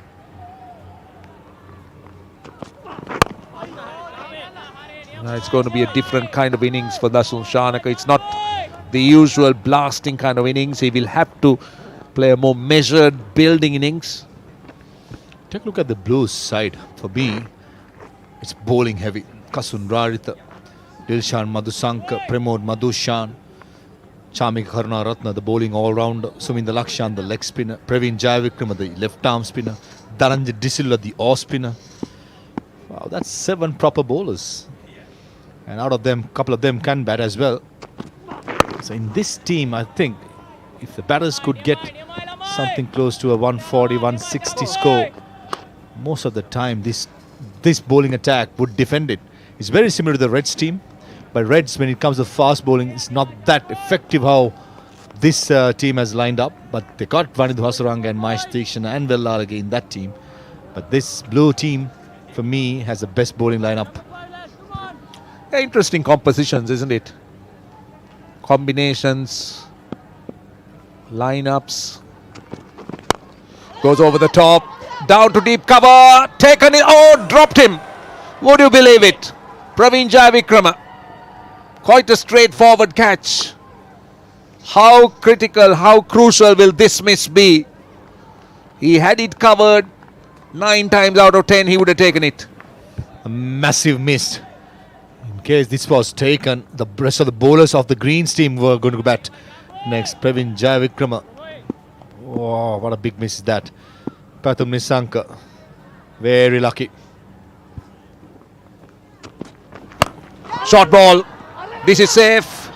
It's going to be a different kind of innings for Dasun Shanaka. It's not the usual blasting kind of innings. He will have to play a more measured building innings. Take a look at the Blues side. For me, it's bowling heavy. Kasun Rarita, Dilshan Madhushankar, Pramod Madhushan, Chamika Karunaratne, the bowling all-rounder, Suminda Lakshan, the leg spinner, Praveen Jayavikrama, the left-arm spinner, Dharanjit De Silva, the off-spinner. Wow, that's 7 proper bowlers. And out of them, a couple of them can bat as well. So in this team, I think, if the batters could get something close to a 140, 160 score, most of the time this bowling attack would defend it. It's very similar to the Reds team. But Reds, when it comes to fast bowling, it's not that effective how this team has lined up. But they got Vanidhu Hasaranga and Mahesh Theekshana and Vellarage in that team. But this Blue team, for me, has the best bowling lineup. Interesting compositions, isn't it? Combinations, lineups. Goes over the top, down to deep cover, taken it, oh, dropped him. Would you believe it? Praveen Jayavikrama. Quite a straightforward catch. How critical, how crucial will this miss be? He had it covered. 9 times out of 10 he would have taken it. A massive miss. In case this was taken, the rest of the bowlers of the Greens team were going to bat next. Praveen Jayavikrama. Oh, what a big miss is that. Pathum Nissanka. Very lucky. Short ball. This is safe.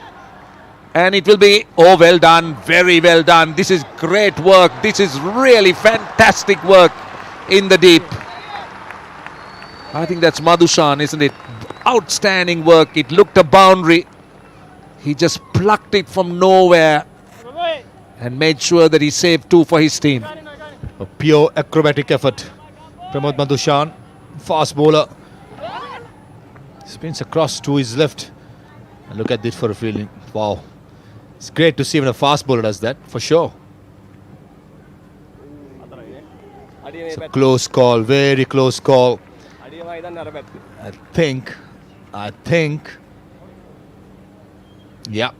And it will be, oh, well done. Very well done. This is great work. This is really fantastic work in the deep. I think that's Madhushan, isn't it? Outstanding work. It looked a boundary. He just plucked it from nowhere and made sure that he saved 2 for his team. A pure acrobatic effort. Pramod Madhushan. fast bowler. Spins across to his left. And look at this for a fielding. Wow. It's great to see when a fast bowler does that, for sure. It's a close call, very close call. I think, yeah,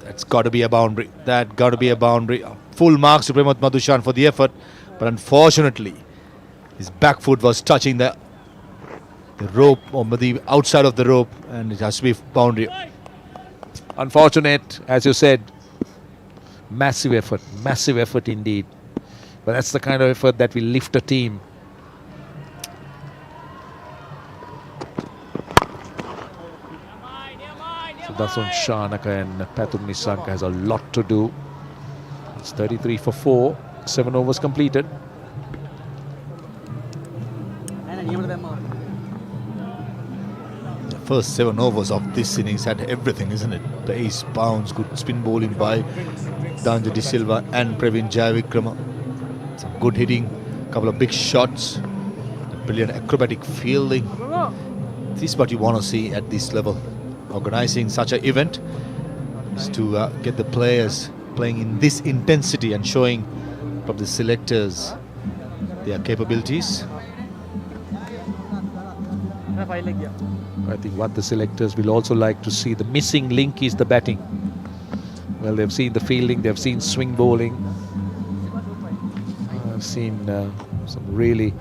that's got to be a boundary. That got to be a boundary. Full marks to Premod Madhushan for the effort, but unfortunately, his back foot was touching the rope, or the outside of the rope, and it has to be boundary. Unfortunate, as you said. Massive effort indeed. But that's the kind of effort that will lift a team. So that's on Shanaka, and Pathum Nissanka has a lot to do. It's 33 for 4, 7 overs completed. The first 7 overs of this innings had everything, isn't it? Pace, bounce, good spin bowling by Danja De Silva and Praveen Jayavikrama. Some good hitting, couple of big shots, brilliant acrobatic fielding. This is what you want to see at this level. Organising such an event is to get the players playing in this intensity and showing from the selectors their capabilities. I think what the selectors will also like to see, the missing link is the batting. Well, they've seen the fielding, they've seen swing bowling. I've seen some really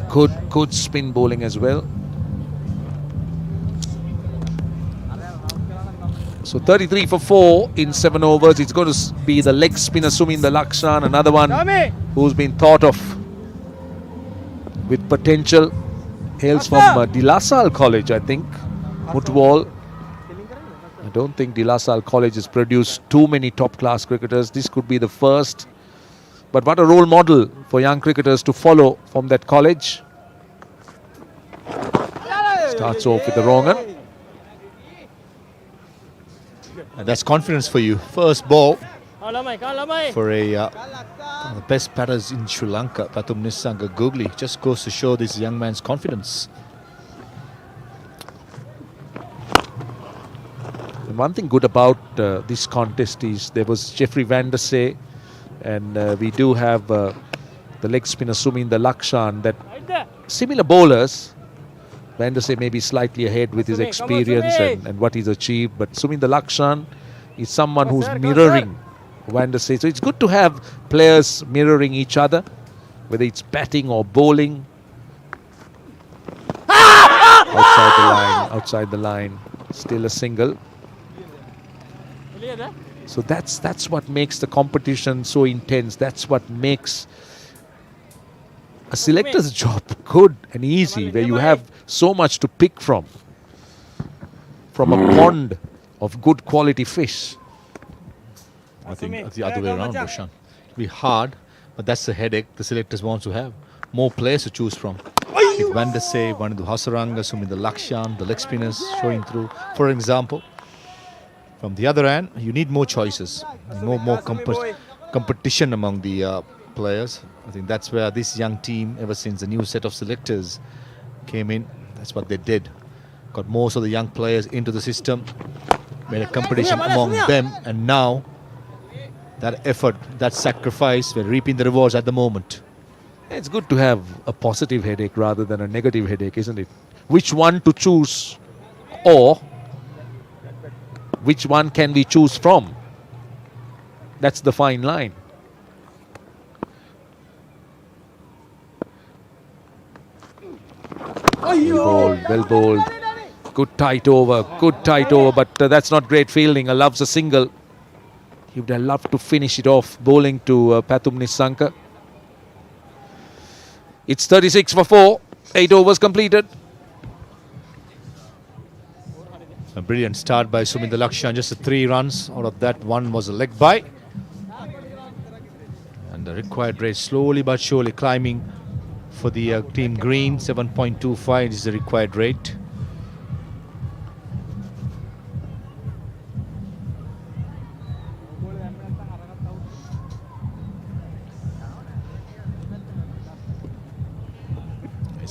good spin bowling as well. So 33 for 4 in 7 overs. It's going to be the leg spinner Suminda Lakshan, another one who's been thought of with potential. Hails from De La Salle College, I think. Mutwal. I don't think De La Salle College has produced too many top-class cricketers. This could be the first. But what a role model for young cricketers to follow from that college. Starts off with the wrong one. And that's confidence for you. First ball for one of the best batters in Sri Lanka, Pathum Nissanka Googly. Just goes to show this young man's confidence. And one thing good about this contest is there was Jeffrey Van der Say, and we do have the leg spinner Suminda Lakshan, that similar bowlers. Van der Say may be slightly ahead with his experience and what he's achieved, but Suminda Lakshan is someone who's mirroring Van der Say. So it's good to have players mirroring each other, whether it's batting or bowling. Outside the line, still a single. So that's what makes the competition so intense. That's what makes a selector's job good and easy, where you have so much to pick from a pond of good quality fish. I think it's the other way around, Roshan. It'll be hard, but that's the headache the selectors want to have. More players to choose from. With Van der Say, Vanidhu Hasaranga, Suminda Lakshan, the leg spinners showing through, for example. From the other hand, you need more choices, more competition among the players. I think that's where this young team, ever since the new set of selectors came in, that's what they did. Got most of the young players into the system, made a competition among them, and now that effort, that sacrifice, we're reaping the rewards at the moment. It's good to have a positive headache rather than a negative headache, isn't it? Which one to choose, or which one can we choose from? That's the fine line. Well bowled. Good tight over, but that's not great fielding. Loves a single. He would have loved to finish it off, bowling to Pathum Nissanka. It's 36 for 4, 8 overs completed. A brilliant start by Suminda Lakshan, just 3 runs. Out of that, 1 was a leg bye. And the required rate slowly but surely climbing for the team green. 7.25 is the required rate.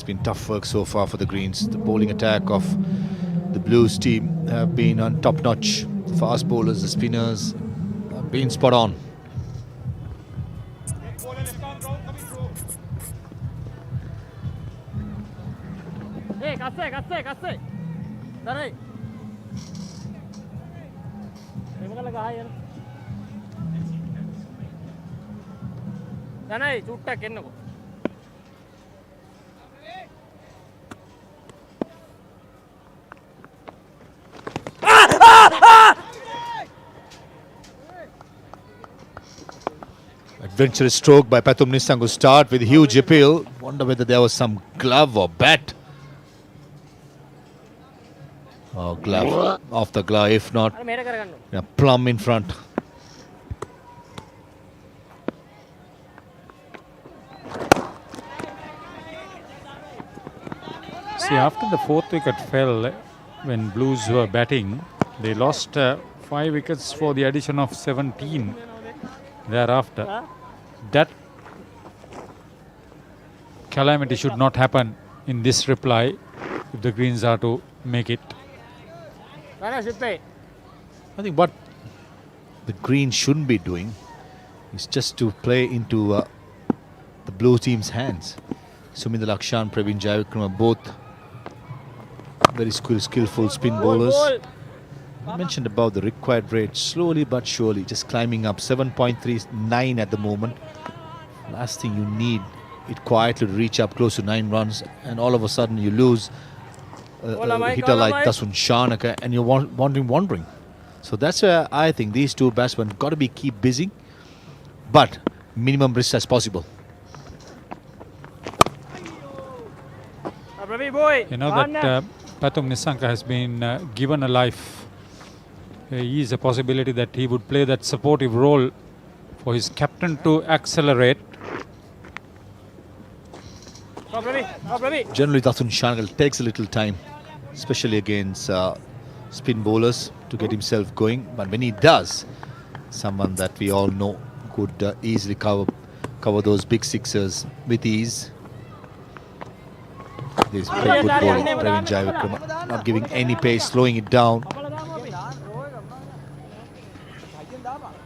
been tough work so far for the Greens. The bowling attack of the Blues team have been on top notch. The fast bowlers, the spinners have been spot on. Adventurous stroke by Pathum Nissango to start with huge appeal. Wonder whether there was some glove or bat. Oh, glove. Off the glove. If not, plumb in front. See, after the fourth wicket fell when Blues were batting, they lost 5 wickets for the addition of 17 thereafter. That calamity should not happen in this reply if the Greens are to make it. I think what the Greens shouldn't be doing is just to play into the Blue team's hands. Suminda Lakshan, Praveen Jayavikrama, both very skillful spin bowlers. I mentioned about the required rate, slowly but surely, just climbing up. 7.39 at the moment. Last thing you need, it quietly to reach up close to 9 runs, and all of a sudden you lose a hitter like Dasun Shanaka, and you're wondering. So that's where I think these two batsmen got to be keep busy, but minimum risk as possible. You know that Pathum Nissanka has been given a life. He is a possibility that he would play that supportive role for his captain to accelerate. Generally, Dasun Shanaka takes a little time, especially against spin bowlers, to get himself going. But when he does, someone that we all know could easily cover those big sixers with ease. This very good bowling, Praveen Jayavikrama, not giving any pace, slowing it down.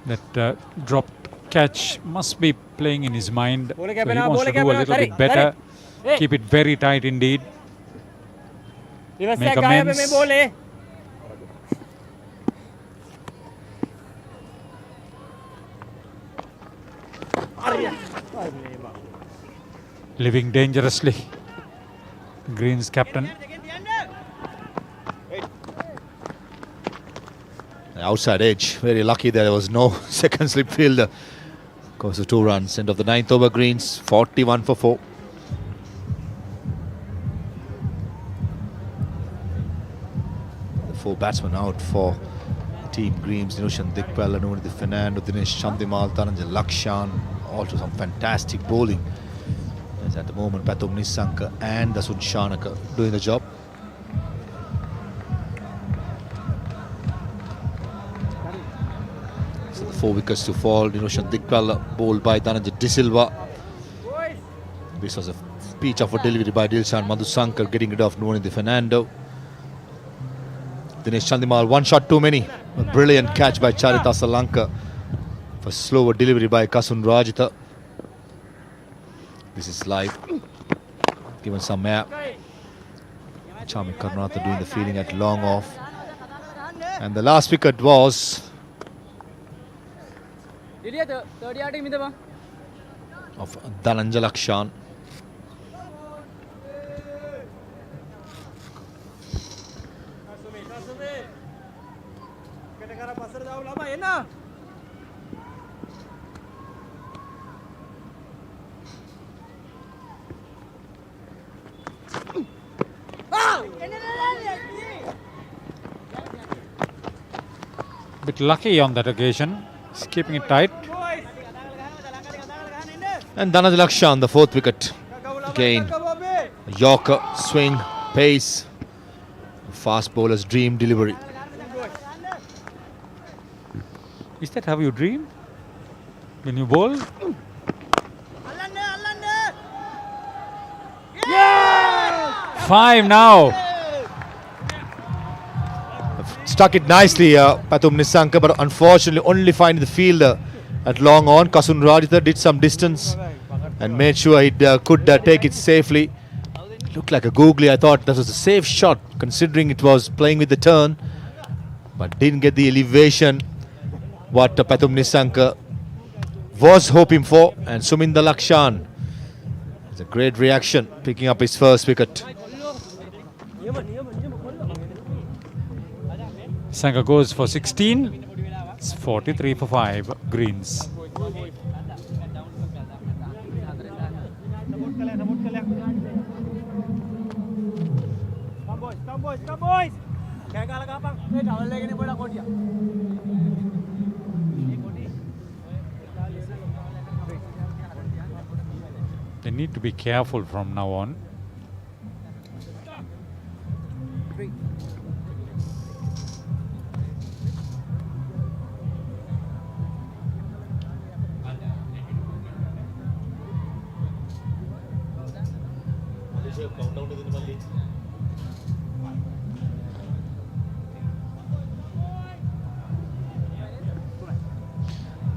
That dropped catch must be playing in his mind. So he wants to do a little bit better. Keep it very tight indeed. Make amends. Living dangerously. Greens captain. Outside edge, very lucky there was no second slip fielder. Goes to 2 runs. End of the 9th over, Greens 41 for 4. The 4 batsmen out for Team Greens: Niroshan Dikpal, Anurdi Fernando, Dinesh Chandimal, Dhananjay Lakshan. Also some fantastic bowling. As at the moment, Pathum Nissanka and Dasun Shanaka doing the job. So the 4 wickets to fall. Niroshan Dikpal bowled by Dhananjay De Silva. This was a peach of a delivery by Dilshan Madhusankar, getting rid of Nuwanindi Fernando. Dinesh Chandimal, 1 shot too many. A brilliant catch by Charita Salanka for slower delivery by Kasun Rajitha. This is live. Given some air. Charming Karnatha doing the fielding at long off. And the last wicket was of Dhananjay Lakshan. Bit lucky on that occasion. He's keeping it tight. And Dhananjay Lakshan, the 4th wicket. Again, Yorker, swing, pace. Fast bowler's dream delivery. Is that how you dream? When you bowl? Yeah! 5 now. Stuck it nicely, Pathum Nisanka, but unfortunately only finding the fielder at long on. Kasun Rajitha did some distance and made sure he could take it safely. Looked like a googly. I thought that was a safe shot considering it was playing with the turn, but didn't get the elevation what Pathum Nisanka was hoping for. And Suminda Lakshan, it's a great reaction, picking up his first wicket. Sanka goes for 16. It's 43 for 5 greens. They need to be careful from now on.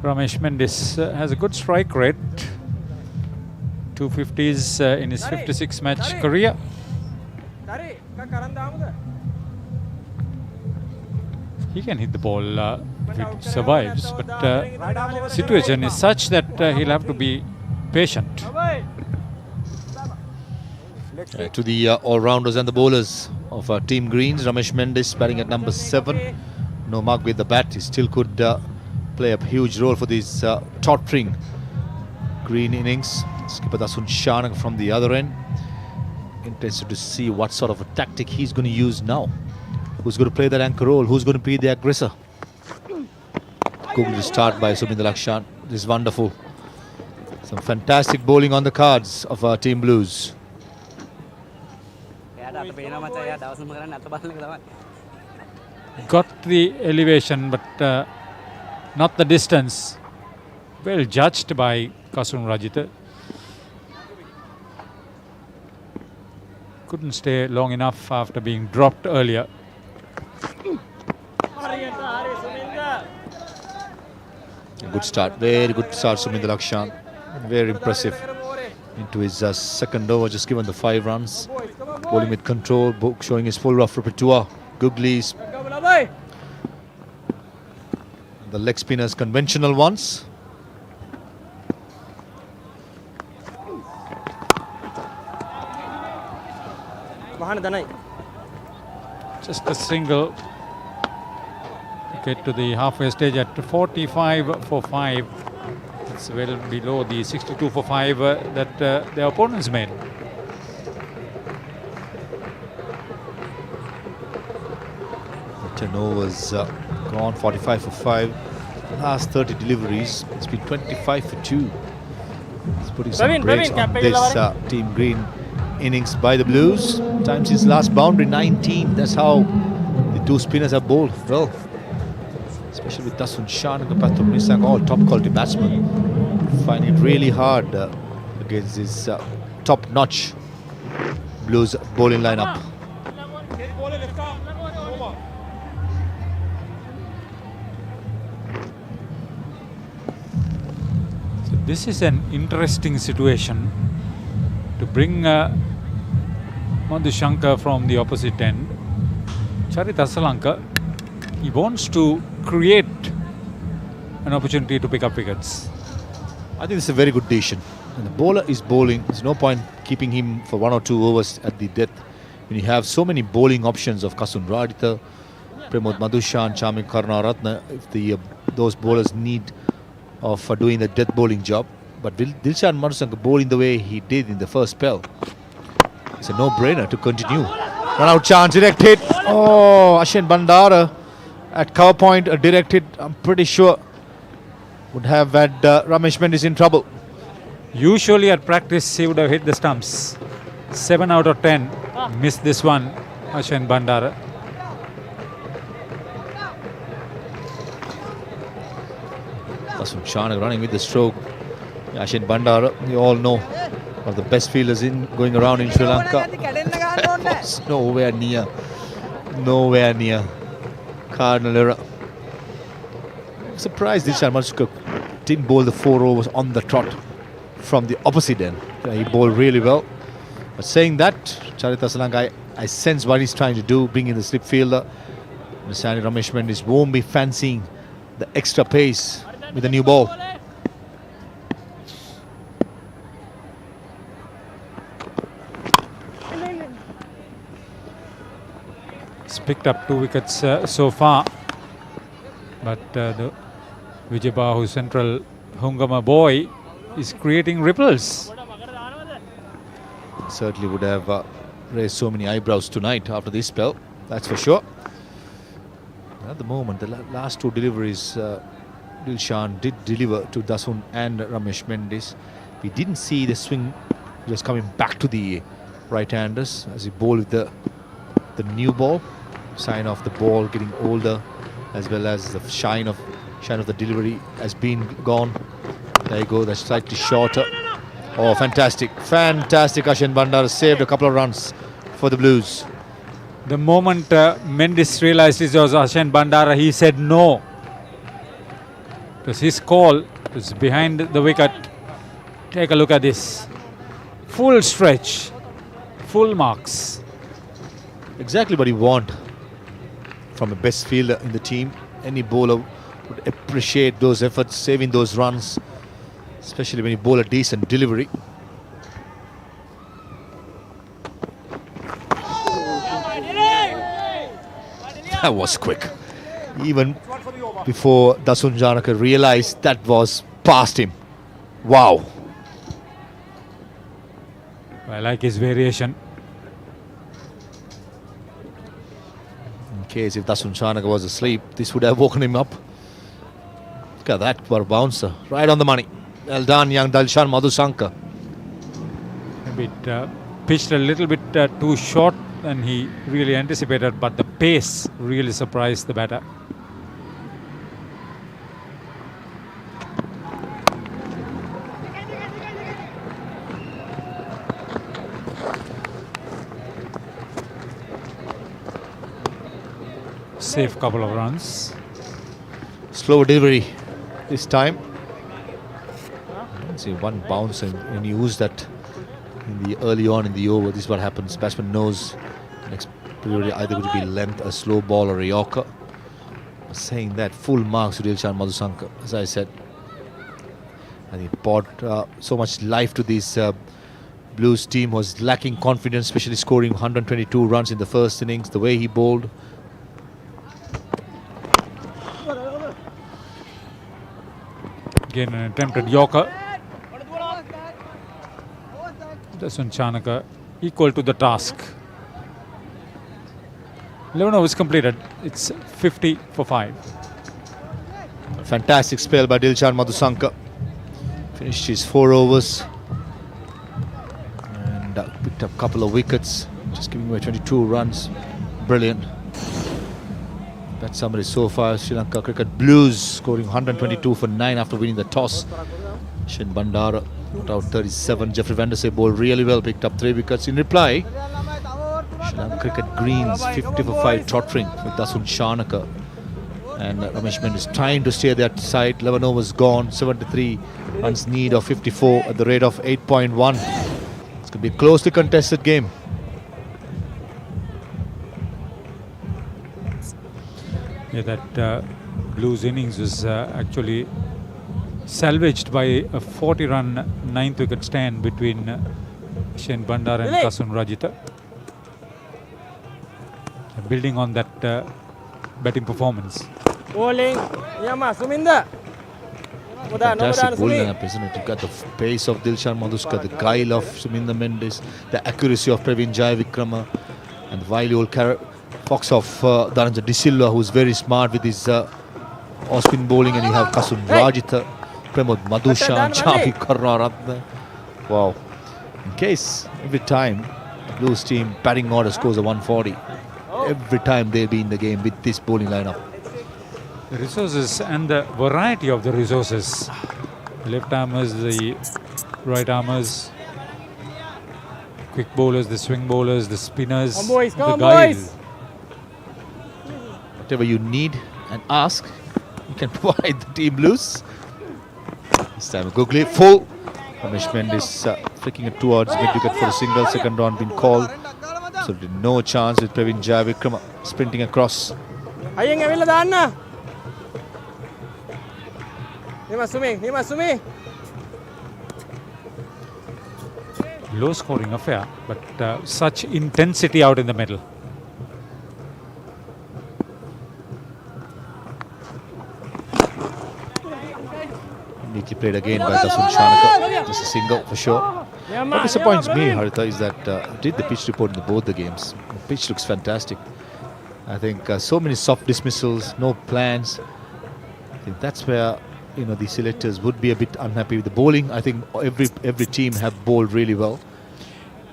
Ramesh Mendis has a good strike rate. 250s in his 56 match career. He can hit the ball if it survives, but situation is such that he'll have to be patient. To the all-rounders and the bowlers of Team Greens, Ramesh Mendis batting at number 7. No mark with the bat. He still could play a huge role for this tottering green innings. Skipper Dasun Shanaka from the other end. Interested to see what sort of a tactic he's going to use now. Who's going to play that anchor role? Who's going to be the aggressor? Google to start by Suminda Lakshan. This is wonderful. Some fantastic bowling on the cards of our Team Blues. Got the elevation, but not the distance. Well judged by Kasun Rajitha. Couldn't stay long enough after being dropped earlier. A good start, very good start, Suminda Lakshan. Very impressive. Into his second over, just given the 5 runs. Bowling with control, showing his full rough repertoire. Googlies. The leg spinners, conventional ones. Just a single. Get to the halfway stage at 45 for 5. It's well below the 62 for 5 that the opponents made. The 10 overs gone, 45 for 5. Last 30 deliveries, it's been 25 for 2. It's putting some brakes on this Team Green innings by the Blues. Time since last boundary, 19. That's how the 2 spinners have bowled well. Especially with Dasun Shanaka and Pathum Nisanka, all top quality batsmen. Finding it really hard against this top-notch Blues bowling lineup. So this is an interesting situation to bring Madhushankar from the opposite end. Charit Asalanka, he wants to create an opportunity to pick up wickets. I think it's a very good decision. When the bowler is bowling, there's no point keeping him for 1 or 2 overs at the death. When you have so many bowling options of Kasun Rajitha, Pramod Madhushan, Chamik Karunaratne, if those bowlers need of doing the death bowling job. But will Dilshan Madhushanka bowling the way he did in the first spell? It's a no-brainer to continue. Run out chance, direct hit. Oh, Ashin Bandara at cover point, a direct hit, I'm pretty sure would have had Ramesh Mendis in trouble. Usually at practice he would have hit the stumps. 7 out of 10 missed this one, Ashin Bandara. Dasun Shanaka running with the stroke. Ashin Bandara, you all know, one of the best fielders going around in Sri Lanka. was nowhere near. Nowhere near. Cardinal error. I'm surprised Dilshan Madusanka didn't bowl the 4 overs on the trot from the opposite end. He bowled really well. But saying that, Charita Salanka, I sense what he's trying to do, bring in the slip fielder. Sani Ramesh Mendis won't be fancying the extra pace with the new ball. He's picked up 2 wickets so far, but the Vijayabahu Central Hungama boy is creating ripples. Certainly would have raised so many eyebrows tonight after this spell, that's for sure. At the moment, the last 2 deliveries Dilshan did deliver to Dasun and Ramesh Mendis. We didn't see the swing just coming back to the right-handers as he bowled with the new ball. Sign of the ball getting older, as well as the shine of the delivery has been gone. There you go, that's slightly shorter. Oh, fantastic, fantastic. Ashin Bandara saved a couple of runs for the Blues. The moment Mendis realized it was Ashan Bandara, he said no. It was his call. It was behind the wicket. Take a look at this. Full stretch, full marks. Exactly what you want from the best fielder in the team. Any bowler would appreciate those efforts, saving those runs, especially when you bowl a decent delivery. That was quick. Even before Dasun Janaka realized that was past him. Wow. I like his variation. In case if Dasun Janaka was asleep, this would have woken him up. Look at that for a bouncer. Right on the money. Well done, young Dilshan Madusanka. Maybe it pitched a little bit too short than he really anticipated, but the pace really surprised the batter. Safe couple of runs. Slow delivery this time. See one bounce and you use that in the early on in the over. This is what happens. Batsman knows next priority either going to be length, a slow ball or a yorker. Saying that, full marks to Dilshan Madusanka. As I said, I think brought so much life to this Blues team. Was lacking confidence, especially scoring 122 runs in the first innings. The way he bowled. Again an attempted yorker. Dasun Chanaka equal to the task. 11 overs completed. It's 50 for 5. Fantastic spell by Dilshan Madusanka. Finished his 4 overs and picked up a couple of wickets, just giving away 22 runs. Brilliant. That's somebody so far. Sri Lanka Cricket Blues scoring 122 for 9 after winning the toss. Shin Bandara not out 37. Jeffrey Vandersay bowled really well, picked up 3 wickets. In reply, Sri Lanka Cricket Greens 50 for 5 tottering with Dasun Chanaka. And Ramesh Mendis trying to stay that side. 11 overs gone, 73 runs need of 54 at the rate of 8.1. It's going to be a closely contested game. Yeah, that Blues innings was actually salvaged by a 40-run 9th wicket stand between Shen Bandar and Kasun Rajita. Building on that batting performance. Bowling, Yama, Suminda. Fantastic bowling up, isn't it? You got the pace of Dilshan Madusanka, the guile of Suminda Mendis, the accuracy of Praveen Jayavikrama, and the wily old fox of Dhananjay De Silva, who's very smart with his off-spin bowling, and you have Kasun Rajita, Pramod Madushan, Chavi Karnaratne. Wow. In case every time the Blues team batting order scores a 140, every time they'll be in the game with this bowling lineup. The resources and the variety of the resources. Left armers, the right armers. quick bowlers, the swing bowlers, the spinners, Come on, boys, the come on, guile. boys. Whatever you need and ask, you can provide the team blues. This time Googly full. Ramesh Mendis flicking it towards mid-wicket for a single. Second round been called. So no chance with Praveen Jayavikrama sprinting across. අයියෙන් ඇවිල්ලා දාන්න. නිම Sumi. Low scoring affair, but such intensity out in the middle. Neatly played again by Dasun Shanaka. Just a single for sure. What disappoints me, Haritha, is that did the pitch report in both the games. The pitch looks fantastic. I think so many soft dismissals, no plans. I think that's where the selectors would be a bit unhappy with the bowling. I think every team have bowled really well.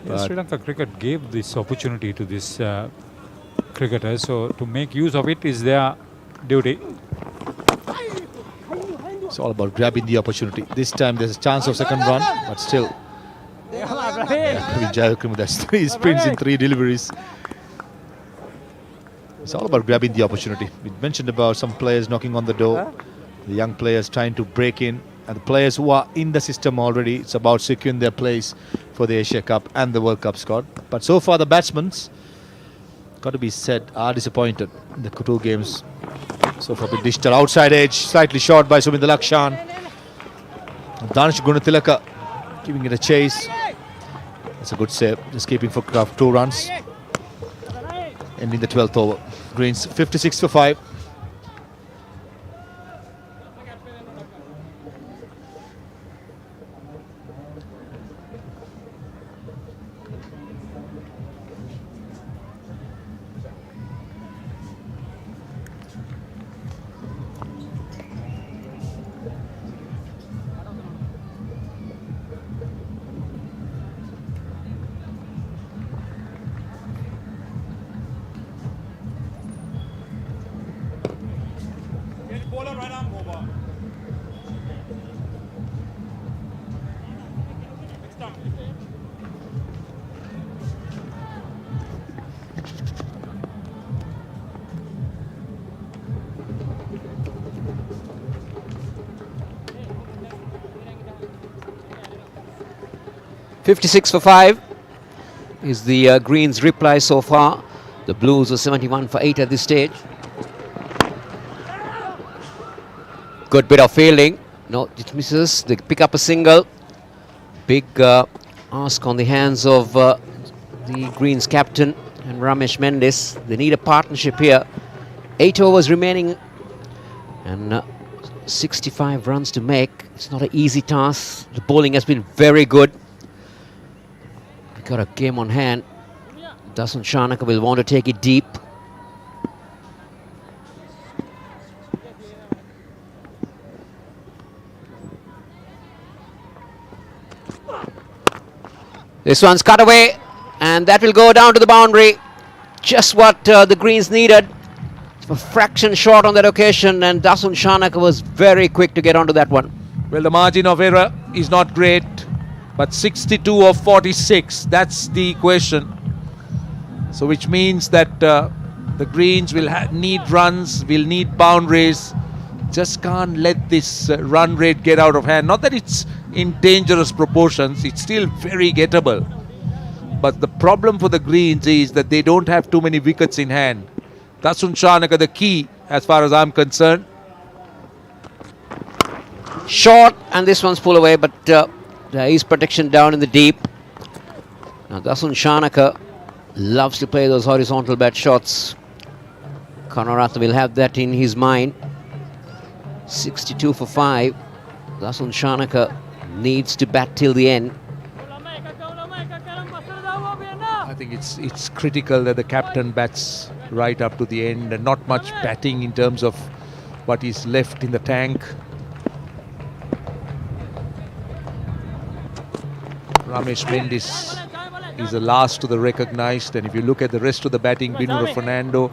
Yeah, Sri Lanka cricket gave this opportunity to this cricketer, so to make use of it is their duty. It's all about grabbing the opportunity. This time there's a chance of second run, but still. Praveen Jayavikrama, that's 3 sprints in 3 deliveries. It's all about grabbing the opportunity. We mentioned about some players knocking on the door, the young players trying to break in, and the players who are in the system already. It's about securing their place for the Asia Cup and the World Cup squad. But so far the batsmen, got to be said, are disappointed in the 2 games. So far been dished outside edge, slightly short by Suminda Lakshan. Danish Gunatilaka giving it a chase. That's a good save, just keeping for 2 runs. Ending the 12th over. Greens 56 for 5. Bowler right arm over. Next time. .56 for 5 is the Greens' reply so far. The Blues are 71 for 8 at this stage. Good bit of fielding. No dismisses. They pick up a single. Big ask on the hands of the Greens captain and Ramesh Mendis. They need a partnership here. 8 overs remaining and 65 runs to make. It's not an easy task. The bowling has been very good. We've got a game on hand. Dasun Shanaka will want to take it deep. This one's cut away, and that will go down to the boundary. Just what the Greens needed. A fraction short on that occasion, and Dasun Shanaka was very quick to get onto that one. Well, the margin of error is not great, but 62 of 46, that's the equation. So which means that the Greens will need runs, will need boundaries. Just can't let this run rate get out of hand. Not that it's in dangerous proportions, it's still very gettable. But the problem for the Greens is that they don't have too many wickets in hand. Dasun Shanaka the key as far as I'm concerned. Short, and this one's pulled away, but there is protection down in the deep. Now Dasun Shanaka loves to play those horizontal bat shots. Kanuratha will have that in his mind. 62 for 5. Dasun Shanaka needs to bat till the end. I think it's critical that the captain bats right up to the end and not much batting in terms of what is left in the tank. Ramesh Mendis is the last to the recognised, and if you look at the rest of the batting, Binura Fernando,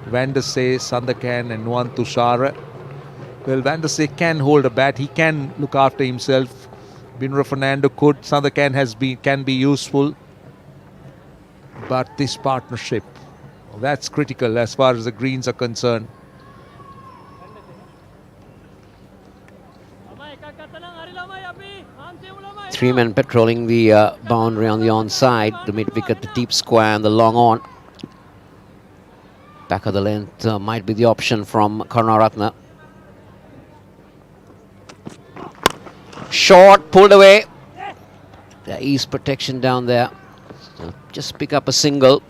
Van der Sey, Sandakan and Nuwan Tushara. Well, Van der Sey can hold a bat, he can look after himself. Binura Fernando could, Sandakan can be useful. But this partnership, that's critical as far as the greens are concerned. Three men patrolling the boundary on the onside, the mid-wicket, the deep square and the long on. Back of the length might be the option from Karunaratne. Short, pulled away. There is protection down there. So just pick up a single.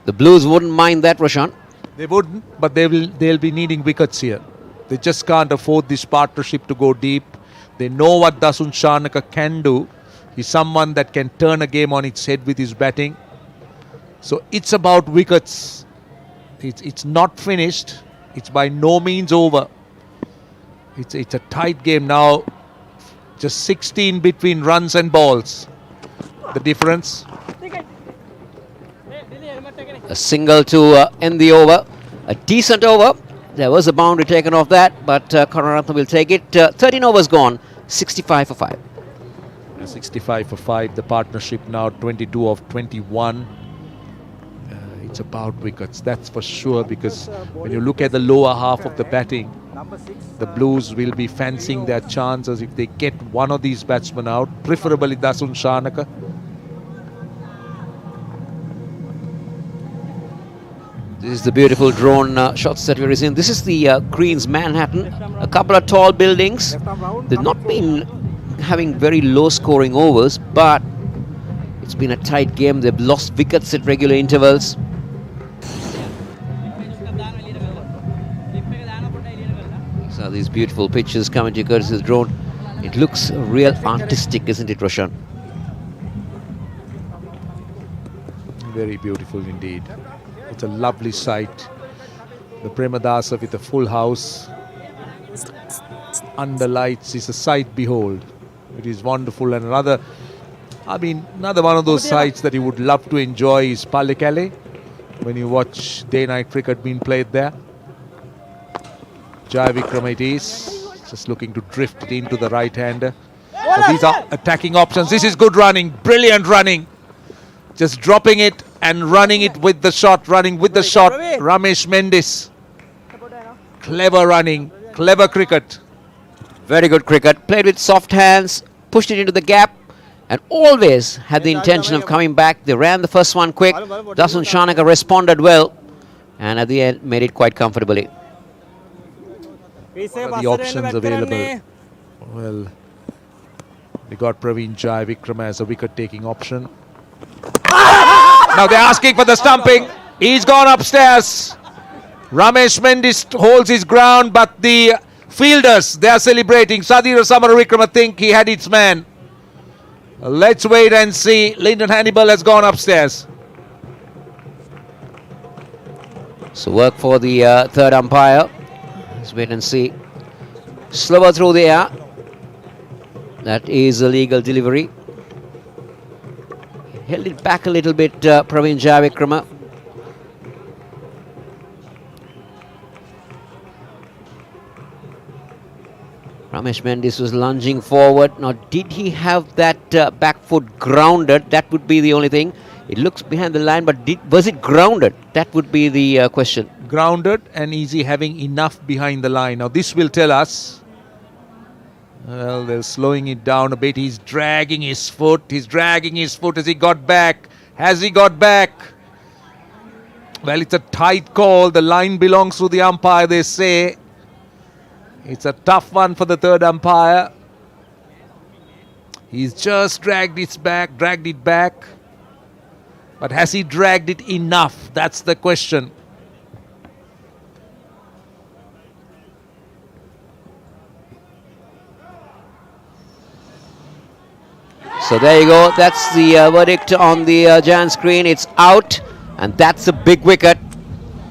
The Blues wouldn't mind that, Roshan. They wouldn't, but they'll be needing wickets here. They just can't afford this partnership to go deep. They know what Dasun Shanaka can do. He's someone that can turn a game on its head with his batting. So it's about wickets. It's not finished. It's by no means over. It's a tight game now. Just 16 between runs and balls. The difference. A single to end the over. A decent over. There was a boundary taken off that, but Karunaratne will take it. 13 overs gone. 65 for 5. 65 for 5. The partnership now 22 of 21. It's about wickets, that's for sure, because when you look at the lower half of the batting, the Blues will be fancying their chances if they get one of these batsmen out, preferably Dasun Shanaka. This is the beautiful drone shots that we're seeing. This is the Greens Manhattan. A couple of tall buildings. They've not been having very low scoring overs, but it's been a tight game. They've lost wickets at regular intervals. These are these beautiful pictures coming to you courtesy of the drone. It looks real artistic, isn't it, Roshan? Very beautiful indeed. It's a lovely sight. The Premadasa with a full house under lights is a sight behold. It is wonderful. And another one of those sights that you would love to enjoy is Pallekele, when you watch day-night cricket being played there. Jai Vikram it is, just looking to drift it into the right-hander. So these are attacking options. This is good running, brilliant running. Just dropping it and running it with the shot, Ramesh Mendis. Clever running, clever cricket. Very good cricket. Played with soft hands, pushed it into the gap, and always had the intention of coming back. They ran the first one quick. Dasun Shanaka responded well, and at the end made it quite comfortably. What are the options available? Well, they got Praveen Jai Vikram as a wicket-taking option. Now they're asking for the stumping. He's gone upstairs. Ramesh Mendis holds his ground, but the fielders, they are celebrating. Sadhira Samaravikrama think he had its man. Let's wait and see. Lyndon Hannibal has gone upstairs. So work for the third umpire. Let's wait and see. Slower through the air. That is a legal delivery. Held it back a little bit, Praveen Jayavikrama. Ramesh Mendis was lunging forward. Now, did he have that back foot grounded? That would be the only thing. It looks behind the line, but was it grounded? That would be the question. Grounded, and is he having enough behind the line? Now, this will tell us. Well, they're slowing it down a bit. He's dragging his foot. He's dragging his foot as he got back. Has he got back? Well, it's a tight call. The line belongs to the umpire, they say. It's a tough one for the third umpire. He's just dragged it back. But has he dragged it enough? That's the question. So there you go. That's the verdict on the Jan screen. It's out, and that's a big wicket.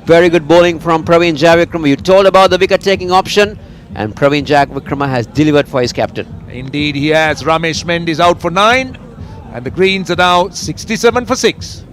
Very good bowling from Praveen Jayavikrama. You told about the wicket-taking option, and Praveen Jayavikrama has delivered for his captain. Indeed, he has. Ramesh Mendis out for 9, and the Greens are now 67 for 6.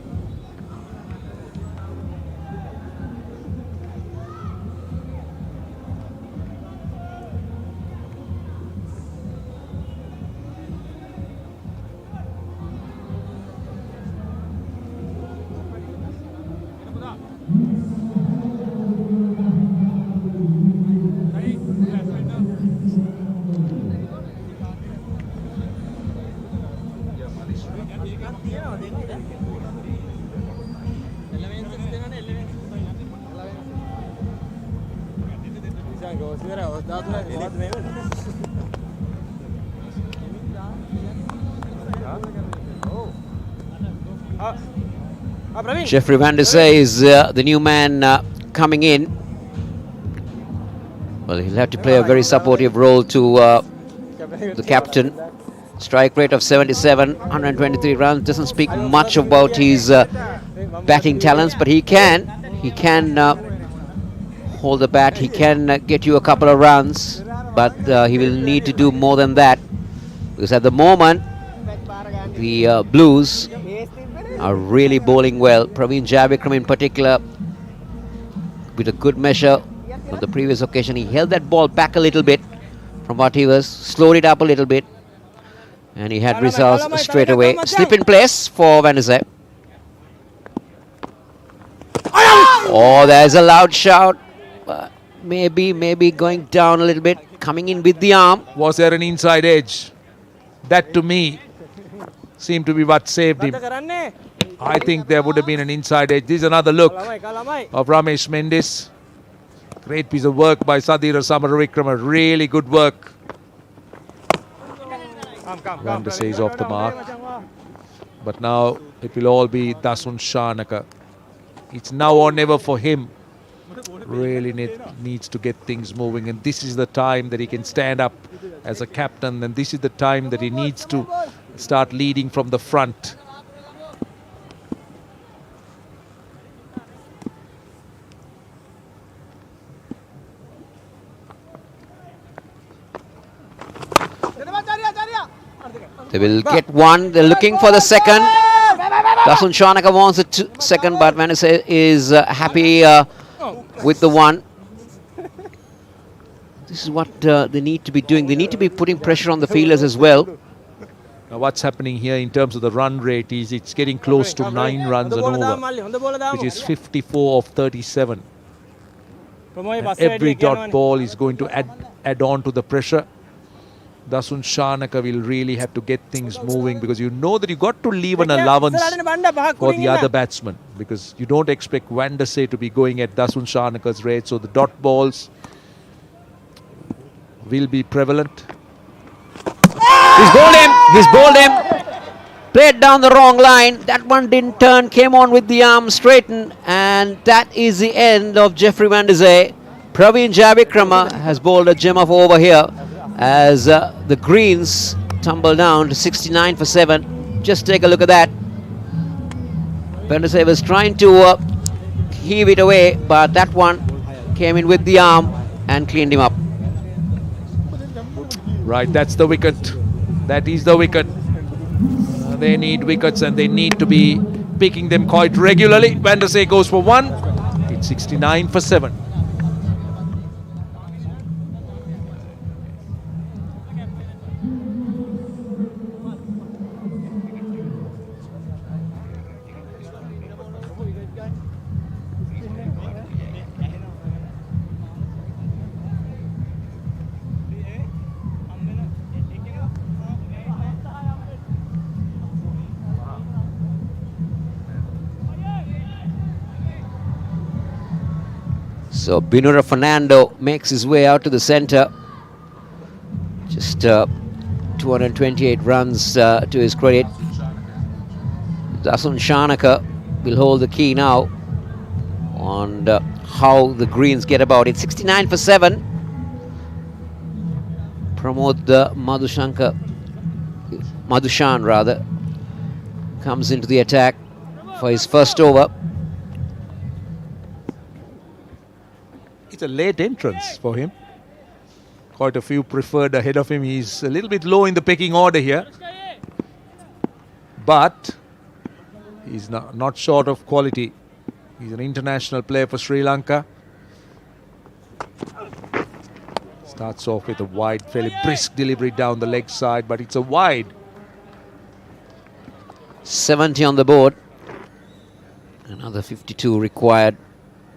Jeffrey Van der Sey is the new man coming in. Well, he'll have to play a very supportive role to the captain. Strike rate of 77, 123 runs. Doesn't speak much about his batting talents, but he can hold the bat. He can get you a couple of runs, but he will need to do more than that, because at the moment the Blues are really bowling well. Praveen Javicram in particular, with a good measure. On the previous occasion, he held that ball back a little bit from what he was, slowed it up a little bit, and he had results straight away. Slip in place for Van der Sey. Oh, there's a loud shout. Maybe going down a little bit, coming in with the arm. Was there an inside edge? That to me seemed to be what saved him. I think there would have been an inside edge. This is another look of Ramesh Mendis. Great piece of work by Sadira Samaravikrama. Really good work. Van der Sey is off the mark. But now it will all be Dasun Shanaka. It's now or never for him. Really needs to get things moving. And this is the time that he can stand up as a captain. And this is the time that he needs to start leading from the front. They will get one. They're looking for the second. Dasun Shanaka wants the second, but Van der Sey is happy with the one. This is what they need to be doing. They need to be putting pressure on the fielders as well. Now what's happening here in terms of the run rate is it's getting close to 9 runs and over, which is 54 of 37. And every dot ball is going to add on to the pressure. Dasun Shanaka will really have to get things moving, because you know that you got to leave an allowance for the other batsman, because you don't expect Van der Sey to be going at Dasun Shanaka's rate. So the dot balls will be prevalent. He's bowled him. He's bowled him. Played down the wrong line. That one didn't turn. Came on with the arm straightened. And that is the end of Jeffrey Van der Sey. Praveen Javikrama has bowled a gem of over here as the greens tumble down to 69 for 7. Just take a look at that. Van der Sey was trying to heave it away, but that one came in with the arm and cleaned him up. Right, that's the wicket. That is the wicket. They need wickets and they need to be picking them quite regularly. Van der Sey goes for 1. It's 69 for 7. So Binura Fernando makes his way out to the centre. Just 228 runs to his credit. Dasun Shanaka will hold the key now on how the greens get about it. 69 for 7. Pramod Madhushan rather comes into the attack for his first over. It's a late entrance for him. Quite a few preferred ahead of him. He's a little bit low in the pecking order here. But he's not short of quality. He's an international player for Sri Lanka. Starts off with a wide, fairly brisk delivery down the leg side, but it's a wide. 70 on the board. Another 52 required.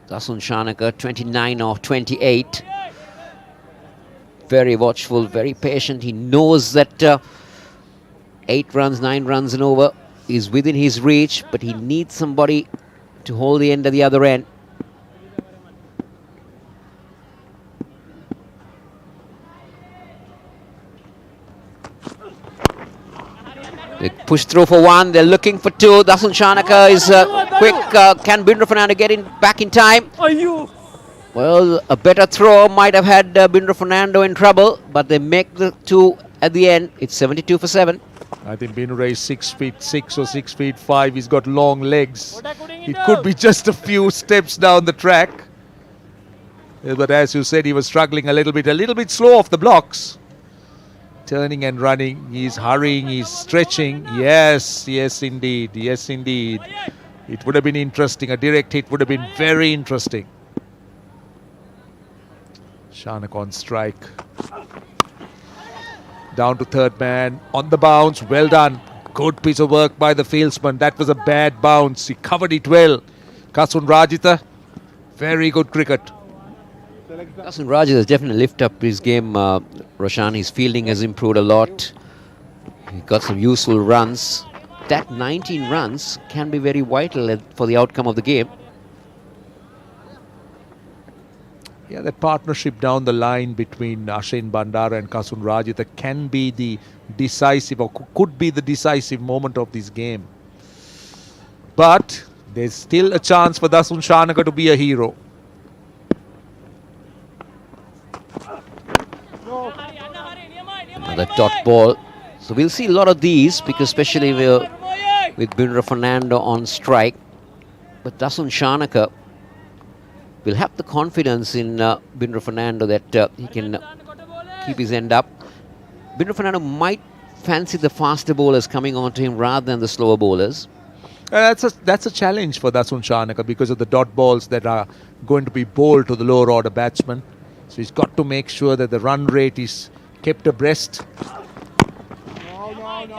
Dasun Shanaka, 29 of 28. Very watchful, very patient. He knows that 8 runs, 9 runs and over is within his reach, but he needs somebody to hold the end of the other end. They push through for one. They're looking for two. Dasun Shanaka is quick. Can Bindra Fernando get in back in time? Well, a better throw might have had Bindra Fernando in trouble, but they make the two at the end. It's 72 for 7. I think Binura is 6'6" or 6'5". He's got long legs. It could be just a few steps down the track. But as you said, he was struggling a little bit slow off the blocks. Turning and running, he's hurrying, he's stretching. Yes, indeed. It would have been interesting. A direct hit would have been very interesting. Shanak on strike. Down to third man, on the bounce, well done. Good piece of work by the fieldsman. That was a bad bounce. He covered it well. Kasun Rajitha, very good cricket. Kasun Rajitha has definitely lifted up his game, Roshan. His fielding has improved a lot. He got some useful runs. That 19 runs can be very vital for the outcome of the game. Yeah, that partnership down the line between Ashin Bandara and Kasun Rajitha can be the decisive, or could be the decisive moment of this game. But there's still a chance for Dasun Shanaka to be a hero. Another dot ball. So we'll see a lot of these, because especially with Bindra Fernando on strike. But Dasun Shanaka will have the confidence in Bindra Fernando that he can keep his end up. Bindra Fernando might fancy the faster bowlers coming on to him rather than the slower bowlers. That's a challenge for Dasun Shanaka because of the dot balls that are going to be bowled to the lower order batsman. So he's got to make sure that the run rate is kept abreast.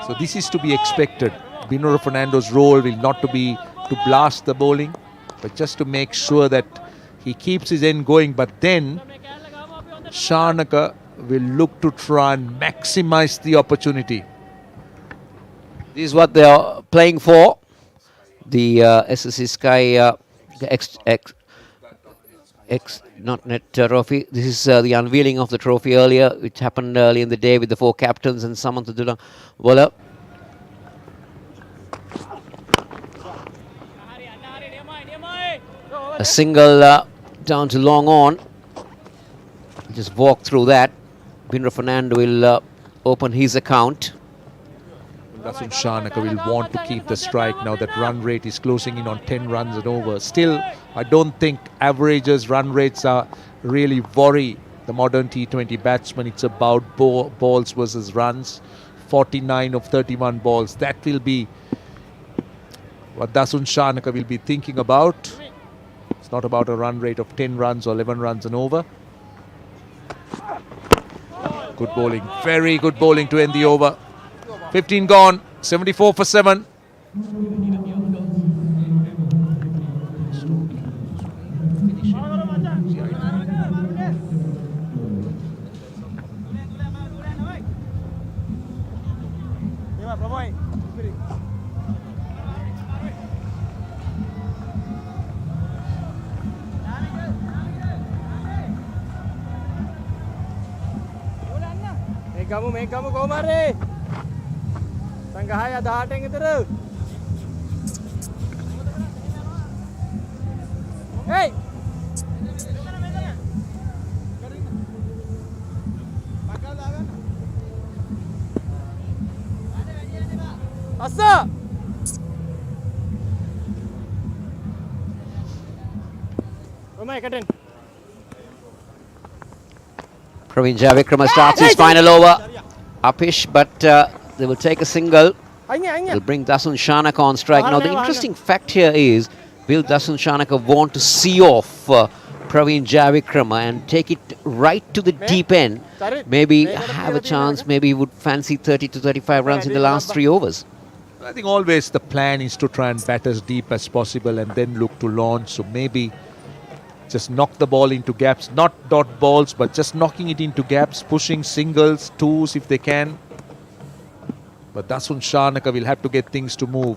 So this is to be expected. Bindra Fernando's role will not to be to blast the bowling, but just to make sure that he keeps his end going. But then Shanaka will look to try and maximize the opportunity. This is what they are playing for. The SLC Sky not net trophy. This is the unveiling of the trophy earlier, which happened early in the day with the 4 captains and Samantha Dula bowler. A single down to long on. Just walk through that. Bindra Fernando will open his account. Dasun Shanaka will want to keep the strike now that run rate is closing in on 10 runs and over. Still, I don't think averages run rates are really worry the modern T20 batsman. It's about balls versus runs. 49 of 31 balls. That will be what Dasun Shanaka will be thinking about. It's not about a run rate of 10 runs or 11 runs and over. Good bowling. Very good bowling to end the over. 15 gone, 74 for 7. Make kamu go mari. Sanggahaya 18 gitu. Hey. Asa. Omai katen. Praveen Javikrama starts his final over. Upish, but they will take a single. They'll bring Dasun Shanaka on strike. Now, the interesting fact here is, will Dasun Shanaka want to see off Praveen Javikrama and take it right to the deep end? Maybe have a chance. Maybe he would fancy 30 to 35 runs in the last 3 overs. I think always the plan is to try and bat as deep as possible and then look to launch. So maybe just knock the ball into gaps, not dot balls, but just knocking it into gaps, pushing singles, twos if they can. But Dasun Shanaka will have to get things to move.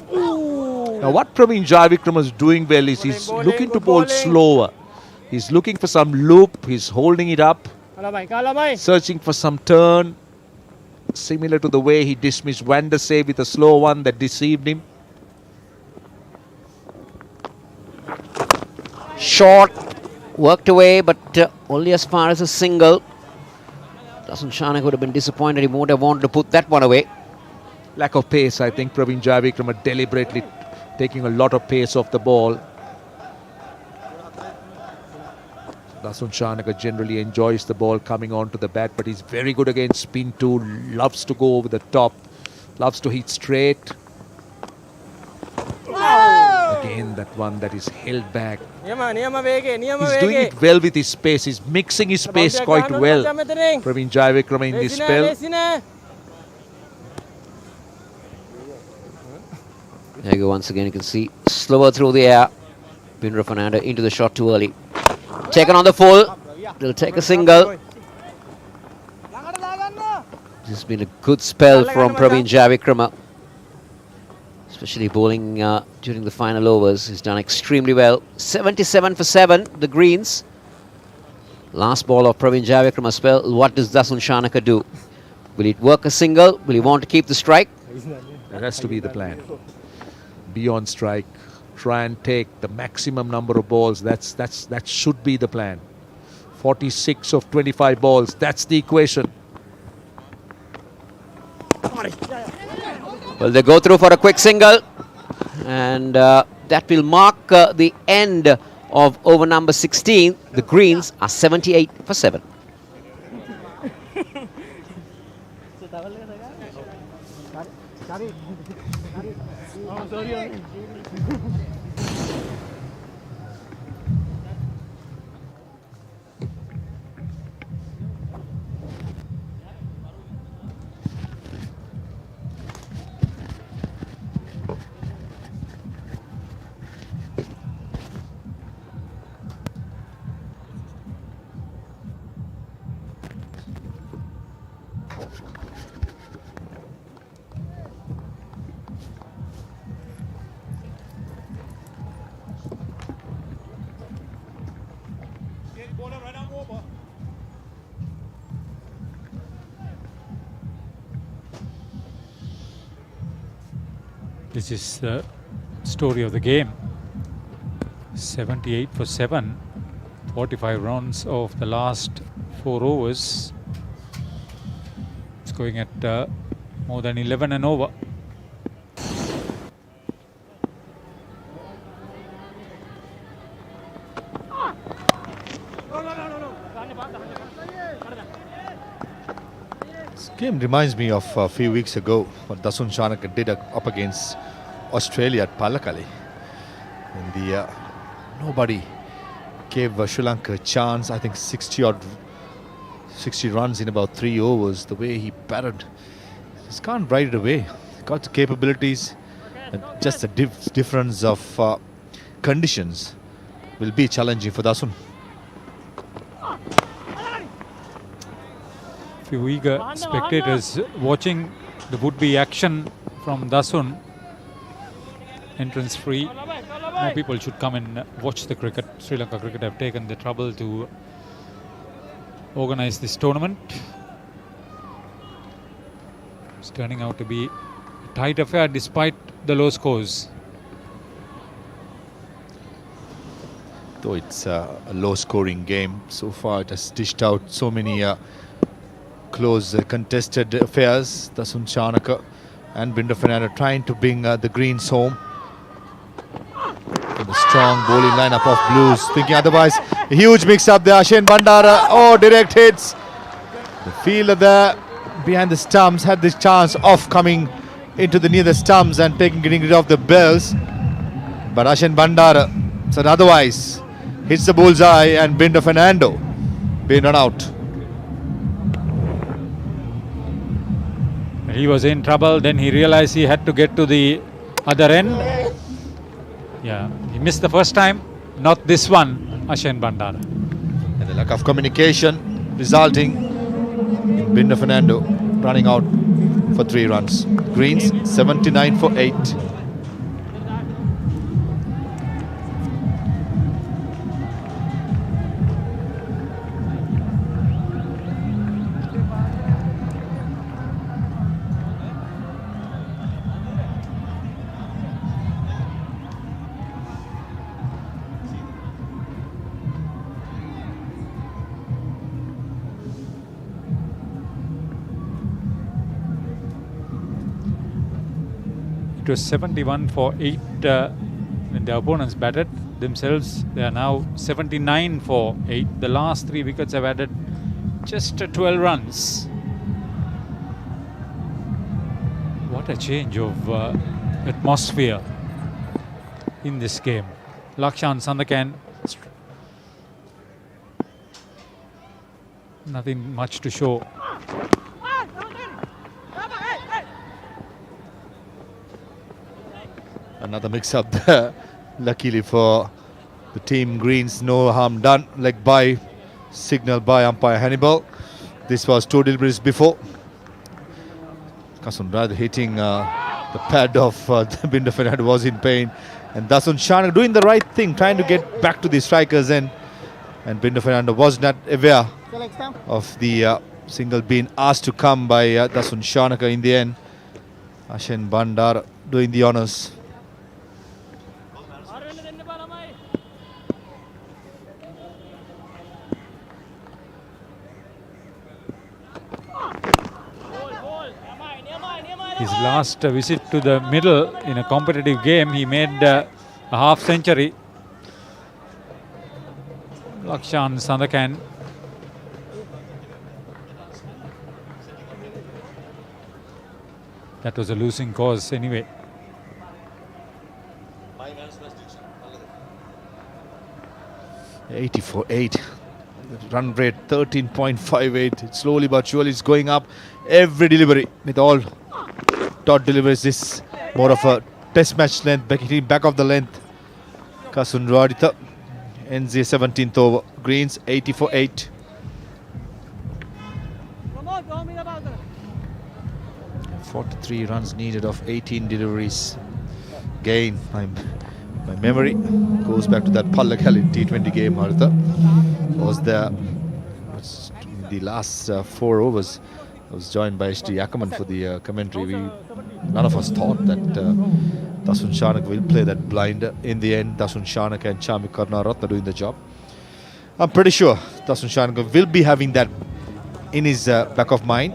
Now what Praveen Javikrama is doing well is he's looking to bowl slower. He's looking for some loop, he's holding it up, searching for some turn. Similar to the way he dismissed Van der Sar with a slow one that deceived him. Short, worked away, but only as far as a single. Dasun Shanaka would have been disappointed. He won't have wanted to put that one away. Lack of pace, I think Praveen Jayavikrama deliberately taking a lot of pace off the ball. Dasun Shanaka generally enjoys the ball coming onto the bat, but he's very good against spin too, loves to go over the top, loves to hit straight. Again, that one that is held back. He's doing it well with his pace. He's mixing his pace quite well. Praveen Jayavikrama in this spell. There you go, once again you can see slower through the air. Bindra Fernando into the shot too early. Taken on the full. They'll take a single. This has been a good spell from Praveen Jayavikrama, especially bowling during the final overs. He's done extremely well. 77 for 7, the Greens. Last ball of Praveen Jayavikrama's spell. What does Dasun Shanaka do? Will he work a single? Will he want to keep the strike? That has to be the plan. Beyond strike, try and take the maximum number of balls. That should be the plan. 46 of 25 balls. That's the equation. Well, they go through for a quick single, and that will mark the end of over number 16. The Greens are 78 for 7. This is the story of the game. 78 for 7, 45 runs of the last 4 overs. It's going at more than 11 and over. This game reminds me of a few weeks ago what Dasun Shanaka did up against Australia at Pallakali. In the nobody gave Sri Lanka a chance. I think 60 runs in about 3 overs. The way he batted, just can't ride it away. Got the capabilities, just the difference of conditions will be challenging for Dasun. Few eager spectators watching the would-be action from Dasun. Entrance free. More people should come and watch the cricket. Sri Lanka Cricket have taken the trouble to organize this tournament. It's turning out to be a tight affair despite the low scores. Though it's a low-scoring game, so far it has dished out so many close contested affairs. Dasun Shanaka and Bindra Fernando trying to bring the Greens home. The strong bowling lineup of Blues, thinking otherwise. A huge mix-up there. Ashen Bandara, oh, direct hits. The fielder there behind the stumps had this chance of coming into the near the stumps and getting rid of the bells. But Ashen Bandara said otherwise. Hits the bullseye and Bindra Fernando being run out. He was in trouble, then he realized he had to get to the other end. Yeah, he missed the first time, not this one, Ashen Bandara. And the lack of communication resulting in Bindra Fernando running out for 3 runs. Greens 79 for 8. It was 71 for 8 when the opponents batted themselves. They are now 79 for 8. The last 3 wickets have added just 12 runs. What a change of atmosphere in this game. Lakshan Sandakan, nothing much to show. Another mix-up there. Luckily for the team Greens, no harm done. Leg by, signal by umpire Hannibal. This was 2 deliveries before. Kasun Raj hitting the pad of Binder Fernand was in pain. And Dasun Shanaka doing the right thing, trying to get back to the strikers end. And Binder Fernand was not aware of the single being asked to come by Dasun Shanaka in the end. Ashen Bandar doing the honours. His last visit to the middle in a competitive game, he made a half century. Lakshan Sandakan. That was a losing cause anyway. $80 for 8. Run rate 13.58. Slowly but surely it's going up. Every delivery with all dot deliveries. This more of a test match length, back of the length. Kasun Raditha ends the 17th over. Greens 80 for 8. And 43 runs needed of 18 deliveries. Again, my memory goes back to that Pallakali T20 game. Haritha was there in the last 4 overs. I was joined by H.D. Ackerman for the commentary. None of us thought that Dasun Shanaka will play that blinder. In the end, Dasun Shanaka and Chami Karnaratna doing the job. I'm pretty sure Dasun Shanaka will be having that in his back of mind.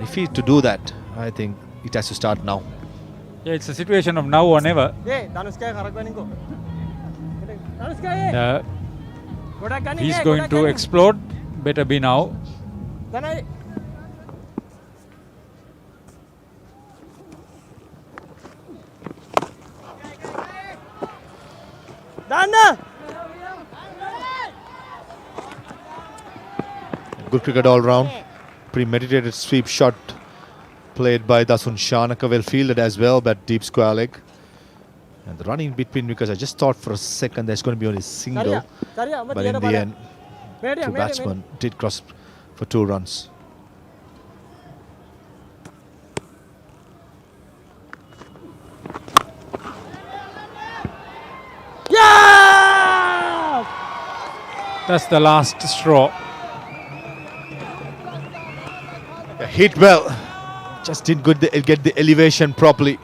If he to do that, I think it has to start now. Yeah, it's a situation of now or never. He's going to explode. Better be now. Good cricket all round. Premeditated sweep shot played by Dasun Shanaka, well fielded as well, but deep square leg. And the running between wickets, I just thought for a second there's going to be only a single. But in the end, 2 batsmen did cross for 2 runs. That's the last straw. Hit well, just didn't get the elevation properly.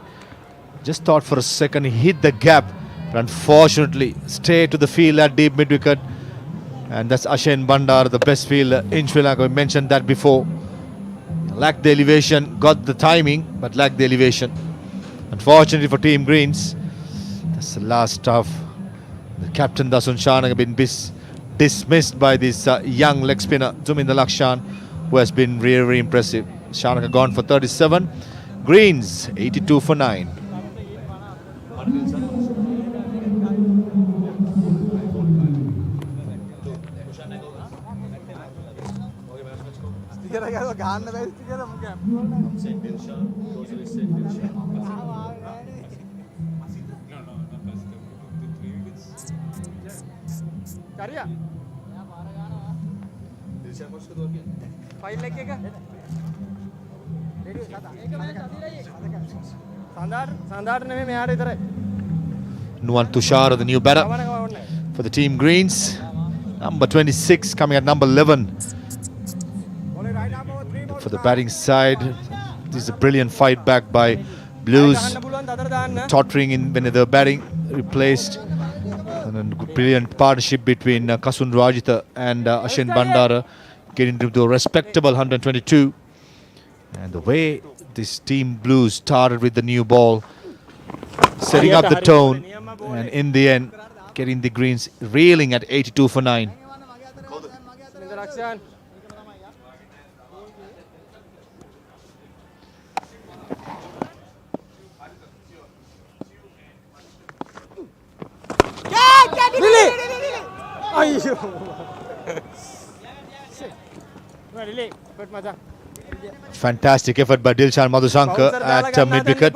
Just thought for a second he hit the gap, but unfortunately straight to the field at deep mid wicket. And that's Ashen Bandar, the best fielder in Sri Lanka. We mentioned that before. Lacked the elevation, got the timing, but lacked the elevation. Unfortunately for Team Greens, that's the last of the captain Dasun Shanaka been dismissed by this young leg spinner Zuminder Lakshan, who has been really, really impressive. Shanaka gone for 37. Greens 82 for 9. Nuwan Tushar, the new batter for the Team Greens. Number 26 coming at number 11. For the batting side, this is a brilliant fight back by Blues. Tottering in when they're batting, replaced. And a brilliant partnership between Kasun Rajitha and Ashen Bandara, getting to the respectable 122. And the way this team Blues started with the new ball, setting up the tone, and in the end, getting the Greens reeling at 82 for 9. Fantastic effort by Dilshan Madhusankar at mid-wicket.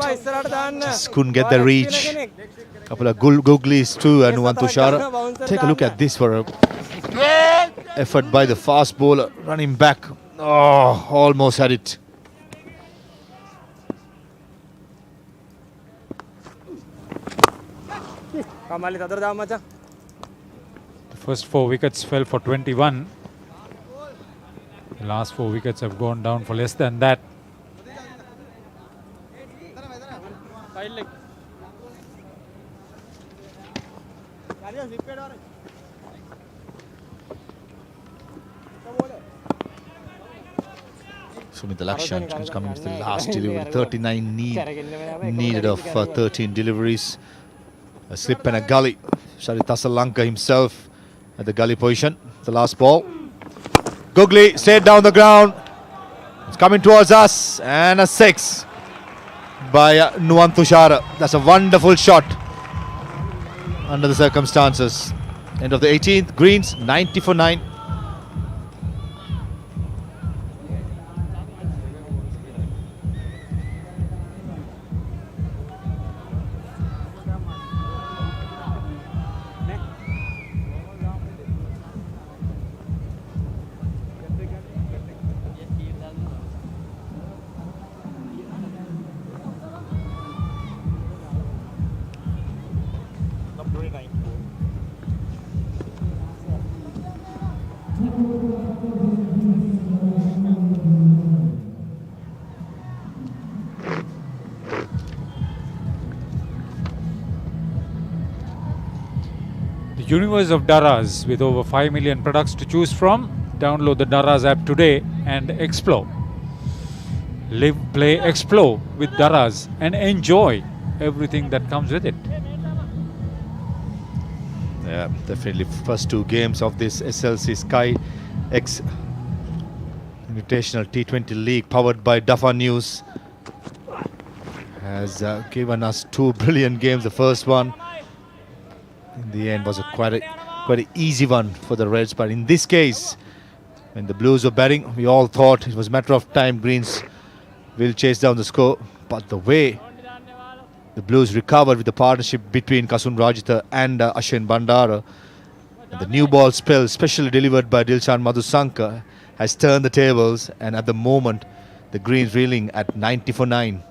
Just couldn't get the reach. Couple of googlies too, and Nuwan. Take a look at this for a effort by the fast bowler, running back. Oh, almost had it. The first 4 wickets fell for 21. The last 4 wickets have gone down for less than that. Sumit Lakshan is coming to the last delivery. 39 needed of 13 deliveries. A slip and a gully. Sharit Asalanka himself at the gully position. The last ball. Googly stayed down the ground. It's coming towards us. And a 6 by Nuwan Tushara. That's a wonderful shot under the circumstances. End of the 18th. Greens 90 for 9. The universe of Daras, with over 5 million products to choose from. Download the Daras app today and explore. Live, play, explore with Daras and enjoy everything that comes with it. Yeah, definitely first 2 games of this SLC Sky X Invitational T20 League powered by Dafa News has given us 2 brilliant games. The first one in the end was quite an easy one for the Reds, but in this case, when the Blues were batting, we all thought it was a matter of time Greens will chase down the score. But the way the Blues recovered with the partnership between Kasun Rajitha and Ashwin Bandara, and the new ball spell, specially delivered by Dilshan Madhusankar, has turned the tables, and at the moment the Greens reeling at 90 for 9.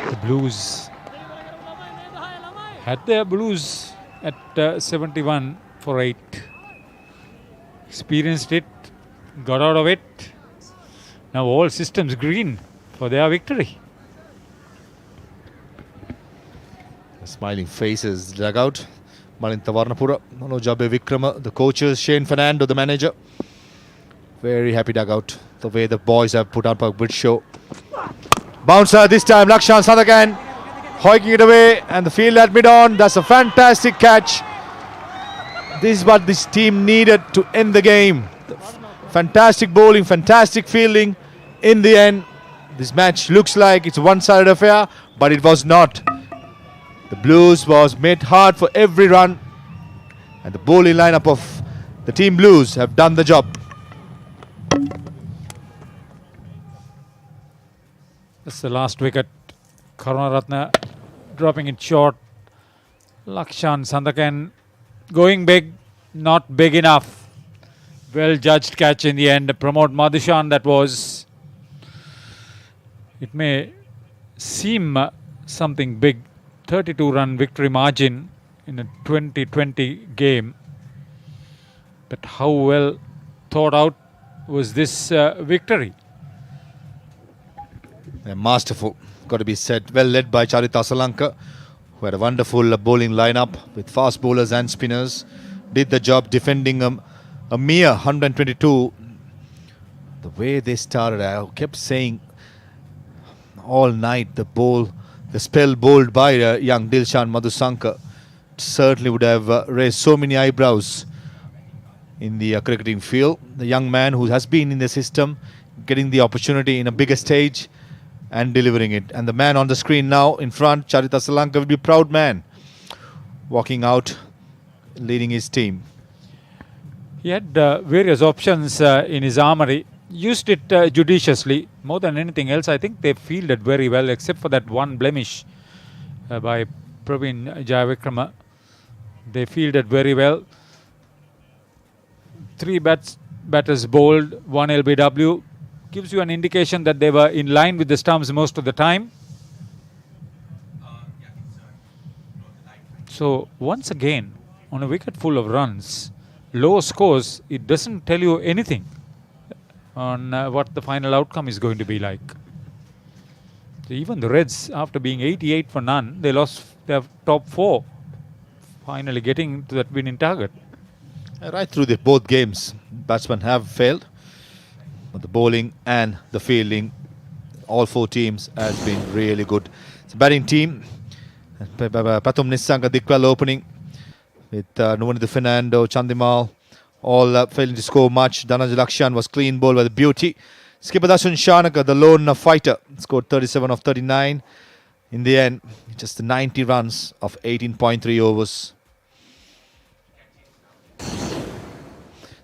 The Blues had their Blues at 71 for 8. Experienced it, got out of it. Now all systems green for their victory. The smiling faces dugout. Malinta Varnapura, Manojabe Vikrama, the coaches, Shane Fernando, the manager. Very happy dugout. The way the boys have put up a good show. Bouncer this time, Lakshan Sadakan hoiking it away, and the field at mid-on. That's a fantastic catch. This is what this team needed to end the game. Fantastic bowling, fantastic fielding. In the end, this match looks like it's a one-sided affair, but it was not. The Blues was made hard for every run, and the bowling lineup of the team Blues have done the job. That's the last wicket. Karunaratne dropping it short. Lakshan Sandakan going big, not big enough. Well judged catch in the end. Pramod Madhushan that was. It may seem something big. 32-run victory margin in a 2020 game. But how well thought out was this victory? Masterful, got to be said. Well led by Charita Asalanka, who had a wonderful bowling lineup with fast bowlers and spinners. did the job defending a mere 122. The way they started, I kept saying all night the spell bowled by young Dilshan Madhusankar certainly would have raised so many eyebrows in the cricketing field. The young man who has been in the system, getting the opportunity in a bigger stage and delivering it. And the man on the screen now in front, Charita Salanka, will be a proud man walking out, leading his team. He had various options in his armory. Used it judiciously. More than anything else, I think they fielded very well, except for that one blemish by Praveen Jayavikrama. They fielded very well. 3 batters bowled, 1 LBW. Gives you an indication that they were in line with the stumps most of the time. So once again, on a wicket full of runs, low scores, it doesn't tell you anything on what the final outcome is going to be like. So even the Reds, after being 88 for none, they lost their top 4, finally getting to that winning target. Right through both games, batsmen have failed, but the bowling and the fielding, all 4 teams, has been really good. It's a batting team. Pathum Nissanka Dikwell opening with Nuvanithu Fernando, Chandimal, all failing to score much. Dhananjay Lakshan was clean bowled by the beauty. Skipper Dasun Shanaka, the lone fighter, scored 37 of 39. In the end, just 90 runs of 18.3 overs.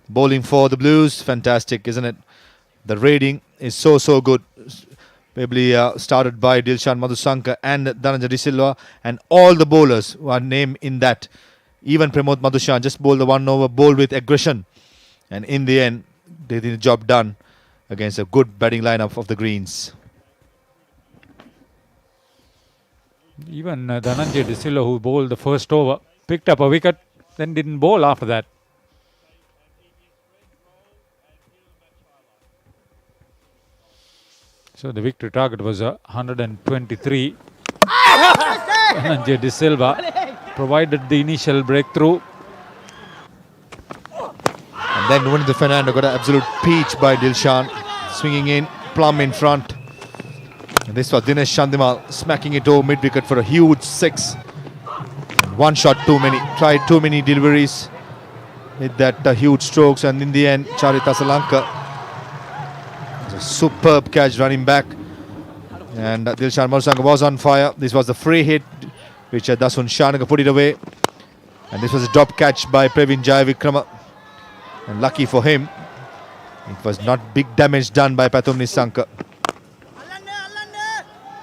Bowling for the Blues, fantastic, isn't it? The rating is so good. Probably started by Dilshan Madhusankar and Dhananjay De Silva, and all the bowlers who are named in that. Even Pramod Madhushan just bowled the 1 over, bowled with aggression, and in the end they did the job done against a good batting lineup of the Greens. Even Dhananjay De Silva, who bowled the first over, picked up a wicket, then didn't bowl after that. So the victory target was 123. Dhananjay De Silva provided the initial breakthrough. And then Nuvanithu Fernando got an absolute peach by Dilshan, swinging in, plumb in front. And this was Dinesh Chandimal smacking it over mid-wicket for a huge 6. And 1 shot too many, tried too many deliveries with that huge strokes, and in the end Charita Salanka, a superb catch running back, and Dilshan Madhusankar was on fire. This was the free hit which Dasun Shanaka put it away, and this was a drop catch by Praveen Jayavikrama, and lucky for him it was not big damage done by Pathum Nissanka.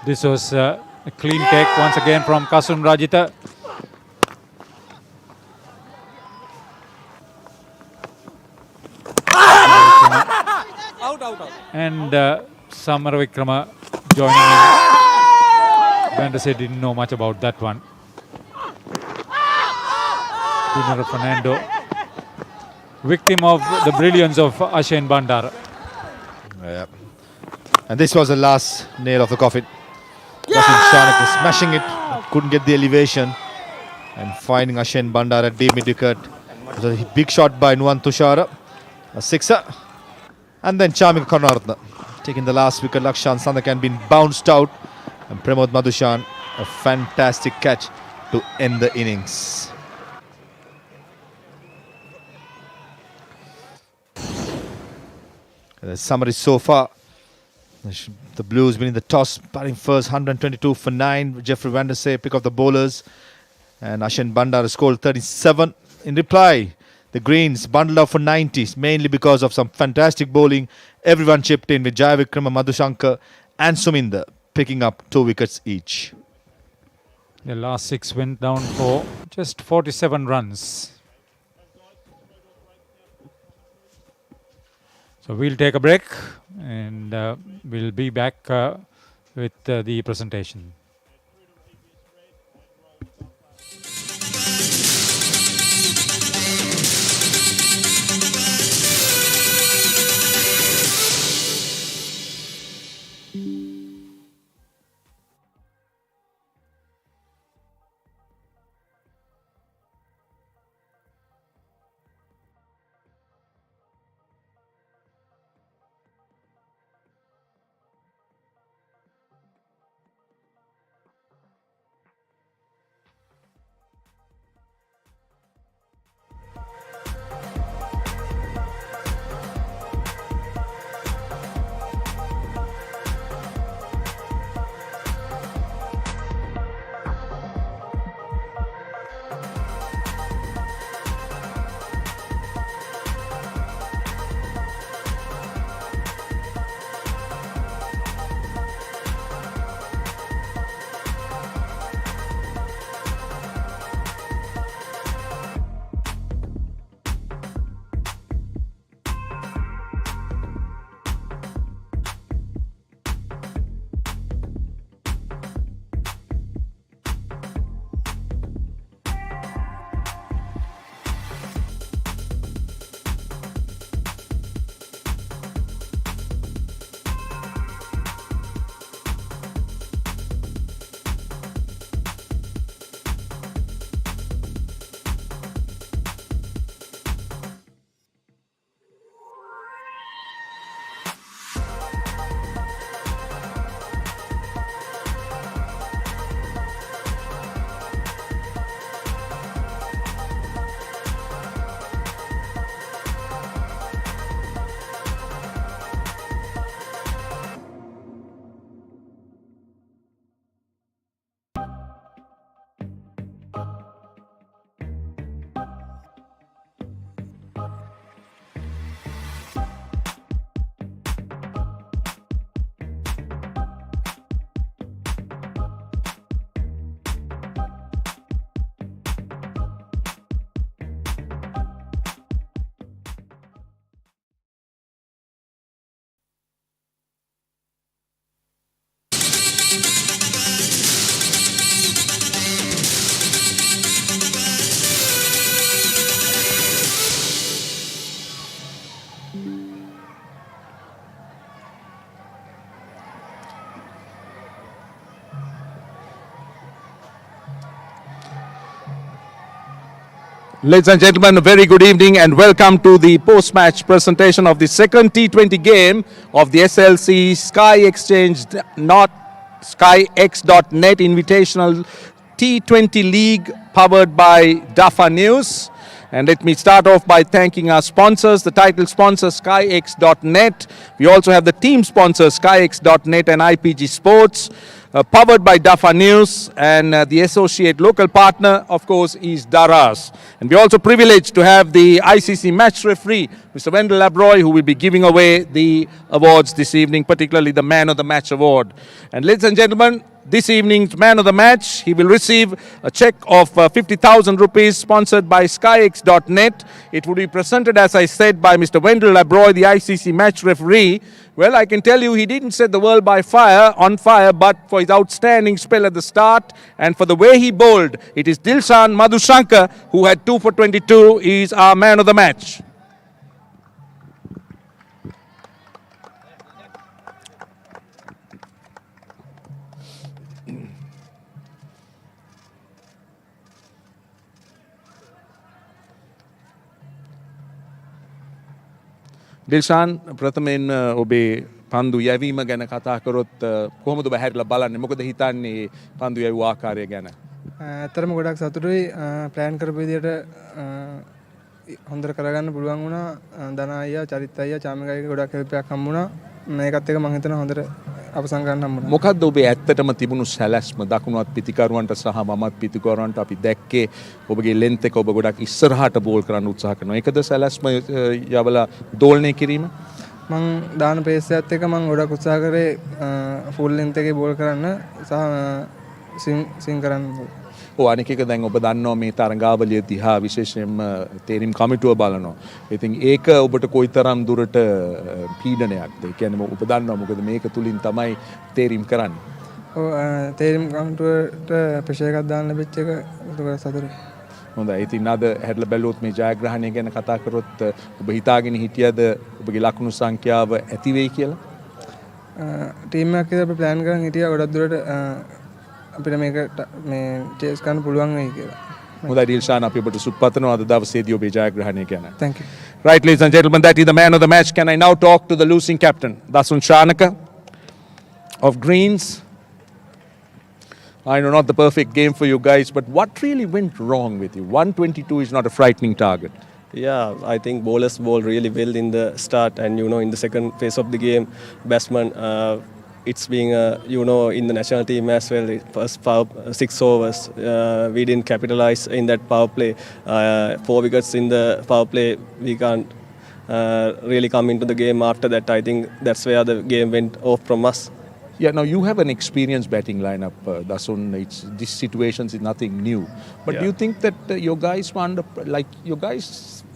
This was a clean take once again from Kasum Rajitha. Out. And Samar Vikrama joining in. Vanderse didn't know much about that one. Dinero Fernando, victim of the brilliance of Ashane Bandara. Yeah. And this was the last nail of the coffin. Dasun Shanaka smashing it, couldn't get the elevation, and finding Ashane Bandara at deep mid-wicket. It was a big shot by Nuwan Tushara, a 6er. And then Chamika Karunaratne taking the last wicket. Lakshan Sandakan been bounced out, and Pramod Madhushan, a fantastic catch to end the innings. The summary so far: the Blues winning the toss, batting first, 122 for 9. Jeffrey Vanderse pick of the bowlers, and Ashane Bandara scored 37. In reply, the Greens bundled up for 90s, mainly because of some fantastic bowling. Everyone chipped in, with Jayavikrama, Madhushankar and Suminder picking up 2 wickets each. The last 6 went down for just 47 runs. So we'll take a break, and we'll be back with the presentation. Ladies and gentlemen, a very good evening and welcome to the post-match presentation of the second T20 game of the SLC Sky Exchange, not SkyX.net Invitational T20 League powered by Dafa News. And let me start off by thanking our sponsors, the title sponsor SkyX.net. We also have the team sponsors SkyX.net and IPG Sports. Powered by Dafa News, and the associate local partner, of course, is Daras. And we're also privileged to have the ICC match referee, Mr. Wendell Labroy, who will be giving away the awards this evening, particularly the Man of the Match award. And ladies and gentlemen, this evening's Man of the Match, he will receive a check of 50,000 rupees sponsored by SkyX.net. It will be presented, as I said, by Mr. Wendell Labroy, the ICC match referee. Well, I can tell you he didn't set the world on fire, but for his outstanding spell at the start and for the way he bowled, it is Dilshan Madhushankar, who had 2 for 22, is our Man of the Match. Dilshan ප්‍රථමයෙන් ඔබේ පන්දු යැවීම ගැන කතා කරොත් කොහොමද ඔබ හැරිලා බලන්නේ මොකද හිතන්නේ පන්දු යැවූ ආකාරය ගැන ඇත්තටම ගොඩක් සතුටුයි ප්ලෑන් කරපු විදියට හොඳට කරගන්න පුළුවන් වුණා ධන අයියා චරිත අයියා චාමික අයියා ගොඩක් හෙල්පයක් හම්බුණා මේකත් එක මම හිතනවා හොඳට අවසන් කරන්න හම්බුණා මොකද්ද ඔබේ ඇත්තටම තිබුණු සැලැස්ම දකුණුවත් පිටිකරුවන්ට සහ මමත් පිටිකරුවන්ට අපි දැක්කේ ඔබගේ ලෙන්ත් එක ඔබ ගොඩක් ඉස්සරහට බෝල් කරන්න උත්සාහ කරනවා ඒකද සැලැස්ම යවලා දෝලනය කිරීම මම දාන පේස් එකත් එක්ක මම ගොඩක් උත්සාහ කරේ ෆුල් ලෙන්ත් එකේ බෝල් කරන්න සහ ස්විං කරන්න අනික එක දැන් ඔබ දන්නවා මේ තරඟාවලිය දිහා විශේෂයෙන්ම තේරීම් කමිටුව බලනවා. ඉතින් ඒක ඔබට කොයිතරම් දුරට පීඩනයක්ද? ඒ කියන්නේ ඔබ දන්නවා මොකද මේක තුලින් තමයි තේරීම් කරන්නේ. ඔව් තේරීම් කමිටුවට ප්‍රෙෂර් එකක් දාන්න ලැබිච්ච එක ඒක සතුටුයි. හොඳයි. ඉතින් අද හැදලා බැලුවොත් මේ ජයග්‍රහණය ගැන කතා කරොත් ඔබ හිතාගෙන හිටියද ඔබගේ ලකුණු සංඛ්‍යාව ඇති වෙයි කියලා? ටීම් එකක් ඉදලා අපි ප්ලෑන් කරන් හිටියා ගොඩක් දුරට අපිට මේක මේ චේස් කරන්න පුළුවන් වෙයි කියලා. හොඳයි දිල්ෂාන් අපි ඔබට සුබපතනවා අද දවසේදී ඔබේ ජයග්‍රහණය ගැන. Thank you. Right, ladies and gentlemen, that is the man of the match. Can I now talk to the losing captain, Dasun Shanaka of Greens? I know not the perfect game for you guys, but what really went wrong with you? 122 is not a frightening target. Yeah, I think bowlers bowled really well in the start, and in the second phase of the game, batsman. It's being, in the national team as well. First 6 overs, we didn't capitalize in that power play. 4 wickets in the power play, we can't really come into the game after that. I think that's where the game went off from us. Yeah, now you have an experienced batting lineup, Dasun. This situations is nothing new. But do you think that your guys were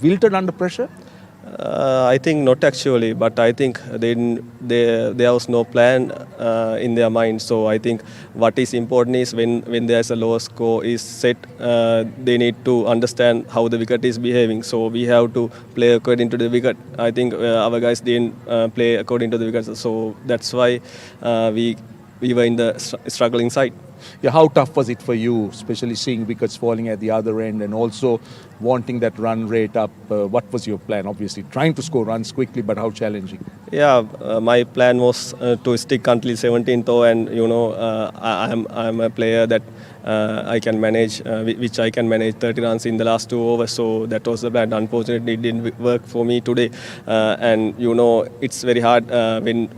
wilted under pressure? I think not actually, but I think there was no plan in their mind. So I think what is important is when there's a lower score is set, they need to understand how the wicket is behaving. So we have to play according to the wicket. I think our guys didn't play according to the wicket. So that's why we were in the struggling side. Yeah, how tough was it for you, especially seeing wickets falling at the other end and also wanting that run rate up? What was your plan? Obviously, trying to score runs quickly, but how challenging? Yeah, my plan was to stick until 17th over, and I'm a player that I can manage, which I can manage 30 runs in the last 2 overs. So that was the plan. Unfortunately, it didn't work for me today, and it's very hard when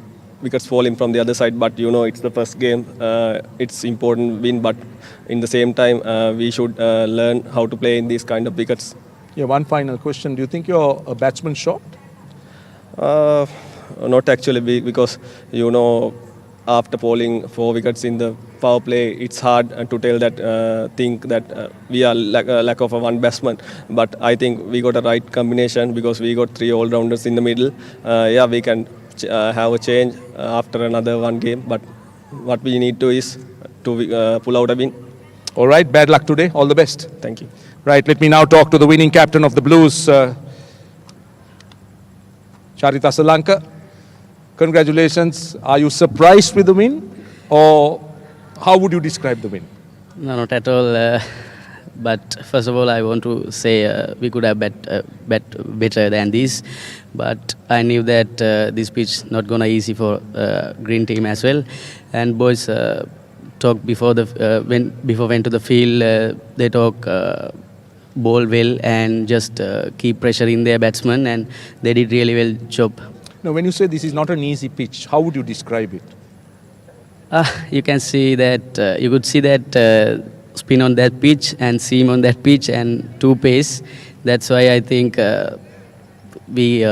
wickets falling from the other side, but it's the first game, it's important win, but in the same time we should learn how to play in these kind of wickets. Yeah, one final question. Do you think you're a batsman short? Not actually, because after falling 4 wickets in the power play, it's hard to tell that think that we are lack of a one batsman, but I think we got a right combination because we got 3 all-rounders in the middle. We can have a change after another one game, but what we need to is to pull out a win. All right, bad luck today. All the best. Thank you. Right, let me now talk to the winning captain of the Blues, Charita Salanka. Congratulations. Are you surprised with the win, or how would you describe the win? No, not at all. but first of all, I want to say we could have bet better than this. But I knew that this pitch not gonna easy for green team as well. And boys talk before the before went to the field. They talk ball well and just keep pressuring their batsmen, and they did really well job. Now, when you say this is not an easy pitch, how would you describe it? You can see that you could see that spin on that pitch and seam on that pitch and two pace. That's why I think we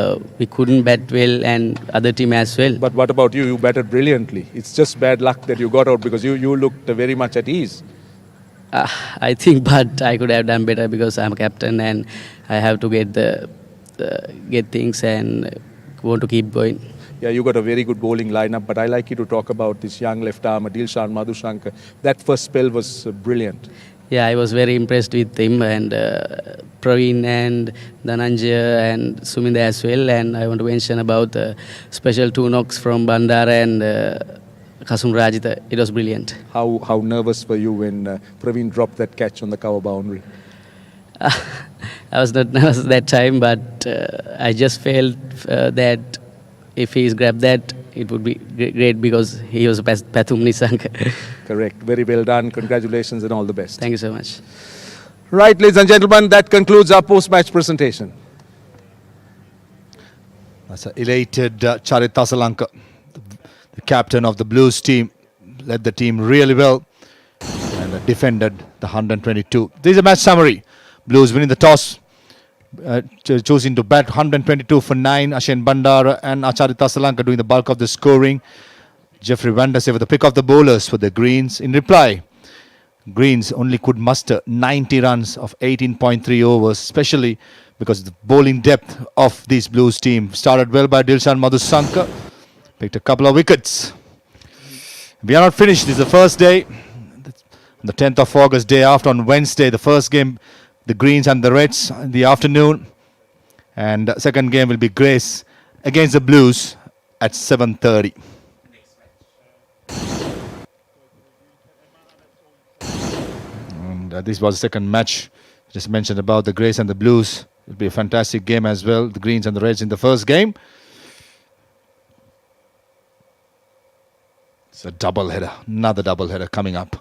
couldn't bat well, and other team as well. But what about you? You batted brilliantly. It's just bad luck that you got out because you looked very much at ease. I think, but I could have done better because I'm a captain and I have to get things and want to keep going. Yeah, you got a very good bowling lineup, but I like you to talk about this young left armer, Dilshan Madhushankar. That first spell was brilliant. Yeah, I was very impressed with him and Praveen and Dhananjaya and Suminda as well. And I want to mention about special two knocks from Bandara and Kasum Rajitha. It was brilliant. How nervous were you when Praveen dropped that catch on the cover boundary? I was not nervous at that time, but I just felt that if he's grabbed that, it would be great because he was Pathum Nisank. Correct. Very well done. Congratulations and all the best. Thank you so much. Right, ladies and gentlemen, that concludes our post-match presentation. That's an elated Charit Tasalanka, the captain of the Blues team, led the team really well and defended the 122. This is a match summary. Blues winning the toss, choosing to bat 122 for 9. Ashen Bandara and Charit Tasalanka doing the bulk of the scoring. Jeffrey Vanderse with the pick of the bowlers for the Greens. In reply, Greens only could muster 90 runs of 18.3 overs, especially because of the bowling depth of this Blues team. Started well by Dilshan Madhushankar, picked a couple of wickets. We are not finished. This is the first day, the 10th of August, day after, on Wednesday. The first game, the Greens and the Reds in the afternoon. And the second game will be Grace against the Blues at 7:30. And this was the second match. Just mentioned about the Grace and the Blues. It will be a fantastic game as well. The Greens and the Reds in the first game. It's a double header, another double header coming up.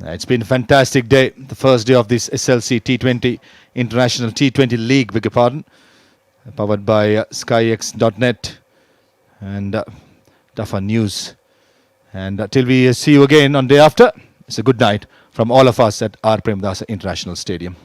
It's been a fantastic day. The first day of this SLC T20 International T20 League, beg your pardon, powered by skyx.net and Dafa News. And till we see you again on day after, it's a good night from all of us at R. Premadasa International Stadium.